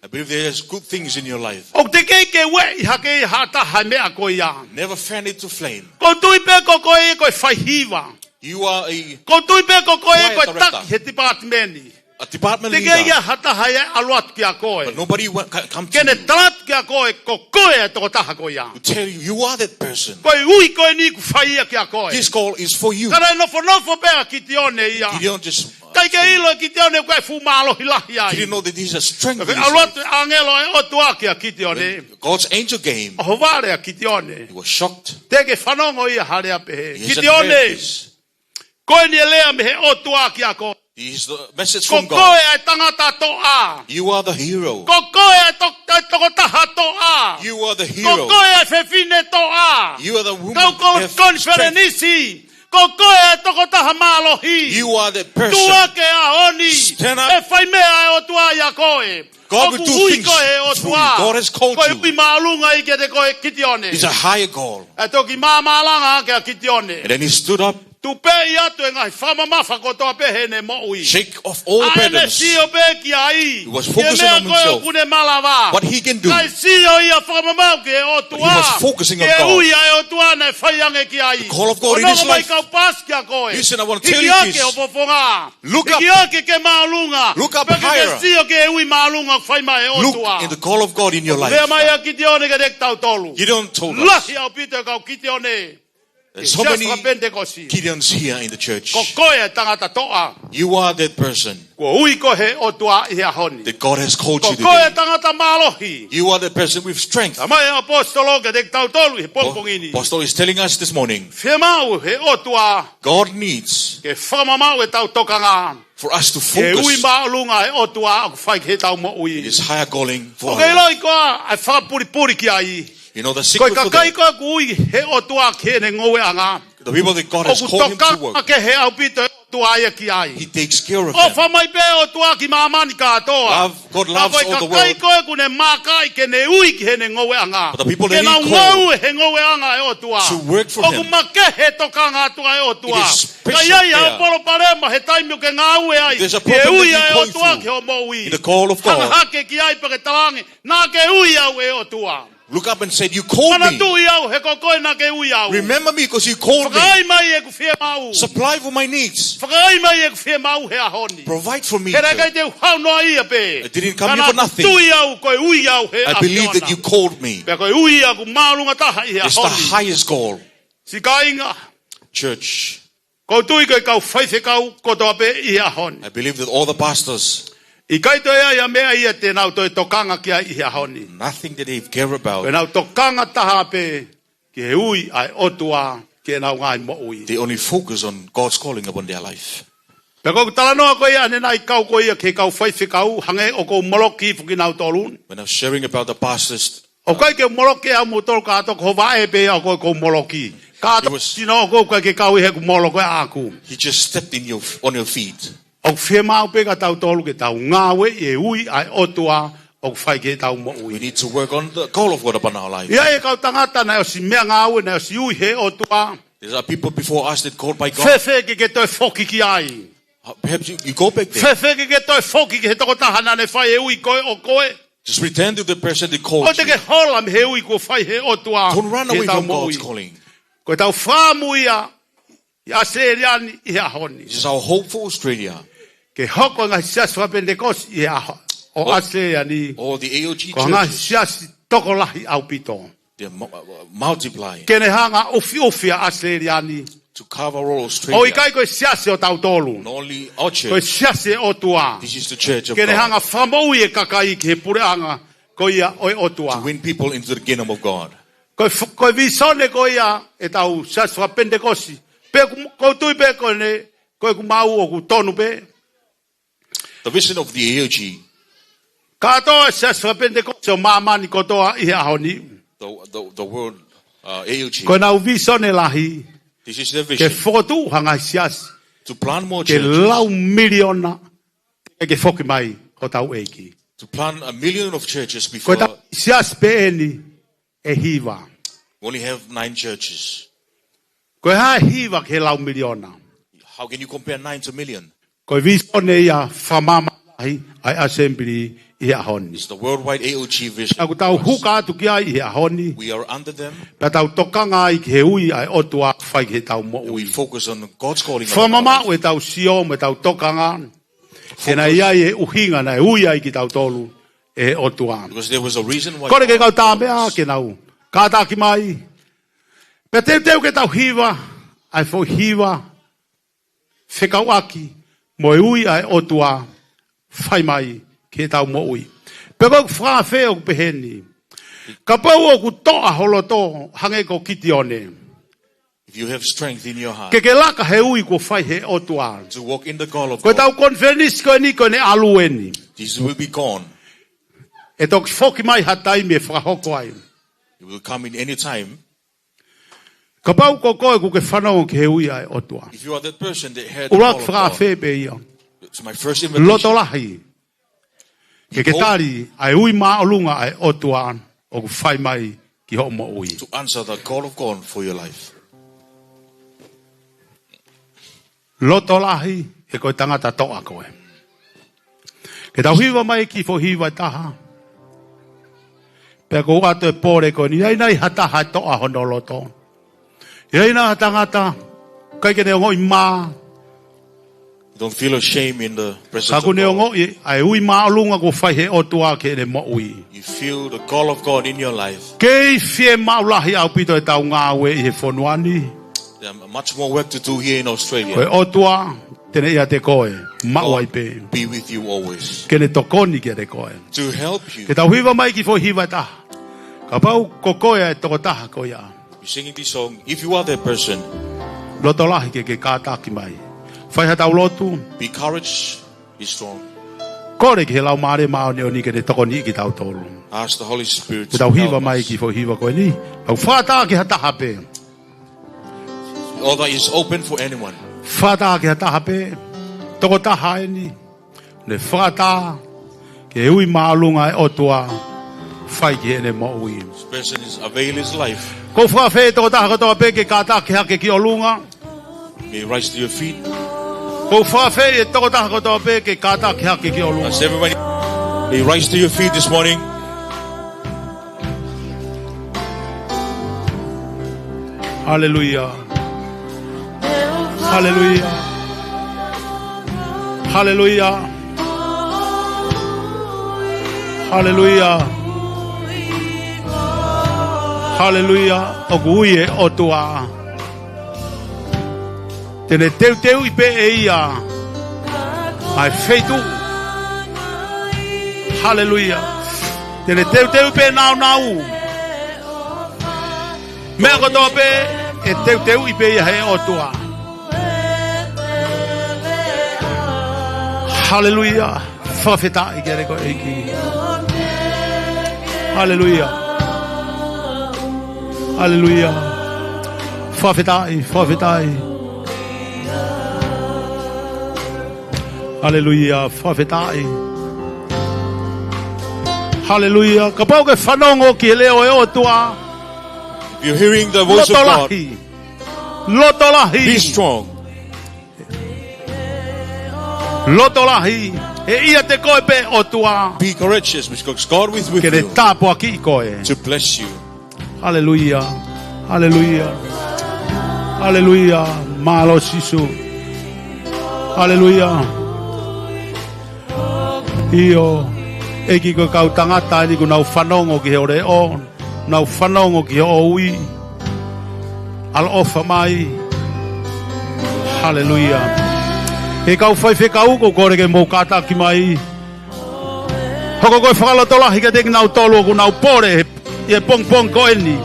believe there's good things in your life. Never fan it to flame. You are a department leader. But nobody come to you to tell you you are that person. This call is for you. Gideon just didn't know that he's a strength in his life. God's angel came. He was shocked. He hasn't heard this. This is the message from God. You are the hero. You are the hero. You are the woman who has strength. You are the person. Stand up. God will do things through you. God has called you. It's a higher call. And then he stood up. Shake off all burdens. He was focusing on himself. What he can do. But he was focusing on God. The call of God in his life. Listen, I want to tell you this. Look up. Look up higher. Look in the call of God in your life. Gideon told us. There's so many Gideons here in the church. You are that person that God has called you today. You are the person with strength. Apostle is telling us this morning, God needs for us to focus in His higher calling for our life. You know the secret for that. The people that God has called him to work, He takes care of them. God loves all the world. But the people that He called to work for Him, it is special care. There's a problem that you're going through in the call of God. Look up and say, you called me. Remember me because you called me. Supply for my needs. Provide for me. I didn't come here for nothing. I believe that you called me. It's the highest goal. Church, I believe that all the pastors, nothing that they care about, they only focus on God's calling upon their life. When I was sharing about the pastors, he just stepped on your feet. We need to work on the call of God upon our life. There are people before us that called by God. Perhaps you go back there. Just pretend to the person that called you. Don't run away from God's calling. This is our hope for Australia. All the AOG churches, they're multiplying to cover all Australia. Not only our church, this is the church of God, to win people into the kingdom of God. The vision of the AOG, the world AOG, this is their vision, to plant more churches, to plant 1 million of churches before. We only have 9 churches. How can you compare 9 to 1 million? It's the worldwide AOG vision. We are under them. We focus on God's calling. Because there was a reason why. If you have strength in your heart to walk in the call of God, this will be gone. It will come in any time. If you are that person that heard the call of God, it's my first invitation. To answer the call of God for your life. Don't feel ashamed in the presence of God. You feel the call of God in your life. There's much more work to do here in Australia. Koe o tua, tene ia te koe, mawai pe. Be with you always. Kene tokoni kia te koe. To help you. Ke tau hiwa mai ki fo hiwa taha. Ka pau ko koe e toko taha ko ia. You're singing this song. If you are that person, loto lahi ke kātaki mai. Whai ha tau lotu. Be courage, be strong. Kore ki he lau maare mao ni o ni ke te tokoni ki tau tolu. Ask the Holy Spirit to help hiwa mai ki fo hiwa koe ni. Au whata ki ha taha pe. All that is open for anyone. Whata ki ha taha pe. Toko taha e ni. Ne whata ke ui maalunga e otua. Whai ki ene mo ui. This person is avail his life. Ko whawhe toko taha katoa pe ke kātaki hake ki o lunga. May you rise to your feet. Ko whawhe e toko taha katoa pe ke kātaki hake ki o lunga. As everybody, may you rise to your feet this morning. Hallelujah. Hallelujah. Hallelujah. Hallelujah. Hallelujah. Oguie otua. Tene teu I pe e ia. Ai feitu. Hallelujah. Tene teu pe nau. Mea kotoa pe e teu I pe ia he otua. Hallelujah. Whawheta I kere ko eiki. Hallelujah. Hallelujah. Whawheta I. Hallelujah. Whawheta I. Hallelujah. Ka pau ke whanongo ki leo e otua. If you're hearing the voice of God, Lotolahi. Be strong. Lotolahi. E ia te koe pe otua. Be courageous because God is with you. To bless you. Hallelujah. Hallelujah. Hallelujah. Malo sisu. Hallelujah. Io. Eki ko kau tangata ni ko nau whanongo ki he ore o. Nau whanongo ki he o ui. Al ofa mai. Hallelujah. E kau whai whekau ko kore ke mou kata ki mai. Hoko koe whakalotolahi ke teki nau tolu ku nau pore e pong ko eni.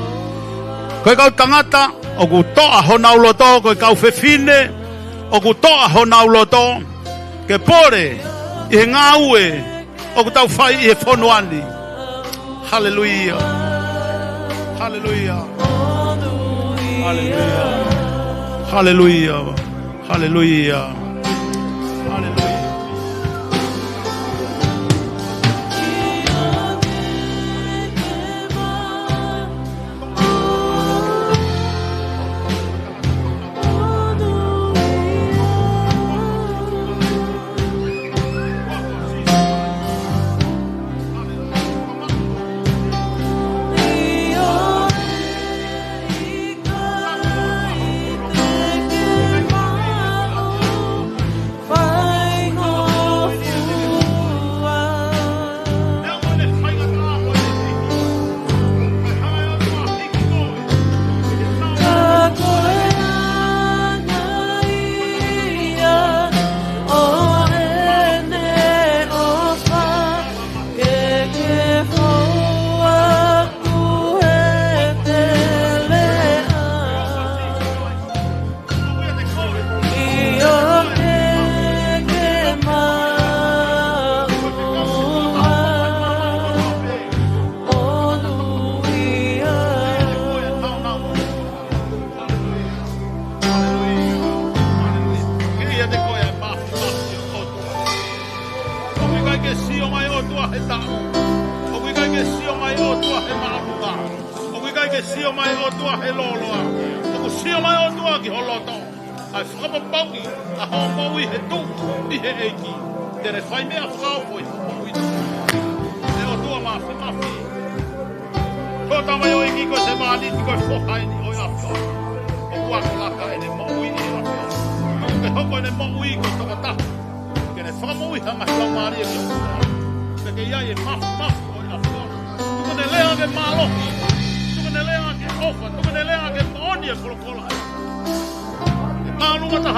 Koe kau tangata o ku toa ho nau loto koe kau whewhine o ku toa ho nau loto ke pore I he ngā ue o ku tau whai I he whonoani. Hallelujah. Hallelujah. Hallelujah. Hallelujah. Hallelujah.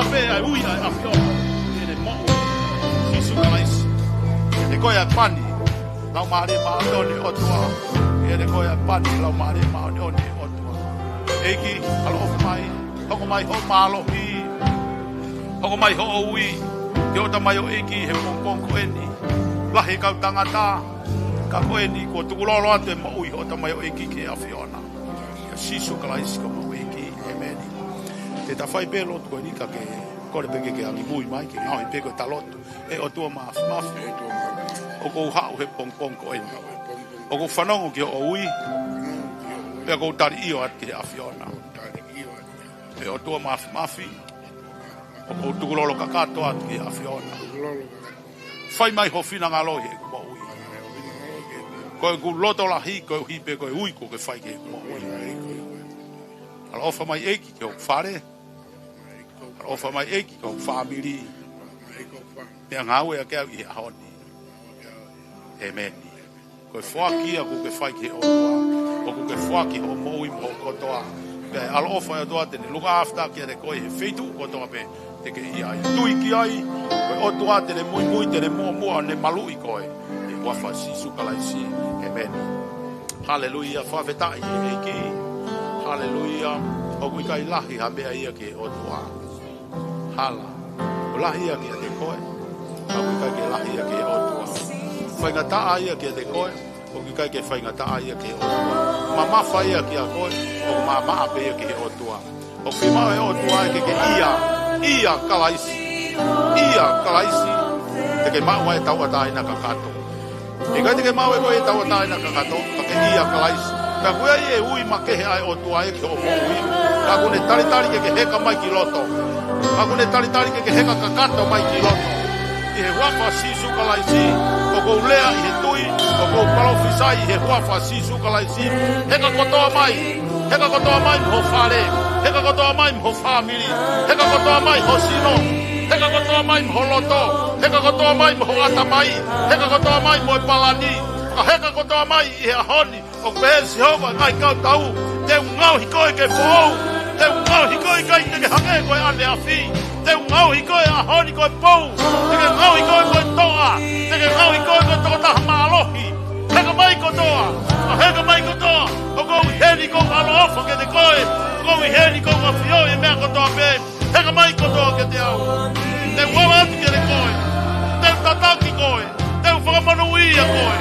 hape ai ui ai afio. Ele mo. Sisu kalaisi. Ele koia pani. Lau mare maone otua. Ele koia pani lau mare maone otua. Eki alo mai. Hoko mai ho malo hi. Hoko mai ho ui. Te ota mai o eki he pongpong ko eni. Lahi kau tangata. Ka ko eni ko tukulolo ate mo ui ota mai o eki ke afiona. Sisu kalaisi ko mo eki. Amen. Te ta fai pelo tu ni ka ke kore peke ke ali mui mai ke ngau pe ko taloto. E o tua ma o ko hau he pongpong ko eni. O ko whanongo ki o ui. Pea ko tari io at ki afiona. E o tua mafi. O ko tukulolo kakato at ki afiona. Whai mai ho whina ngā lohi e ko mo ui. Ko e ku loto la hi ko hi pe ko e ui ko ke whai ke mo ui. Ala ofa mai eki ke o whare. Ala ofa mai eki ke o whamiri. Pea ngāwe a kea i ahoni. Amen. Ko e whakia ko ke whai ke o tua. O ko ke whaki o mo ui mo kotoa. Pea ala ofa e toa tene luka afta ke re koe he feitu kotoa pe. Te ke ia i tui ki ai. Ko e o tua tene mui tene mua ne malu i koe. E wafa si sukalaisi. Amen. Hallelujah. Whawhetai e eki. Hallelujah. O kui kai lahi ha mea ia ke o tua. Hala. O lahi ia ke te koe. O kui kai ke lahi ia ke o tua. Whaingataa ia ke te koe. O kui kai ke whaingataa ia ke o tua. Mamafa ia ke a koe. O mamaa pe ia ke o tua. O kui mau e o tua e ke ia. Ia kalaisi. Ia kalaisi. Te ke mau e tau atai na kakato. E kai te ke mau e koe e tau atai na kakato. Ka ke ia kalaisi. Ka kua i e ui ma kehe ai o tua e ke o mo ui. Ka kune tari ke heka mai ki loto. Ka kune tari ke heka kakato mai ki loto. I he wafa sisu kalaisi. O kou lea i he tui. O kou palofisai i he wafa sisu kalaisi. Heka kotoa mai. Heka kotoa mai mho whare. Heka kotoa mai mho whamiri. Heka kotoa mai ho sino. Heka kotoa mai mho loto. Heka kotoa mai mho atamai. Heka kotoa mai mho palani. Ka heka kotoa mai i he ahoni. O pehe Jehova ngai kau tau. Te ungau hikoe ke whou. Te ungau hikoe kai te ke hange koe ane a whi. Te ungau hikoe ahoni koe pou. Te ke ngau hikoe koe toa. Te ke ngau hikoe koe toko taha maalohi. Heka mai kotoa. Heka mai kotoa. O kou i heni kou alo ofa ke te koe. O kou i heni kou a whio e mea kotoa pe. Heka mai kotoa ke te au. Te ungau atu ke te koe. Te tataki koe. Te whakamanu ia koe.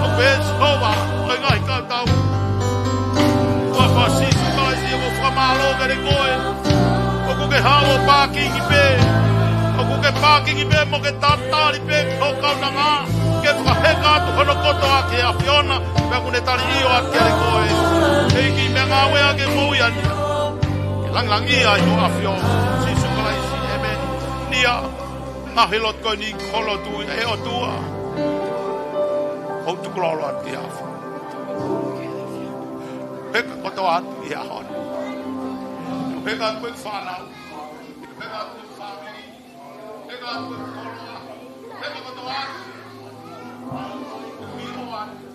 O pehe Jehova ngai kau tau. Kua whasisu kalaisi e mo whamalo ke te koe. O kuke hao o pākingi pe. O kuke pākingi pe mo ke tātari pe ki ho kau na ngā. Ke whaheka atu hono kotoa ke a whiona. Pea kune tari io at ke te koe. Eiki me ngā wea ke moui ania. Ke langlang ia i ho a whiona. Sisu kalaisi amen. Nia. Ngā hilot koe ni kolo tui e o tua. Hou tukulolo at ki a whiona. Heka kotoa atu i a honi. Heka atu e whanau. Heka atu e whamiri. Heka atu e koloa. Heka kotoa atu. Hiro atu.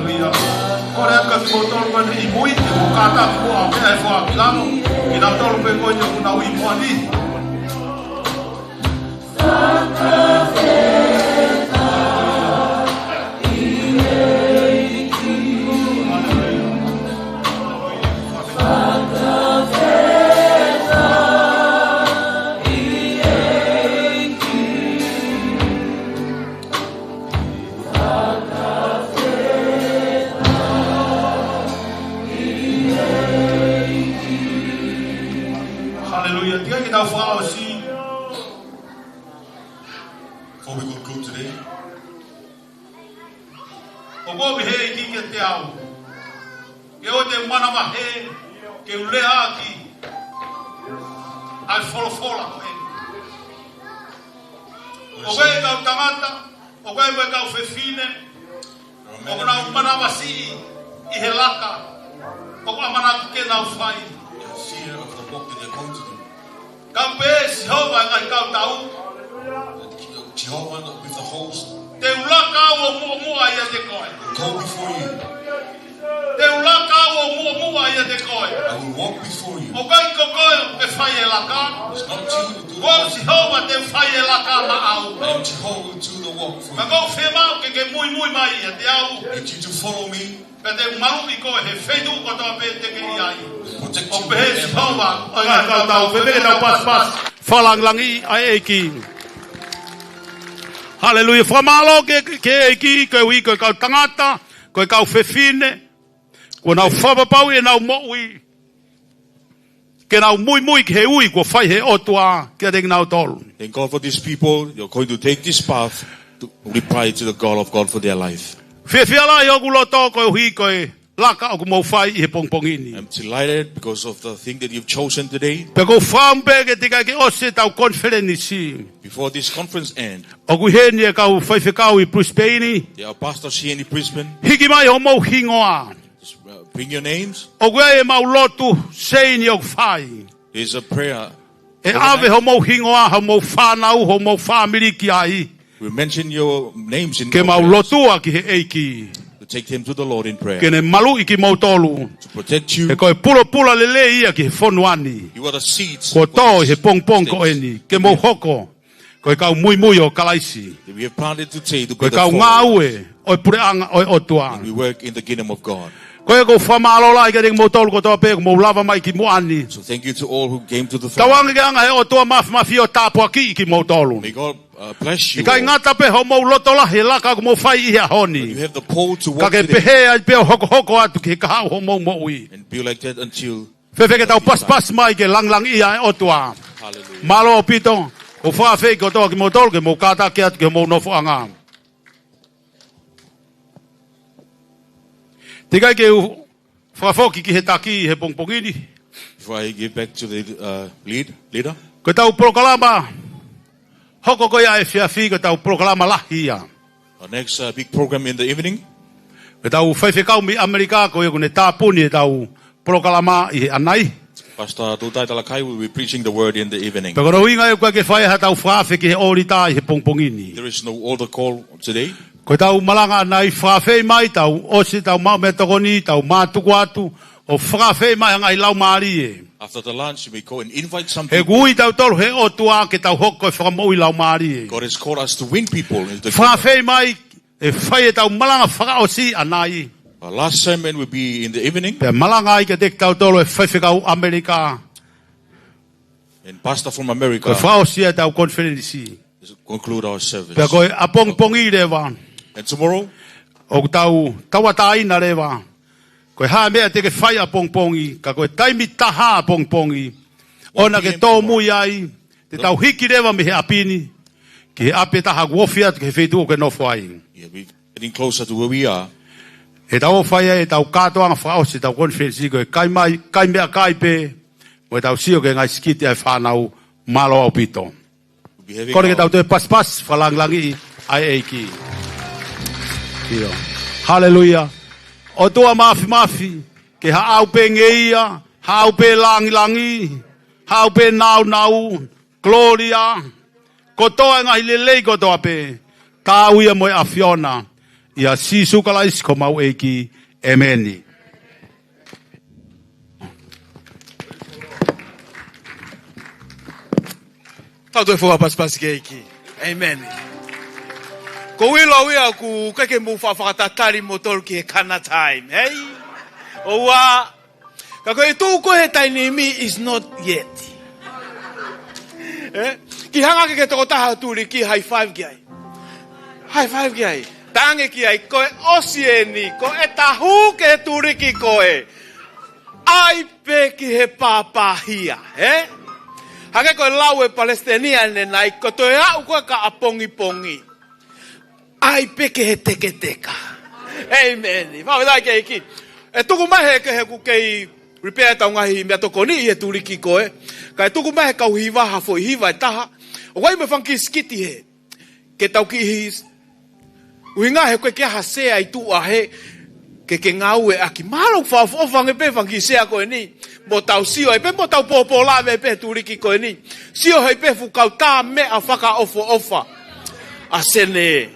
Hallelujah. Ora ka ki mo tolu ka ni mui ki mo kata ki mo a pe ai fo a kilano. Ki na tolu pe ko nyo na ui mo ani. Hallelujah. Tiga kita fala aussi. Before we conclude today, Ogo bihe ki ke te au. Ke o te mana mahe ke ule aki. Ai fola ko en. Ogo e ka tangata, ogo e ka fefine. Ogo na mana wasi I helaka. Ogo amana ke na fai. fear of the work that they're going to do. Kampe Jehovah ngai ka tau. Jehovah with the host Te ulaka o mo ai te koi. go before you. Te ulaka o mo ai te koi. I will walk before you. O kai ko koi e fai e laka. It's not you who do the Wo work. Jehovah te fai e laka ma au. I am Jehovah who do the work for Ma you. go fema ke mui mai e te au. Get you to follow me. Pe te maru I ko he feitu ko to pe te ke ai. Protect O you. pe wherever. Jehovah o ngai ka tau pe te tau pas. Falang langi ai ki. Hallelujah. Famalo ke ke wi ko ka tangata, ko ka fefine. Ko na fa pau e na mo wi. Ke na muy ke ui ko fai he otua ke te na tol. Thank God for these people. You're going to take this path to reply to the call of God for their life. Fefiala yo ku loto ko hui ko laka o mo fai he pongpongini. I'm delighted because of the thing that you've chosen today. Pe ko fambe ke tika ke ose tau conference. Before this conference ends, O ku he ni ka fai fe ka I Brisbane. there are pastors here in Brisbane. Hiki mai ho mo hingoa. Just, bring your names. O ku e mau lotu sei ni o fai. There's a prayer. E ave ho mo hingoa ho mo whanau ho mo family ki ai. We mention your names in Ke mau prayers lotua ki he eiki. to take them to the Lord in prayer. Ke ne malu iki mo tolu. To protect you. E koe pula lele ia ki he fonuani. You are the seeds. Ko to he pong ko States eni. Ke mo hoko. Koe kau mui o kalaisi. that we have planted to take to Koe be the kau ngā followers. ue. Oi pure anga oi otua. We work in the kingdom of God. Koe ko whamalo lai ke mo tolu ko toa pe ko mo lava mai ki mo ani. So thank you to all who came to the throne. Tawangi ke anga he otua mafi o tapua ki mo tolu. May God bless you. Kai all. ngata pe ho mo loto la he laka ko mo fai I You honi. have the pull to Ka walk ke today pehe ai pe hoko atu ke ka ho mo ui. and be like that until. Fefe ke tau pas mai ke lang ia o tua. Hallelujah. Malo o pito. O wha fe ko toa ki mo tolu ke mo kata ke atu ke mo nofo anga. Tikai ke whafoki ki he taki he pongpongini. Before I give back to the leader, Ko tau proklama. Hoko ko ia e whiawhi ko tau proklama lahi ia. our next big program in the evening. Ko tau whaiwhi kau mi Amerika ko e kone tāpuni e tau proklama I he anai. Pastor Tutai Talakai will be preaching the word in the evening. Pe kono inga e kua ke whai ha tau whawhi ki he orita I he pongpongini. There is no altar call today. Ko tau malanga nai whawhi mai tau osi tau mau me tokoni tau mātuku atu o whawhi mai ngai lau maari e. After the lunch, you may go and invite some He people. gui tau tolu he o tua ke tau hoko e whakamoi lau maari e. God has called us to win people. Into the Whawhi mai e whai e tau malanga whakaosi anai. Our last sermon will be in the evening. Pe malanga I ke tek tau tolu e whaiwhi kau Amerika. And Pastor from America Ko whaosi e tau konferensi. will conclude our service. Pe koe apongpongi rewa. And tomorrow, O tau tawataina rewa. Koe haa mea te ke whai apongpongi. Ka koe taimi taha apongpongi. Ona ke tō mui ai. Te tau hiki rewa me he apini. Ki he ape taha guofi atu ke he whetu o ke nofo ai. yeah, we're getting closer to where we are. E tau whai e tau katoanga whaosi tau konferensi koe kai mea kai pe. Mo e tau sio ke ngai skiti ai whanau malo au pito. We'll be having Kore ke tau our, te pas whalanglangi ai eiki. Tiro. Hallelujah. O tua mafi. Ke haau pe ngeia. Haau pe langi. Haau pe nau. Gloria. Ko toa ngai lelei ko toa pe. Tau ia moe a Fiona. Ia sisu kalais ko mau eki. Amen. Tau toi fua pas keiki. Amen. Ko wila ku kake mu whawhakatatari mo tolu ki he kana time. Hey? Owa. Ka koe tūko he taini mi is not yet. Ki hanga ke toko taha tūri ki high five ki ai. High five ki ai. Tange ki ai. Koe osieni. Ko e tahu ke tūri ki koe. Ai pe ki he pāpāhia. Hake koe lau e Palestinian ne nai. Ko toi au koe ka apongi pongi. Ai pe ke he teke teka. Amen. Whawedai ke iki. E tuku mahe ke he ku kei repair tau ngahi mea toko ni i he tūri ki koe. Ka e tuku mahe kau hiwa hafo i hiwa e taha. O wai me whanki skiti he. Ke tau ki his. Uhinga he koe kia ha sea i tu a he. Ke ngau e aki. Mahalo whawhange pe whanki sea koe ni. Mo tau sio e pe mo tau popo la me pe tūri ki koe ni. Sio hei pe fukau tā mea whaka ofa. A sene,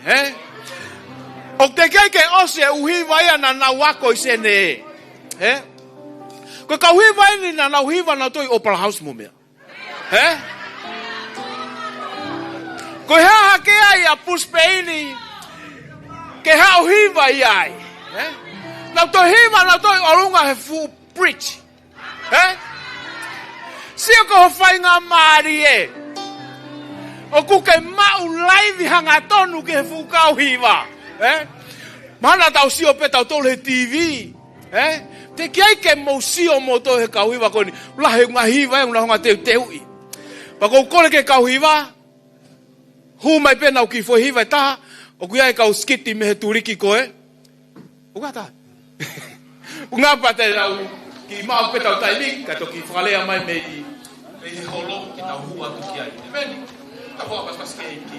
O te keike ose uhiwa ia na nau wako i sene, Koe ka uhiwa ini na nau hiwa na toi Opera House mo mea. Koe haha ke ai a puspe ini, ke hao hiwa i ai. Nau toi hiwa na toi orunga he full preach. Sio ko ho whai ngā maari O kuke mau laivi hanga tonu ke he fukau hiwa. Mana tau sio pe tau tolu he TV. Te kiai ke mo sio mo to he kau hiwa koni. Ulahe unga hiwa una honga teu i. Pako kore ke kau hiwa. Hu mai pe nau ki fo hiwa taha. O kuia e kau skiti me he turiki koe. Uga ta. Unga pate nau ki mau pe tau taimi. Kato ki whalea mai me i. Me he holo ki tau hua tu kiai. Amen. Pas keiki.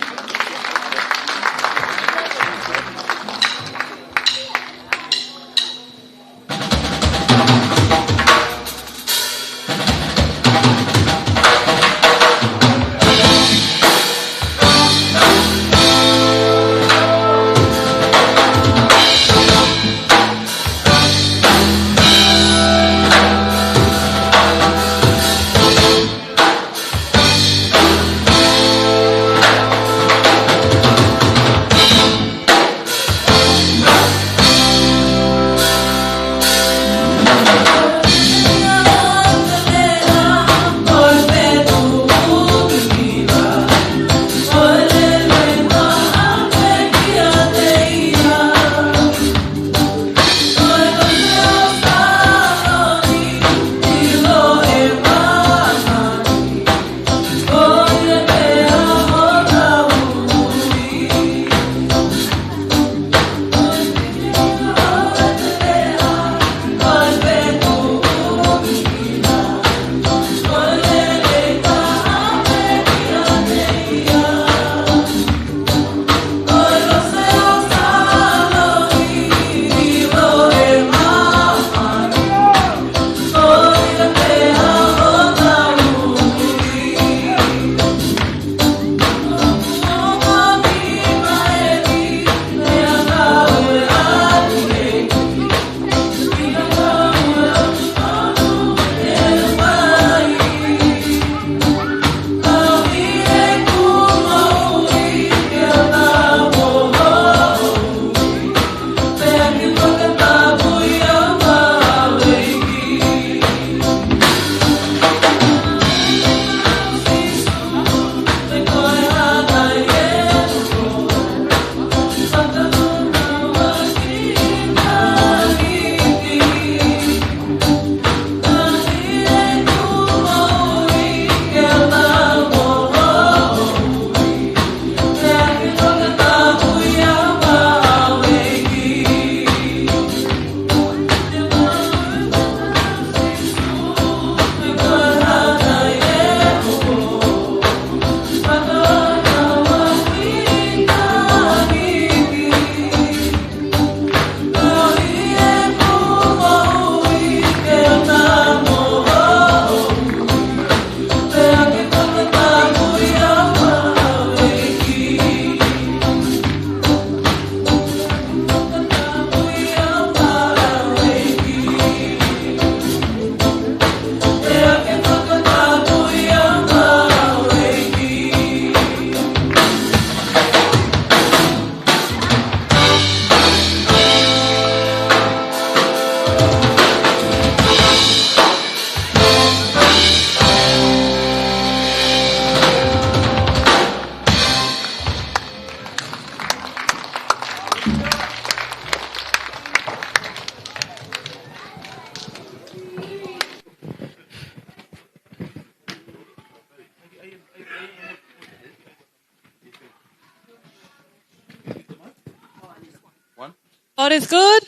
God is good?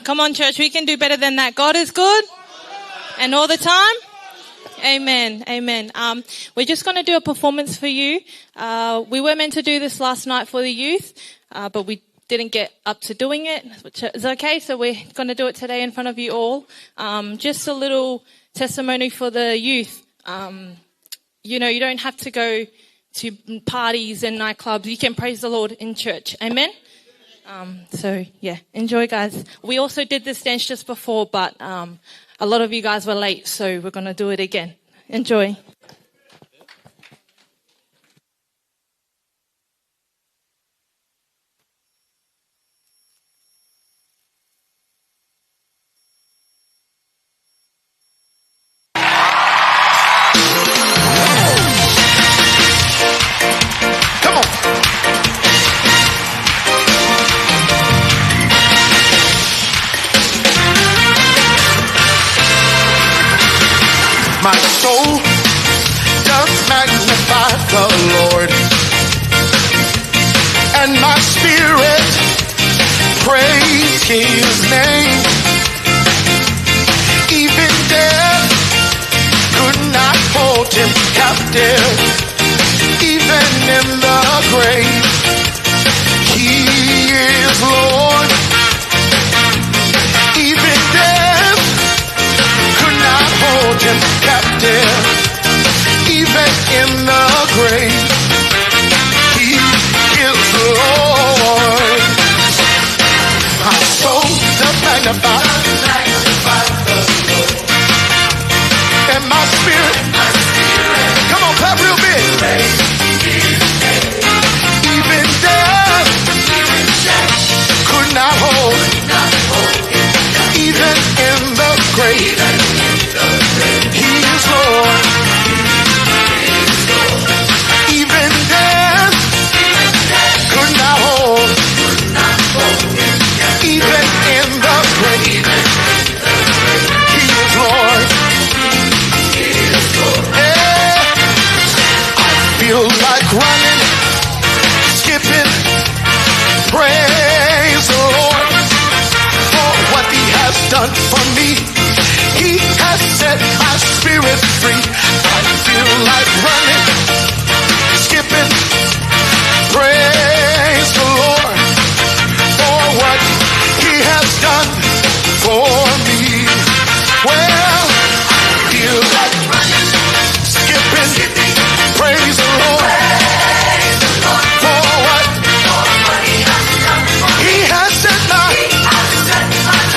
Come on, church, we can do better than that. God is good? And all the time? Amen. Amen. We're just going to do a performance for you. We were meant to do this last night for the youth, but we didn't get up to doing it, which is okay. So we're going to do it today in front of you all. Just a little testimony for the youth. You don't have to go to parties and nightclubs. You can praise the Lord in church. Amen. So yeah, enjoy, guys. We also did this dance just before, but a lot of you guys were late, so we're going to do it again. Enjoy. My soul does magnify the Lord, and my spirit praise His name. Even death could not hold Him captive. Even in the grave, He is Lord. Even death could not hold Him captive. Even in the grave, He is Lord. My soul does magnify the Lord, and my spirit, come on, clap real big. Even death could not hold, even in the grave, He is Lord. Even death could not hold, even in the grave, He is Lord. Yeah. I feel like running, skipping, praise the Lord for what He has done for me. He has set my spirit free. I feel like running, skipping, praise the Lord for what He has done for me. Well, I feel like running, skipping, praise the Lord for what He has set my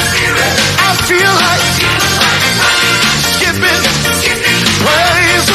spirit. I feel like skipping, praise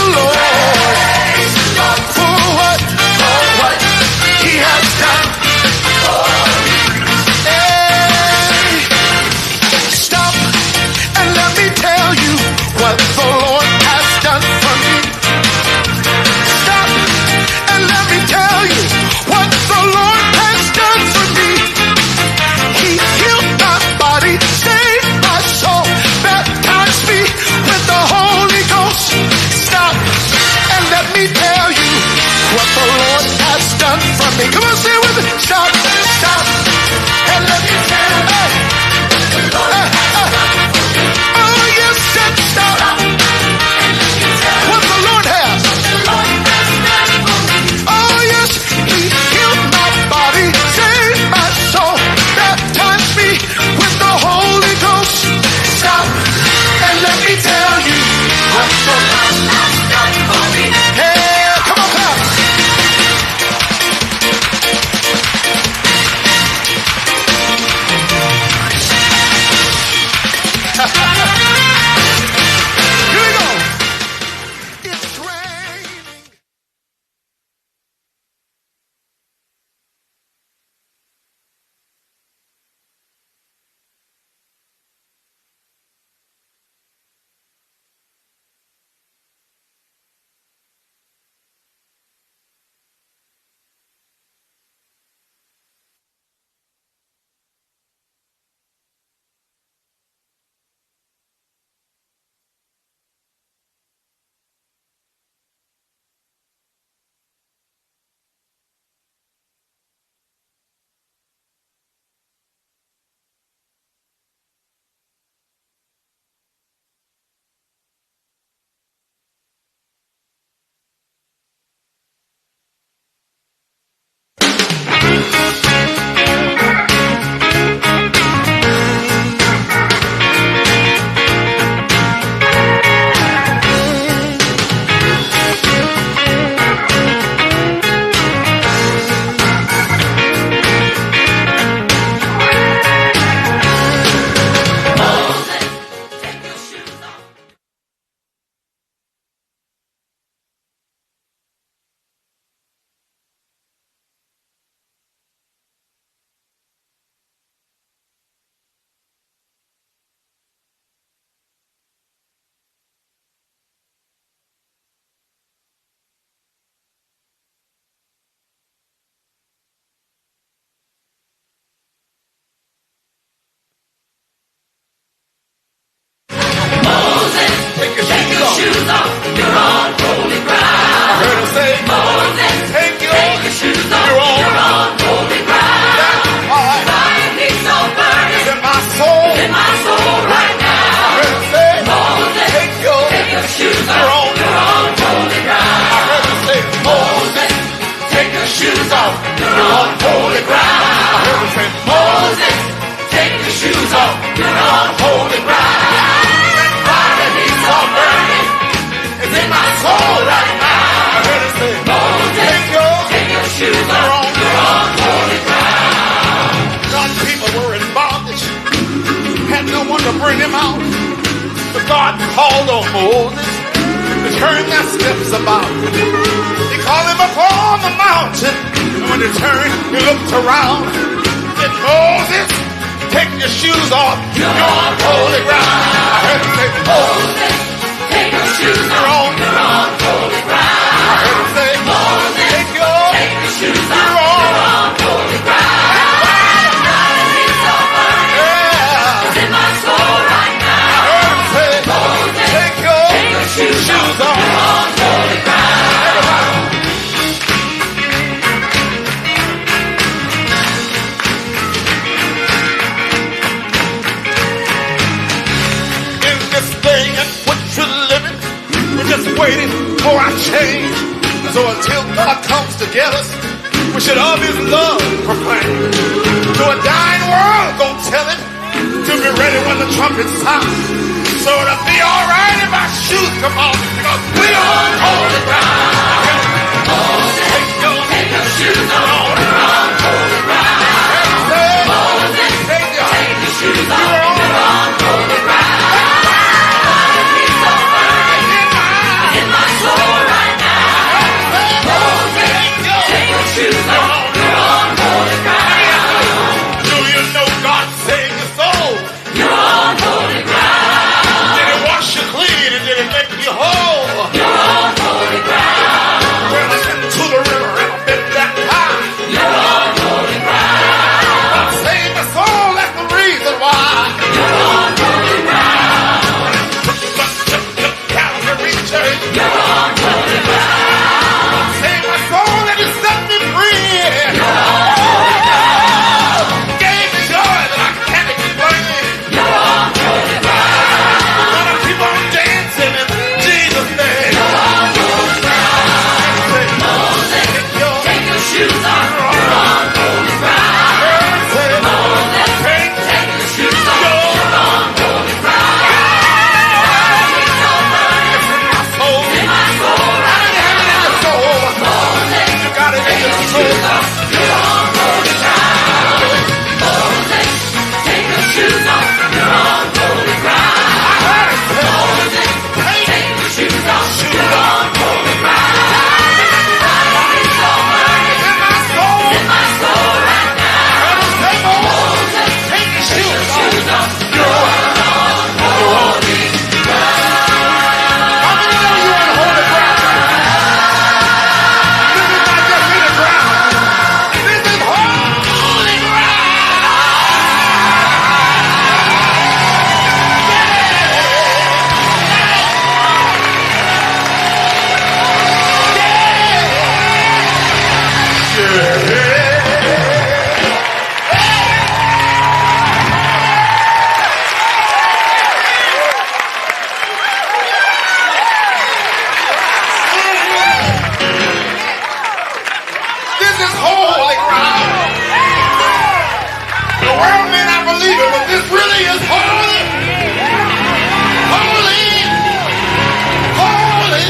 shoes off. You're on holy ground. That fire he's all burning is in my soul right now. I heard it say, take your shoes off. You're on holy ground. God's people were in bondage, had no one to bring them out. So God called on Moses to turn their steps about. He called him up on the mountain, and when he turned, he looked around. Said, Moses, take your shoes off. You're on holy ground. I heard him say, Moses, take your shoes off. You're on holy ground. I heard him say, Moses, take your shoes off. You're on holy ground. In my soul right now. I heard him say, Moses, take your shoes off. You're on holy ground. In this day in which we're living, we're just waiting for our change. So until God comes to get us, we should of his love proclaim. To a dying world, go tell him to be ready when the trumpet sounds. So it'll be alright if our shoes come off, because we're on holy ground. Moses, take your shoes off. You're on holy ground. Moses, take your shoes off. You're on holy ground. In my soul right now. Moses, take your shoes off. You're on holy ground. Do you know God saved your soul? You're on holy ground. Did he wash you clean and did he make you whole? You're on holy ground. Well, I went to the river and I've been baptized. You're on holy ground. God saved my soul, that's the reason why. You're on holy ground. Calvary Church. You're on holy ground. God saved my soul and he set me free. You're on holy ground. Gave me joy that I can't explain. You're on holy ground. Gonna keep on dancing in Jesus' name. You're on holy ground. Moses, take your shoes off. You're on holy ground. Moses, take your shoes off. You're on holy ground. In my soul, right now. Moses, you got it in your soul. You're on holy ground. Moses, take your shoes off. You're on holy ground. Moses, take your shoes off. You're on holy ground. In my soul right now. Moses, take your shoes off. You're on holy ground. How many know you're on holy ground? This is not just any ground. This is holy ground. This is holy ground. The world may not believe it, but this really is holy. Holy. Holy.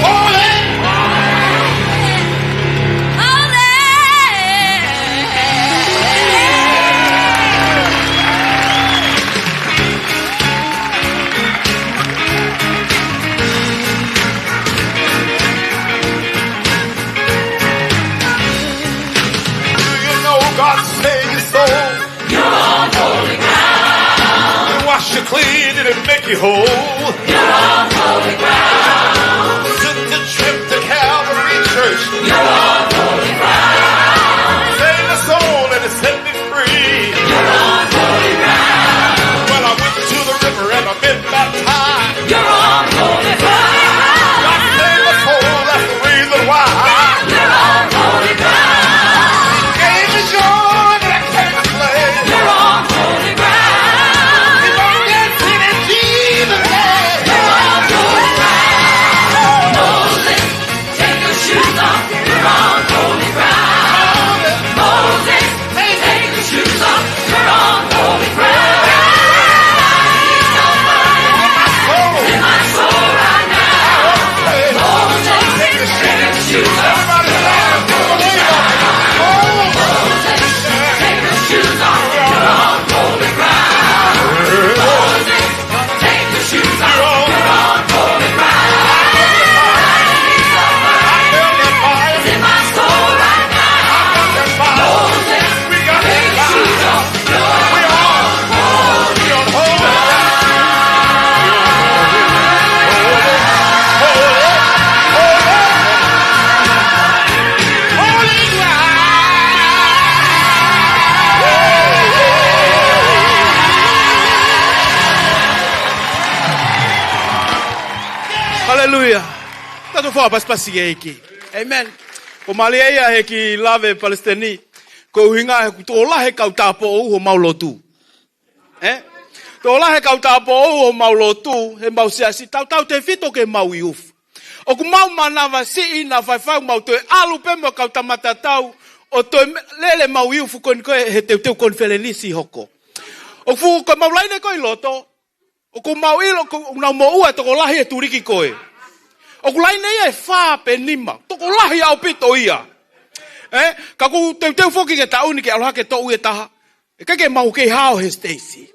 Holy. Do you know God saved your soul? You're on holy ground. He washed you clean and he make you whole. You're on holy ground. Took the trip to Calvary Church. You're on holy ground. Saved my soul and he set me free. You're on holy ground. Well, I went to the river and I've been baptized. You're on holy ground. God saved my soul, that's the reason why. You're on holy ground. He gave me joy that I can't explain. You're on holy ground. Keep on dancing in Jesus' name. You're on holy ground. Hallelujah. Tato fo pas eki. Amen. Ko malia he ki lave Palestini. Ko hinga he to la he kautapo o maulotu. To la he kautapo o maulotu he mau siasi tau te fito ke mau iuf. O ku mau manava si ina vai mau to alu pe mo kautamata tau o to lele mau iuf kon ko he te konferenisi hoko. O fu ko mau laine ko loto. O ku mau ilo ko na mo ua to ko lahi e turiki koe. O ku laine e fa pe nima. To ko lahi au pito ia. Ka ku te foki ke tauni ke aloha ke to ue taha. E ke mau ke hao he Stacy.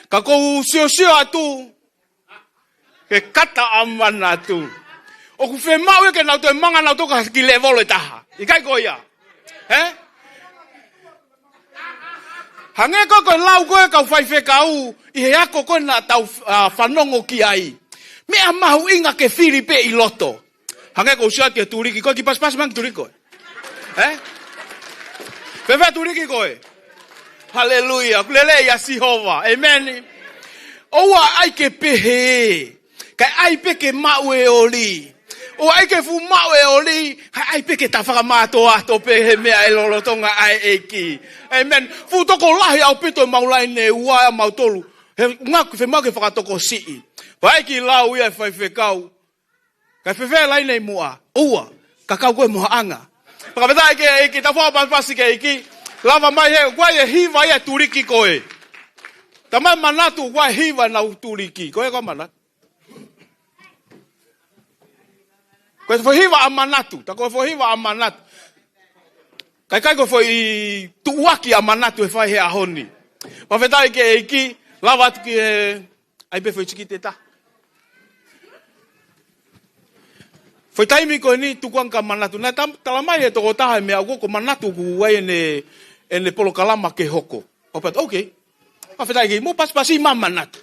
Ka ku sio atu. Ke kata amana atu. O ku fe mau e ke nau to manga nau to ka ki level taha. I kai ko ia. Hange ko lau ko ka fai fe kau I he ako ko na tau whanongo ki ai. Mea mahu inga ke Filipe I loto. Hange ko usia ke turiki ko ki pas mang turiki ko. Fefe turiki ko. Hallelujah. Kulele ya Sihova. Amen. Owa ai ke pehe. Kai ai pe ke mau e oli. O ai ke fu mau e oli, ai pe ke ta whaka mātoa to pe he mea e lolotonga ai eki. Amen. Fu toko lahi au pito e maulai ne ua mau tolu. He ngaku fe mau ke whakatoko sii. Vai ki lau ia whai whekau. Kai whewhe lai nei mua. Ua, kakau koe moha anga. Whakapeta eke eki, ta whaka pasi ke eki. Lava mai he, guai e hiva ia turiki koe. Ta mai manatu guai hiva na turiki. Koe koe manatu. Koe foi hiva amanatu, ta koe foi hiva amanatu. Kai koe foi tuaki amanatu e fai he ahoni. Mawhetai ke eiki, lava atu ki ai pe foi chikite ta. Foi taimi koe ni tukuanga manatu. Nai talamai e toko taha mea ko manatu ku wai ene polo kalama ke hoko. Opet, okay. Mawhetai ke, mo pas ima manatu.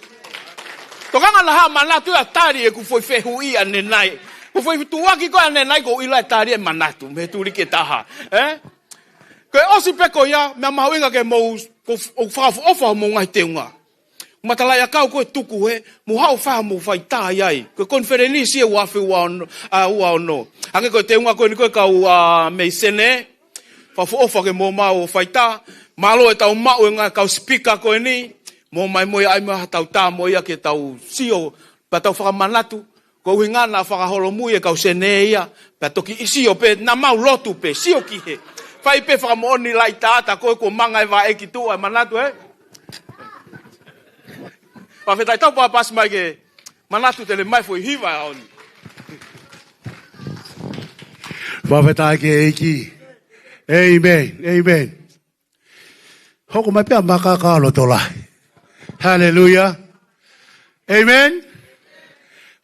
Tokanga laha manatu ya tari e ku foi fehui ane nai. Ko foi tuaki ko ane nai ko ila tari e manatu me turi ke taha ko osi pe ko ya me mahuinga ke mo ko fa ofa mo ngai teunga matala ya kau ko tuku he mo hau fa mo fai ta yai ko konferenisi e wa fe wa no ange ko teunga ko ni ko ka me sene fa ofa ke mo ma o fai ta malo e tau ma o nga ka speaker ko ni mo mai mo ai ma tau ta mo ya ke tau sio pa tau fa manatu ko winga na whakaholo mui e kau sene ia, pa toki isi o pe, na mau lotu pe, si o ki he. Whai pe whakamooni lai tāta, koe ko manga e wa eki tua, e manatu Whawhetai tau pā pasi mai ke, manatu tele mai fwoi hiwa e aoni. Whawhetai ke eki. Amen, amen. Hoko mai pia makakalo tola. Hallelujah. Amen.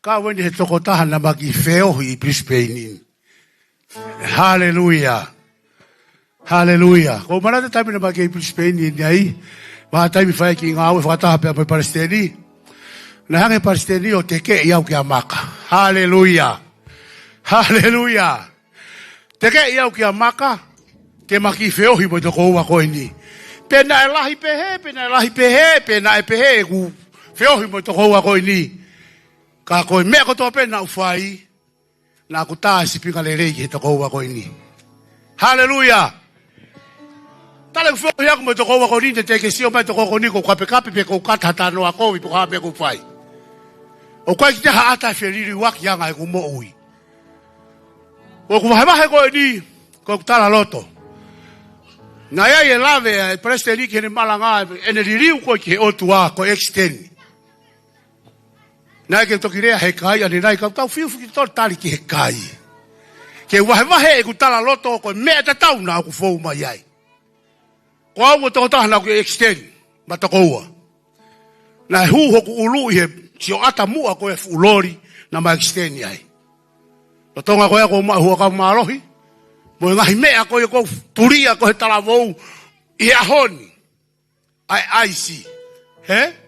Ka wende he toko taha na maki feo I Brisbane. Hallelujah. Hallelujah. Ko manata taimi na maki Brisbane ni ai. Maha taimi whai ki ngā aue whakataha pia pai Palestini. Na hange Palestini o te ke iau ki amaka. Hallelujah. Hallelujah. Te ke iau ki amaka. Te maki feo hi mo toko ua koe ni. Pena e lahi pehe, pena e lahi pehe, pena e pehe ku feo hi mo toko ua koe ni. Ka koe mea kotoa pe na ufai, na kutaa sipinga le reiki he toko ua koe ni. Hallelujah! Tale kufio hiaku me toko ua koe ni, te teke sio mai toko koe ni, ko kape pe ko kata tano a koe, po haa me ko ufai. O koe ki te haata whiriri waki anga e kumo ui. O kumahewahe koe ni, ko kutala loto. Na ia e lave, e preste ni ki hene malanga, ene ririu koe ki he otua, ko extend. Nai ke toki rea he kai, ane nai kau tau whiuwhi ki tō tari ki he kai. Ke wahe e ku tala loto ko mea ta tau na ku fōu mai ai. Ko au mo tō taha na ku extend, ma ta koua. Na hu hoku ulu I he sio ata mua ko e fulori na ma extend ai. No tonga ko e ko ma hua ka marohi, mo e ngahi mea ko e ko turia ko he tala vou I he ahoni. Ai si. He?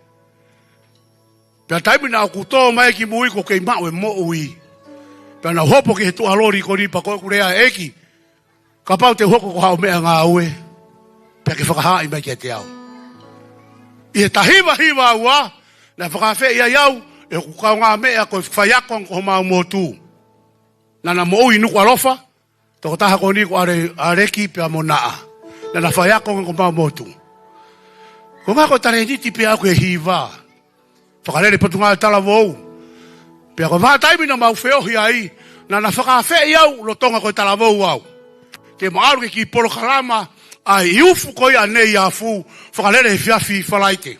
Pea taimi na ku tō mai ki mui ko kei mau e mo ui. Pea na hopo ki he tua lori ko ripa ko kurea eki. Ka pau te hoko ko hao mea ngā ue. Pea ke whakahai mai ki te au. I he tahiwa ua, na whakawhe ia iau, e ku ka nga mea ko whaiako ko mau motu. Nana mo ui nuku alofa, toko taha ko ni ko areki pia mo naa. Nana whaiako ko mau motu. Ko ngā ko tare niti pia aku e hiva. Whakarere patunga e tala wou. Pia ko maa taimina mau whiohi ai, nana whakawhi au, lo tonga ko e tala wou au. Ke maaru ke ki polo karama, ai iufu koi anei a fu, whakarere he whiawhi whalaite.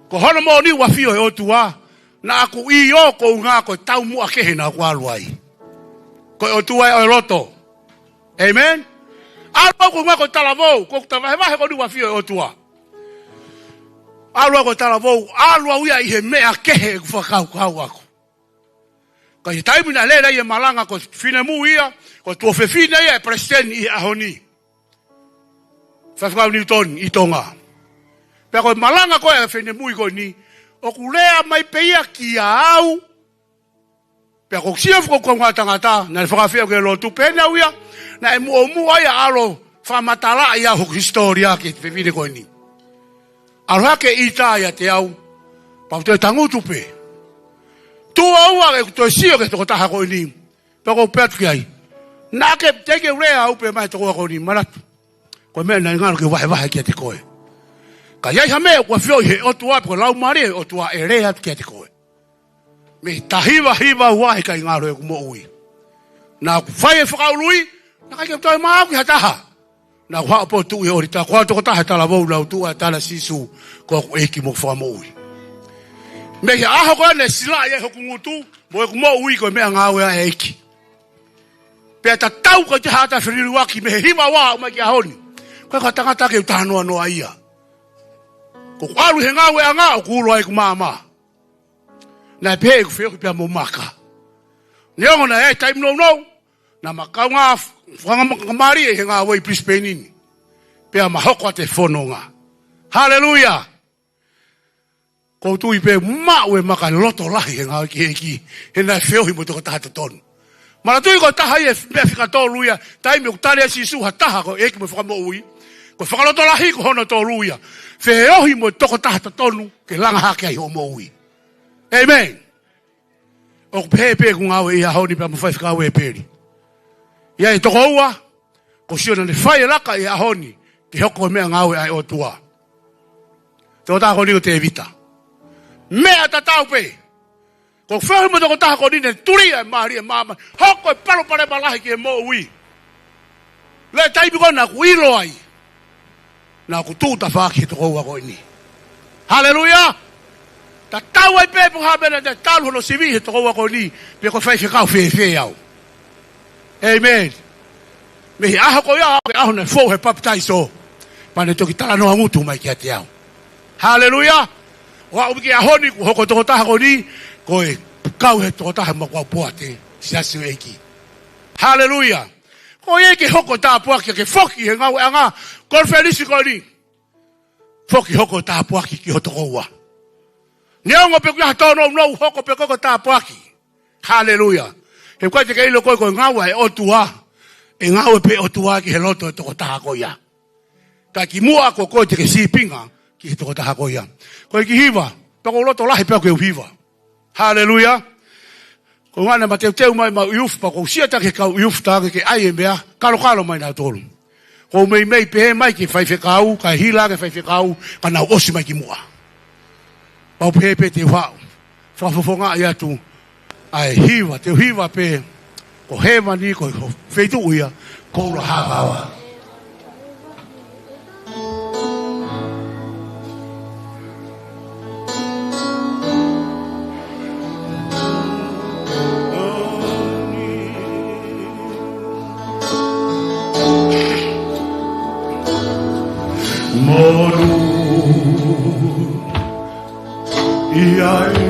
Ko hono mo ni wafio e otua, na aku i o ko ngā ko tau mua kehe na aku alu ai. Ko e otua e o roto. Amen? Alu ko ngā ko tala wou, ko ta vahe ko ni wafio e otua. Alu ko tala wou, alu au ia i he mea kehe ku whakau kau aku. Ka i taimina lera i e malanga ko fine mu ia, ko tua fefina ia e presten i ahoni. Whakau Newton i tonga. Pea ko malanga ko e fine mu i ko ni, o ku lea mai peia ki a au. Pea ko ksiaf ko ngā tangata, na e whakawhia ke lo tu pena uia, na e mu ai a alo whamatala ia hok historia ke fefine ko ni. Aroha ke ita ia te au, pau te tangutu pe. Tu aua ke to sio ke to taha ko ni. Pe ko pet ki ai. Na ke teke rea au pe mai to ko ni manatu. Ko me na ngalo ke vai ke te koe. Ka ia ha me ko fio he o tua ko lau mare o tua e rea ke te koe. Me tahiva wa ka ngalo ko mo ui. Na ku fai e whakaului, na ka ke to ma ku hataha. Na wa po tu e orita ko to ta ta la vo la tu ta la sisu ko e ki mo fa mo ui. Me ya ha ko ne sila ye ho kungutu mo ko mo ui ko me nga wa e ki. Pe ta tau ko te hata firiru wa ki me hiwa wa ma ki honi. Ko ka tanga ke ta no no ia. Ko alu he nga wa nga ku lo ai ku mama. Na pe ko fe ko pe mo maka. Ne ona e time no na maka nga whanga mari e ngā wai prispenini. Pea mahoko te whanonga. Hallelujah! Ko tui pe mau e maka loto lahi he ngā ki eki. He nai whiohi mo toko taha te tonu. Mana tui ko taha i e mea whika tō luia. Taimi o tare si suha taha ko eki mo whakamo ui. Ko whakaloto lahi ko hono tō luia. Whiohi mo toko taha te tonu ke langa hake ai ho mo ui. Amen! O pepe ku ngā wai i a honi pea mo whai whika awe e peri. Ia e toko ua, ko sio na ne whai laka i ahoni, ki hoko mea ngawe ai o tua. Te o tako ni o te evita. Mea ta tau pe. Ko whahi mo toko tako ni ne turia e maari e mama, hoko e palo pare malahi ki e mo ui. Le taipi ko na ku ilo ai. Na ku tūta whaki toko ua ko ini. Hallelujah! Ta tau ai pe puhamena te talu hono sivi he toko ua ko ini, pe ko whai whikau whewhe au. Amen. Me hi aha ko ia ke aho na fo he baptizo. Pane toki tala no ngutu mai ki ate au. Hallelujah. Wa ubi ki ahoni ku hoko toko taha ko ni ko e kau he toko taha ma kwa puate. Siasu eki. Hallelujah. Ko e ke hoko taha puake ke foki he ngau anga konferisi ko ni. Foki hoko taha puake ki hotoko ua. Neongo pe kuya tono no hoko pe koko taha puake. Hallelujah. He kwa te ke ilo koi ngawa e otua. E ngawa pe otua ki he loto e toko taha ko ia. Ka ki mua ko koi te ke sipinga ki he toko taha ko ia. Ko ki hiva. Toko loto lahi pia ko hiva. Hallelujah. Ko ngana ma teu mai ma iuf pa ko siata ke kau iuf ta ke ai e mea. Kalo mai na tolu. Ko mei pe mai ki fai whekau. Ka hila ke fai whekau. Ka nau osi mai ki mua. Pau pe te whau. Whafofonga ia tu. Ai hiva, te hiva pe ko hema ni ko feitu uia ko lo hawa. Moru iai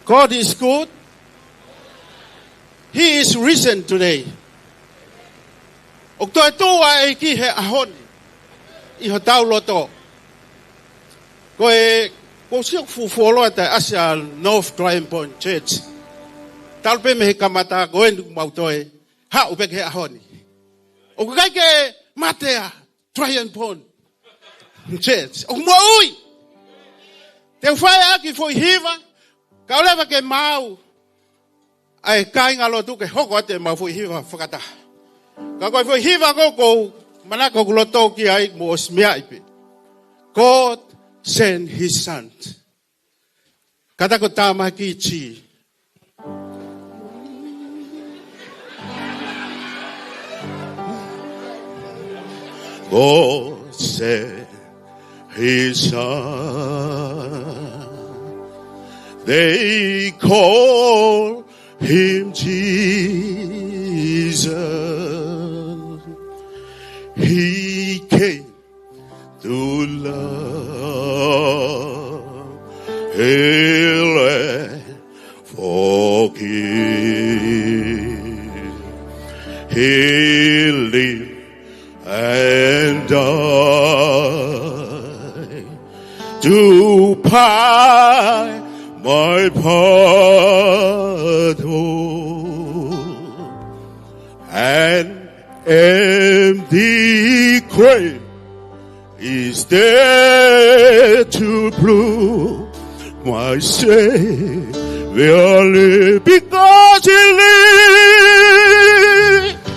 God is good. He is risen today. Og toi tua e ki he ahon. I ho tau loto. Ko siok fu lo ta Asia North Triumph Point Church. Talpe me kamata goen mau toi. Ha upek he ahon. Og kai ke matea Triumph Point Church. Og mo ui. Te fai aki foi hiva. Ka leva ke mau. Ai kai ngalo tu ke hoko te mau foi hiva fakata. Ka koi foi hiva ko manako loto ki ai mo smia ipe. God sent his son. Kata ko tama ki chi. God sent his son. They call him Jesus. He came to love, heal, and forgive. He lived and died to pay my part, an empty grave is there to prove my Savior lives, because he lives.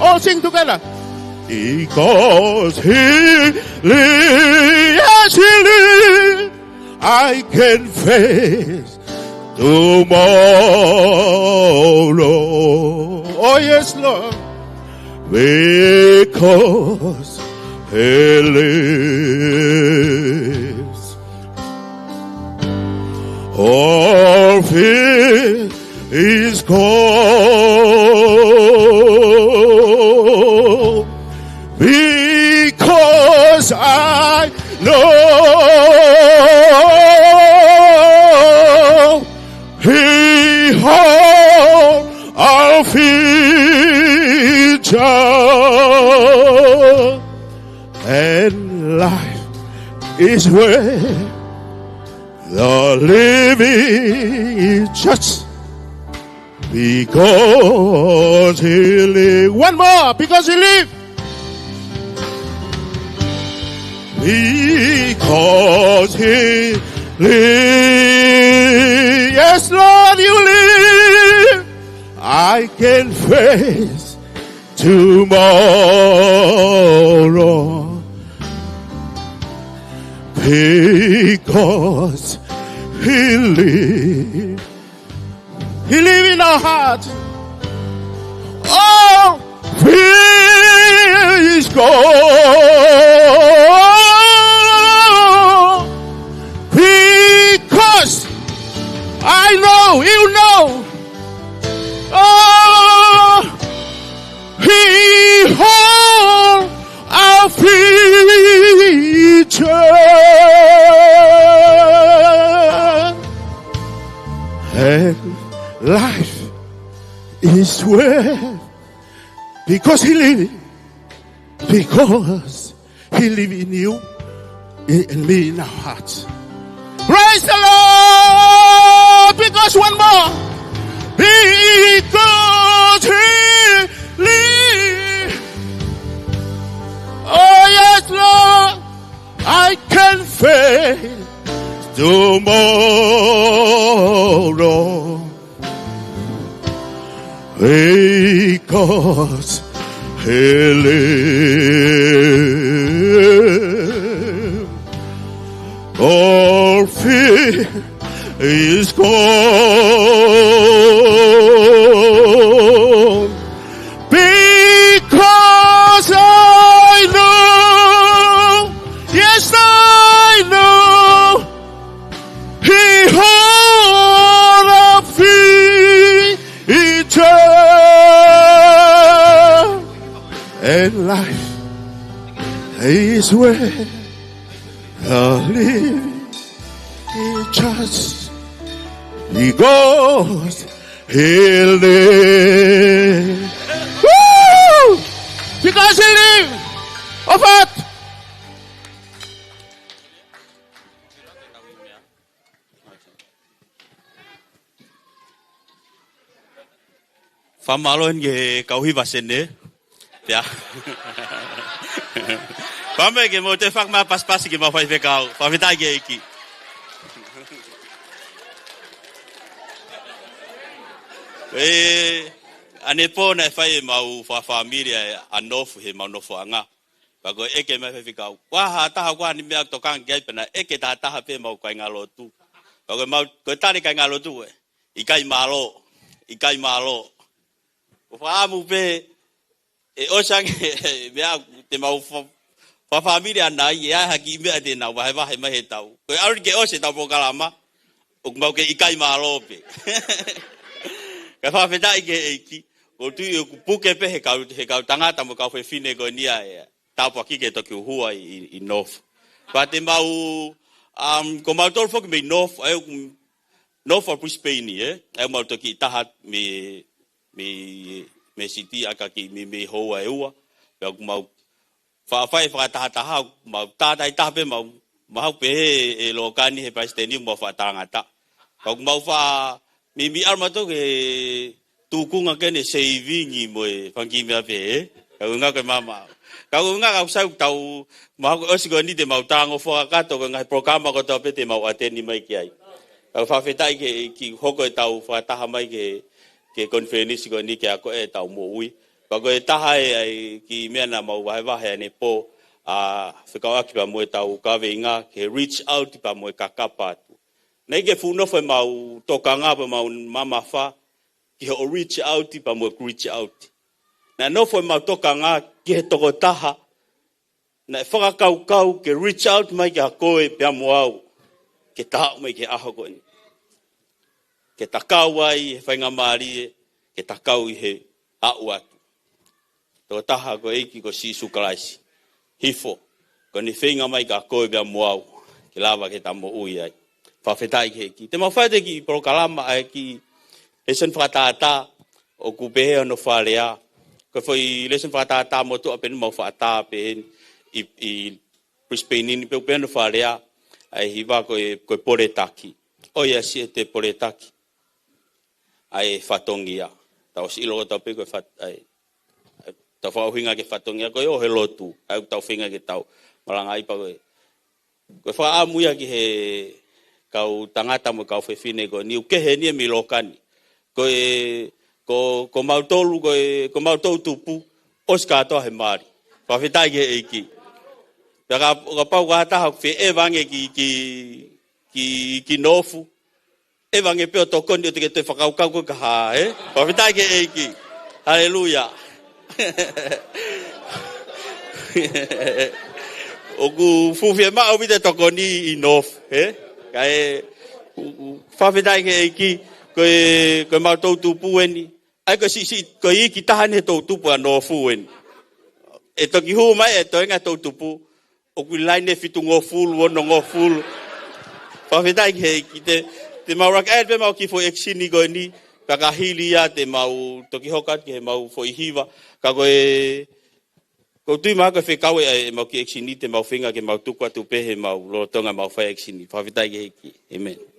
All sing together. Because he lives, yes, he lives, I can face tomorrow. Oh yes, Lord. Because he lives, all fear is gone. Because I know he holds our future, and life is where the living is just because he lives. One more, because he lives. Because he lives, yes, Lord, you live, I can face tomorrow. Because he lives, he lives in our hearts. Oh, fear is gone. Because I know, you know, oh, he holds our future, and life is where, because he lives, because he lives in you and me in our hearts. Praise the Lord, because one more, because he lives. Oh yes, Lord, I can face tomorrow, because he lives. All fear is gone, because I know, yes I know, he holds a future, and life is where living just because He lives. Woo! Because He lives. Of what? Famalon ge kauhi vasene. Ya. Pame ge mo te fak ma pas ge ma fai vekau. Pamita ge iki. Ane po na fai mau fa familia anofu he mau nofu anga. Bago eke me vekau. Wa ha ta ha ni me to kan ge pena eke ta ta ha pe mau kai ngalo tu. Bago mau ko ta ni kai ngalo tu e. Ikai malo. Famu pe o sang mea te mau fa familia na ia haki me te na wa me he tau ko au ke o se tau po kalama o mau ke ikai malo pe ka fa fe dai ke iki o tu ku puke pe he kau tanga ta mo ka fe fine go nia ta po ki ke to ku hua I nof pa te mau ko mau tol fo me nof no for Brisbane e mau to ki tahat me siti aka ki me hoa e ua pe mau fa taha mau ta pe mau pe e lokani he Palestine mau fa tangata mau fa mi arma to ke tukunga ke ne saving mo fangi me pe nga ke mama ka nga sa tau mau osigo ni de mau tango fo ka to nga programa ko to pe te mau ateni mai ki ai fa fetai ke ki hoko tau fa taha mai ke conference ko ni ke ako e tau mo ui ba ko taha ai ki mena mau wa ne po fika aki pa mo tau ka venga ke reach out pa mo ka kapa nei ke fu no foi mau toka nga pa mau mama fa ki o reach out pa mo reach out na no foi mau toka nga ke toko taha na fa kau ke reach out mai ka ko e pa mo au ke ta mai ke aho ko ni ke takau ai whainga maari ke takau I he au atu. Tō taha ko eiki ko sisu kalaisi. Hifo. Ko ni whainga mai ka koe bea moau. Ke lawa ke tamo ui ai. Whawhetai ke eki. Te mawhaite ki prokalama ai ki lesen whakatata o kupehe no whalea. Ko whai lesen whakatata mo tu apenu mau whakata pehen I Brisbane ni peupea no whalea. Ai hiwa koe poretaki. Oia si te poretaki. Ai fatongia tau silo tau pe ko fat ai tau fa hinga ke fatongia ko o helotu ai tau finga ke tau malanga ai pa ko fa amu ya ki he kau tangata mo kau fe fine ko ni ke he ni mi lokani ko mau tolu ko mau tolu tupu oska to he mari fa fitai ke iki daga ko pa wa ta fe evange ki nofu evange pe to kondi te te whakaukau ko ka pa fitai ke eiki haleluya ogu fufie ma o vite to kondi inof kai fa fitai ke eiki ko ma to tu pueni ai ko si ko iki tahane to tu pu no fueni e to ki hu mai e to nga to tu pu ogu line fitu ngo full wono ngo full fa fitai ke eiki te mau rak pe mau ki fo exini go ni ka hilia te mau toki hokat ke mau fo hiva ka ko tu ma ka fe kawe e mau ki exini te mau finga ke mau tu kwa tu pe he mau lo tonga mau fa exini fa vitai ke ki amen.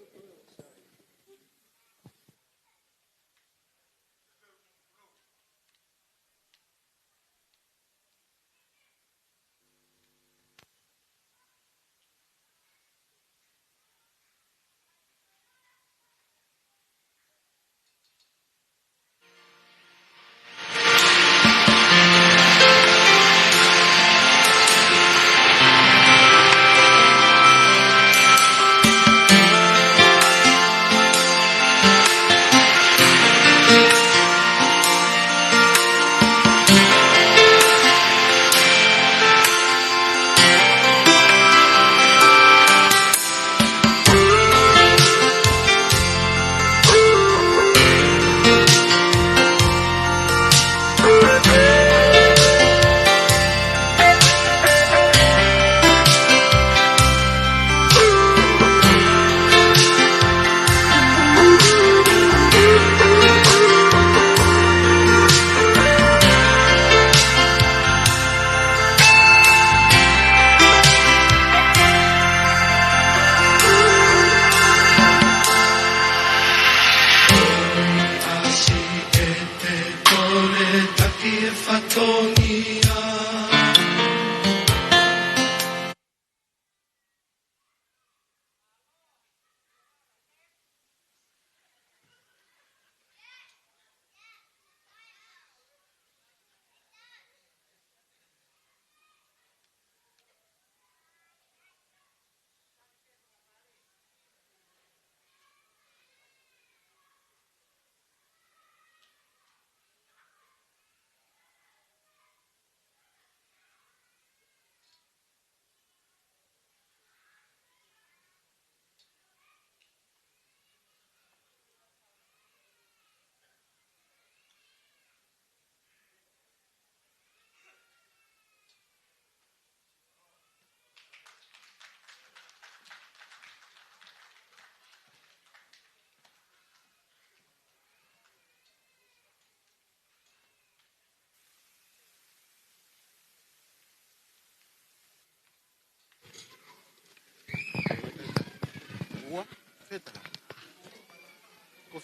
ke whatongia.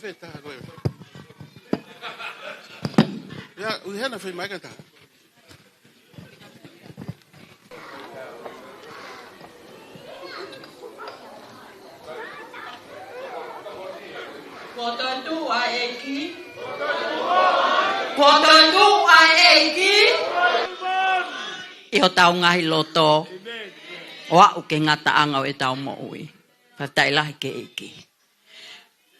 Feta agora. Ja, u hena foi mais cantar. Potantu aeki. Potantu aeki. Iho tau ngahi loto. Oa uke ngata anga o e tau mo ui. Patailahi ke eki.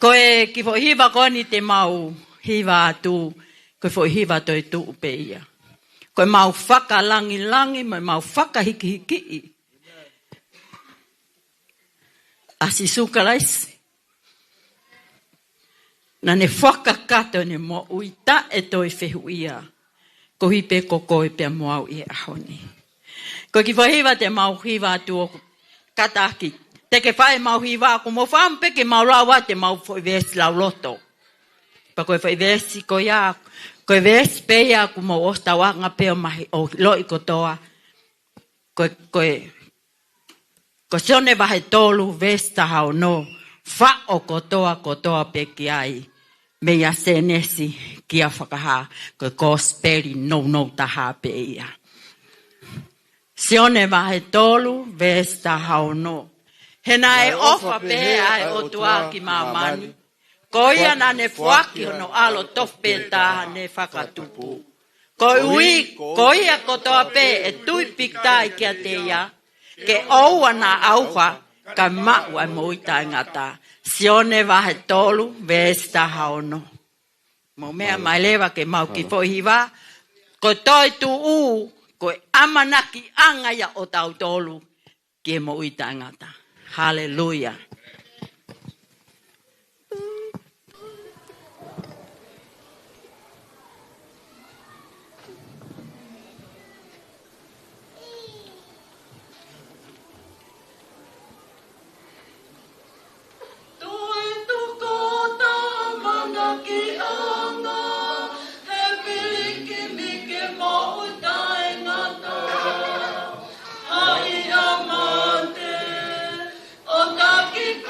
Koe ki fo hiva koni te mau hiva atu, koe fo hiva toi tu upeia. Koe mau whaka langi langi, mau whaka hiki hiki. Asi suka laisi. Na ne whaka kato ne mo uita e toi whehuia. Ko hipe ko koe pia moau i ahoni. Koe ki fo hiva te mau hiva atu o kataki. Te ke whae mau hiwa, ko mo whampe ke mau lawa te mau fo vesi lau loto. Pa koe whae vesi ko ia, koe vesi peia ko mo osta wanga peo mahi o loi kotoa. Ko sione wahe tolu vesi tahao no, wha o kotoa peki ai. Meia senesi kia whakaha, koe kosperi no taha peia. Sione wahe tolu vesi tahao no. Hena e ofa pe ai o tua ki mamani. Koia na ne fuaki no alo tofe ta ne whakatupu. Koia kotoa pe e tui piktai kia te ia. Ke oua na auha ka mau ai moita ngata. Sione wahe tolu vesta haono. Mo mea mai lewa ke mau ki fohiwa. Ko toi tu u, ko amanaki anga ya o tau tolu ke moita ngata. Hallelujah. Keep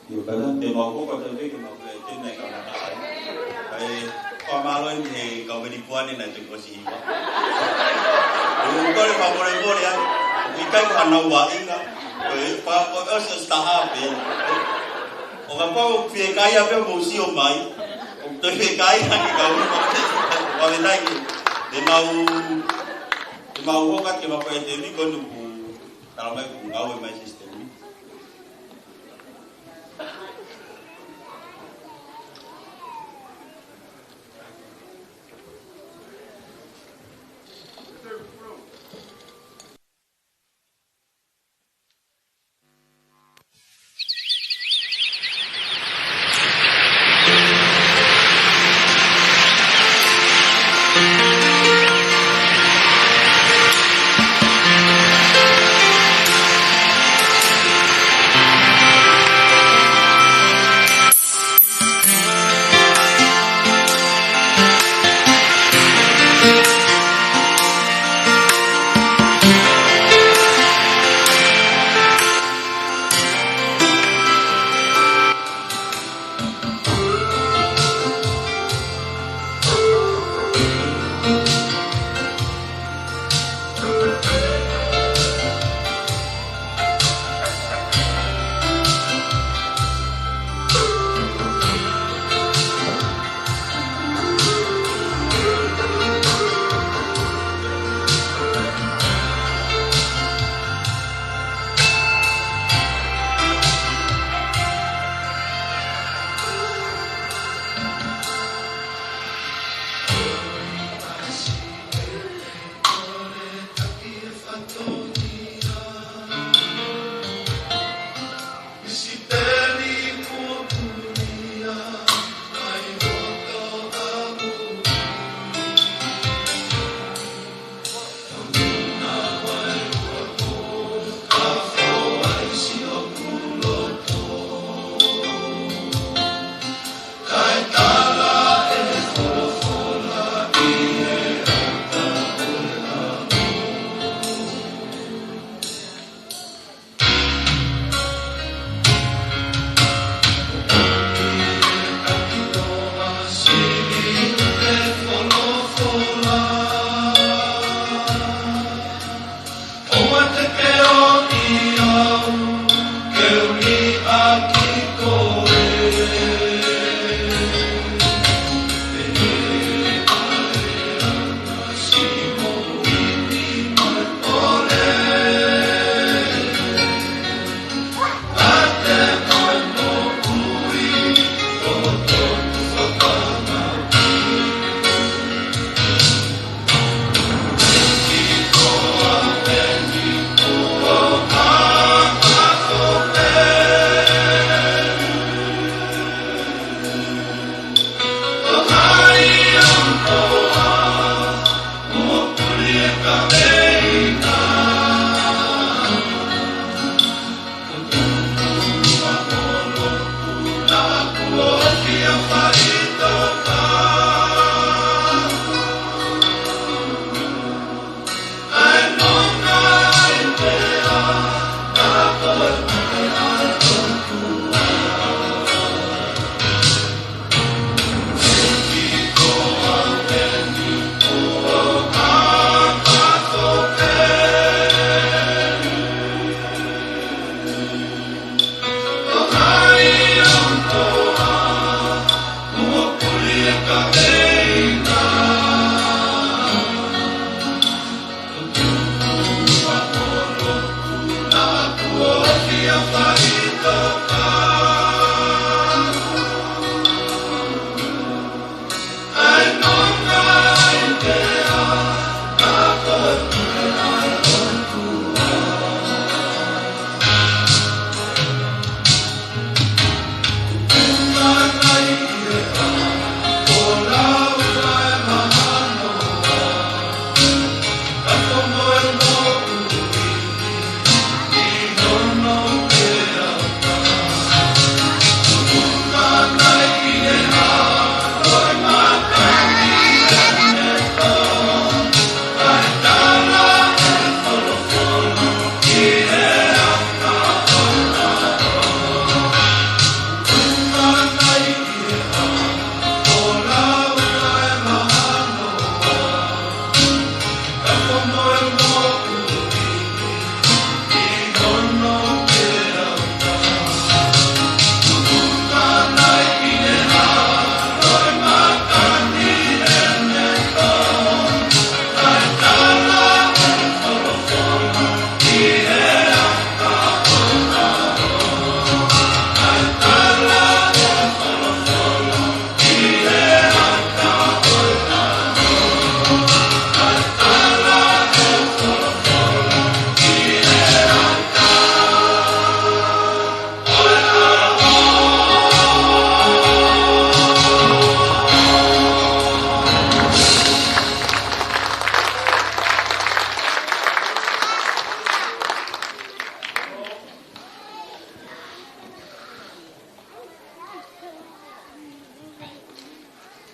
Nhiều cái tiền máu cũng có thể biết mà về trên này còn là đại. Cái qua ba lên thì còn về đi qua nên là chừng có gì quá. Đúng có đi vào một đây vô đi anh. Vì cái hoàn nào quá ít đó. Với qua ở sân star bên. Ông có phía cái ở bên mù siêu máy. Ông tới phía cái anh cầu vào bên đây để mau có cái mà phải để đi con đủ tao mới cùng ngáo với my system.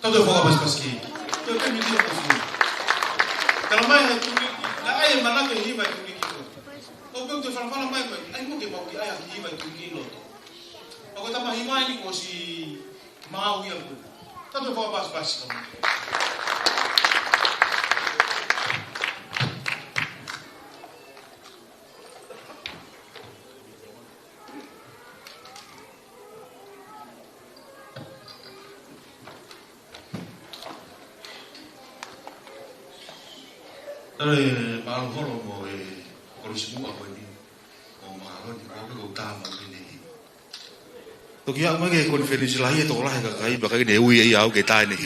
Todo fogo mas paski. Todo tem medido paski. Kalau mai tu na ai mana tu hiba tu kilo. O pun tu fala mai ai mo ke mau ki ai hiba tu kilo. Ako ta mahimai ni ko si mau yang tu. Todo fogo mas paski. Rồi bảo họ lo ngồi còn sự mua rồi đi, còn mà họ thì có cái cầu tam mà cái này. Tôi kia mấy cái conference lại tổ lại cái nếu uy ấy áo cái tai này.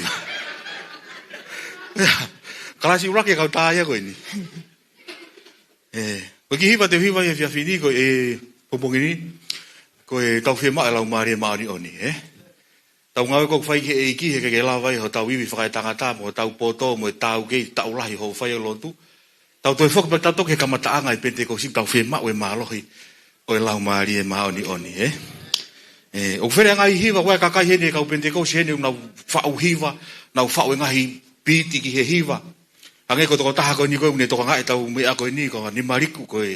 Kalau si urak ya kau tanya kau ini. Bagi hiba tu hiba ya fini kau ngomong ini kau tau firma lau mari ni oni tau ngau kau fai ke iki ke lawai ho tau wiwi fai tangata mo tau poto mo tau ke tau lahi ho fai lontu tau toi fok bet tau ke kamata angai pente ko sing tau firma we malohi o lau mari oni o fere ngai hiva wa kakai hene kau pente ko sene na fa u hiva na fa we ngai piti ki he hiva angai ko to ta ko ni ko ne to ngai tau me a ko ni ko ni mariku ko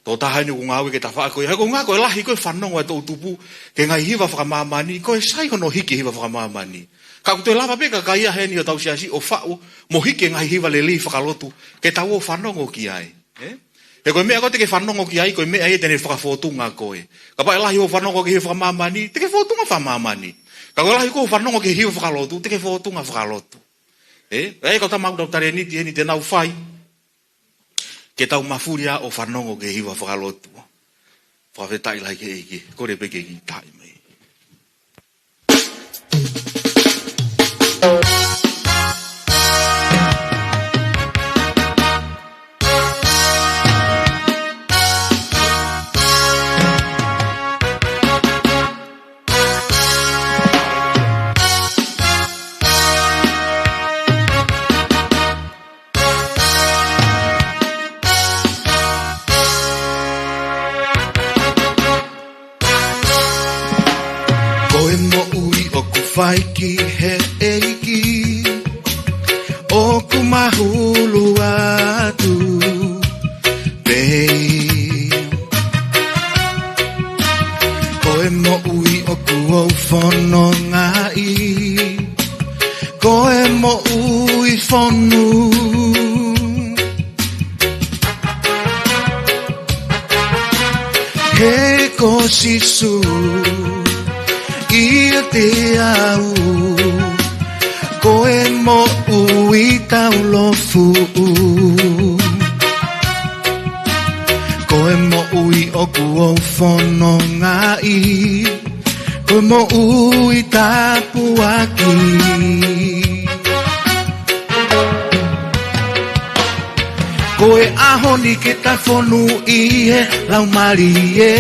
to tahan ko ngawe ke tafa ko ha ko nga ko lahi ko fanong wa to tupu ke ngai hiva fa mamani ko sai ko no hiki hiva fa mamani ka ko to lava pe ka kai he ni tau siasi o fa mo hiki ngai hiva le li fa lotu ke tau fanong o ki ai e ko me ko te ke fanong o ki ai ko me ai te ne fa fotu nga ko ka pa lahi o fanong o ki fa mamani te ke fotu nga fa mamani ka ko lahi ko fanong o ki hiva fa lotu te ke fotu nga fa lotu ko ta mau doktare ni te nau fai ke tau mafuria o whanongo ke hiwa whakalotu. Whawhetai lai ke eke, kore peke ki tai mai. Vai ki he eiki o ku mahulu atu pei ko e mo ui o ku o fono ngai ko e mo ui fonu he ko sisu il te au ko Koe mo ui tau lofu. Koe mo ui oku o whono ngai. Koe mo ui tapu aki. Koe ahoni ke ta whonu i he lau mari e.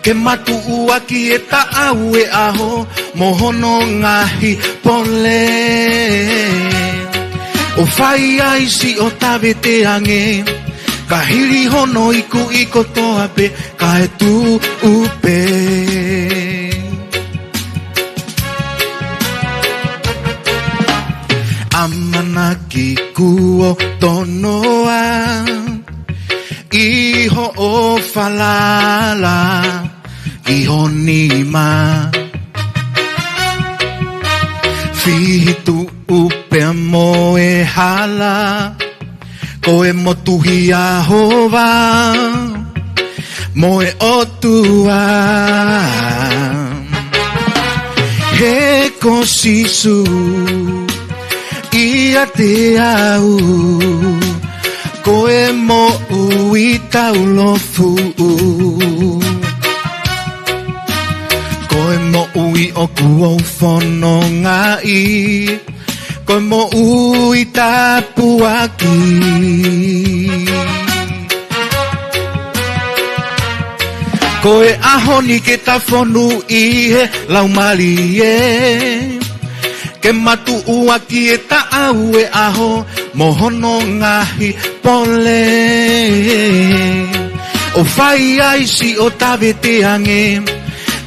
Ke matu uaki e ta au e aho mohono ngahi pole. O whai ai si o tawe te ange. Ka hiri hono iku iko toa pe ka e tu upe. Amanaki kuo tonoa. Iho o falala. Iho nima. Fihitu upe mo e hala. Koe motuhi ahova. Mo e otua. He kosisu. Ia te au. Koe mo ui tau lofu. Koe mo ui oku o whono ngai. Koe mo ui tapu aki. Koe ahoni ke ta whonu i he lau mali e. Ke matu uaki e ta au e aho mohono ngahi pole. O whai ai si o tawe te ange.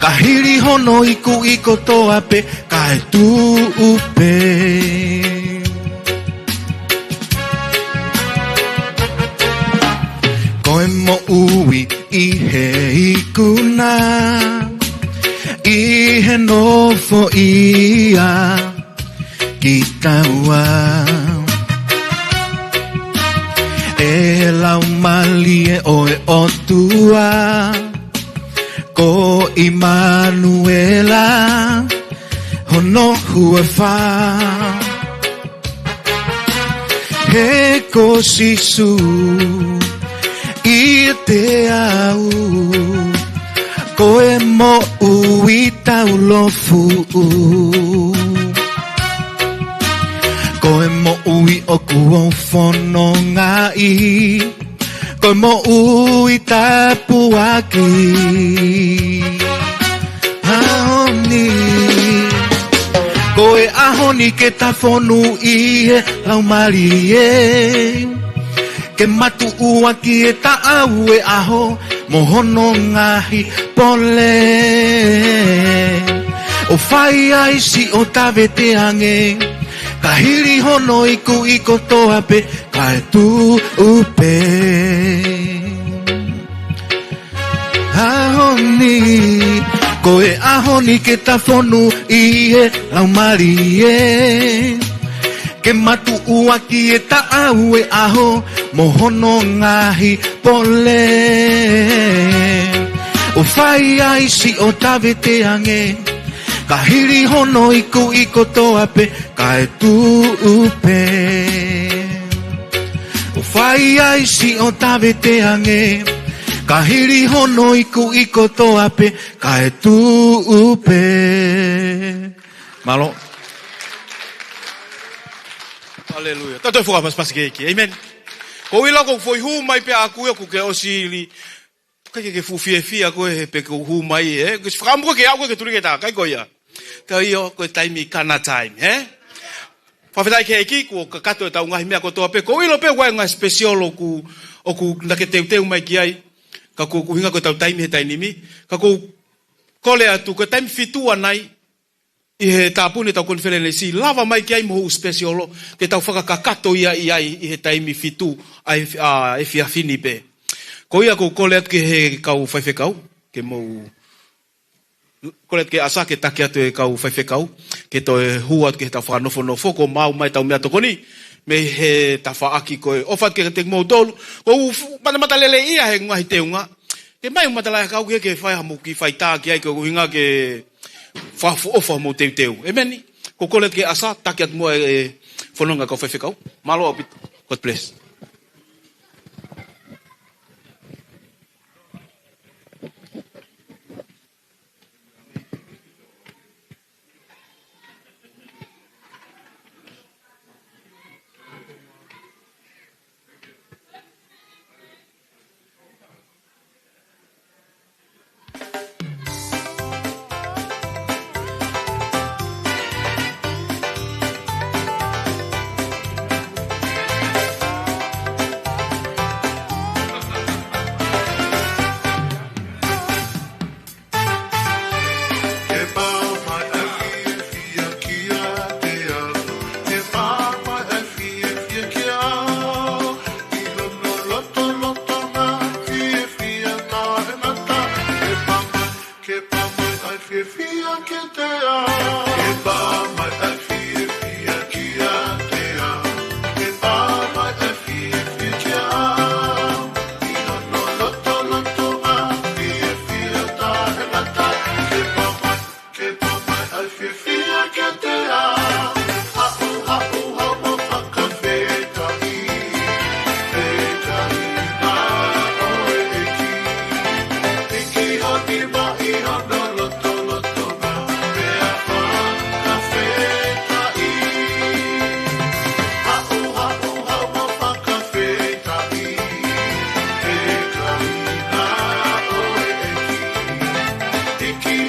Ka hiri hono iku iko toa pe ka e tu upe. Koe mo ui i he ikuna. I he nofo ia. Ki taua. E lau mali e oe otua. Ko Immanuela. Hono hua wha. He ko sisu. I te au. Koe mo ui tau lofu. Koe mo ui oku o whono ngai. Koe mo ui tapu aki. Ahoni. Koe ahoni ke ta whonu i he lau mari e. Ke matu uaki e ta au e aho mohono ngahi pole. O whai ai si o tawe te ange. Ka hiri hono iku iko toa pe ka e tu upe. Ahoni. Koe ahoni ke ta whonu i he lau mari e. Ke matu uaki e ta au e aho mohono ngahi pole. O whai ai si o tawe te ange. Ka hiri hono iku iko toa pe ka e tu upe. O whai ai si o tawe te ange. Ka hiri hono iku iko toa pe ka e tu upe. Malo. Hallelujah. Tato e whukamas pasikeiki. Amen. Ko ila ko foi hu mai pe aku e ku ke osili. Kai ke fu fia ko he pe ko hu mai e. Ko whakamu ke aku ke turi ke ta. Kai ko ia. Ka io ko taimi kana time. Whawhetai ke eki ko ka kato e tau ngahi mea ko toa pe. Ko ilo pe wai ngā special oku nake teu mai ki ai. Ka ko hinga ko tau taimi he tainimi. Ka ko kole atu ko taimi fitua nai. I he tāpune tau konferene si lava mai ki ai mohu specialo ke tau whakakakato ia i ai i he taimi fitu ai e whiawhini pe. Ko ia ko kole atu ke he kau whaiwhekau ke mou kole atu ke asa ke take atu e kau whaiwhekau ke to e hua atu ke he tau whanofo ko mau mai tau mea tokoni me he ta whaaki ko e ofat ke te mou tolu ko mata lele ia he ngahi teunga ke mai matalai kau ke whaihamu ki whaitaa ki ai ko hinga ke Fafu ofa mo teu. Amen. Ko kolet ke asa takiat mo e fononga ko fefekau. Malo apit. God bless.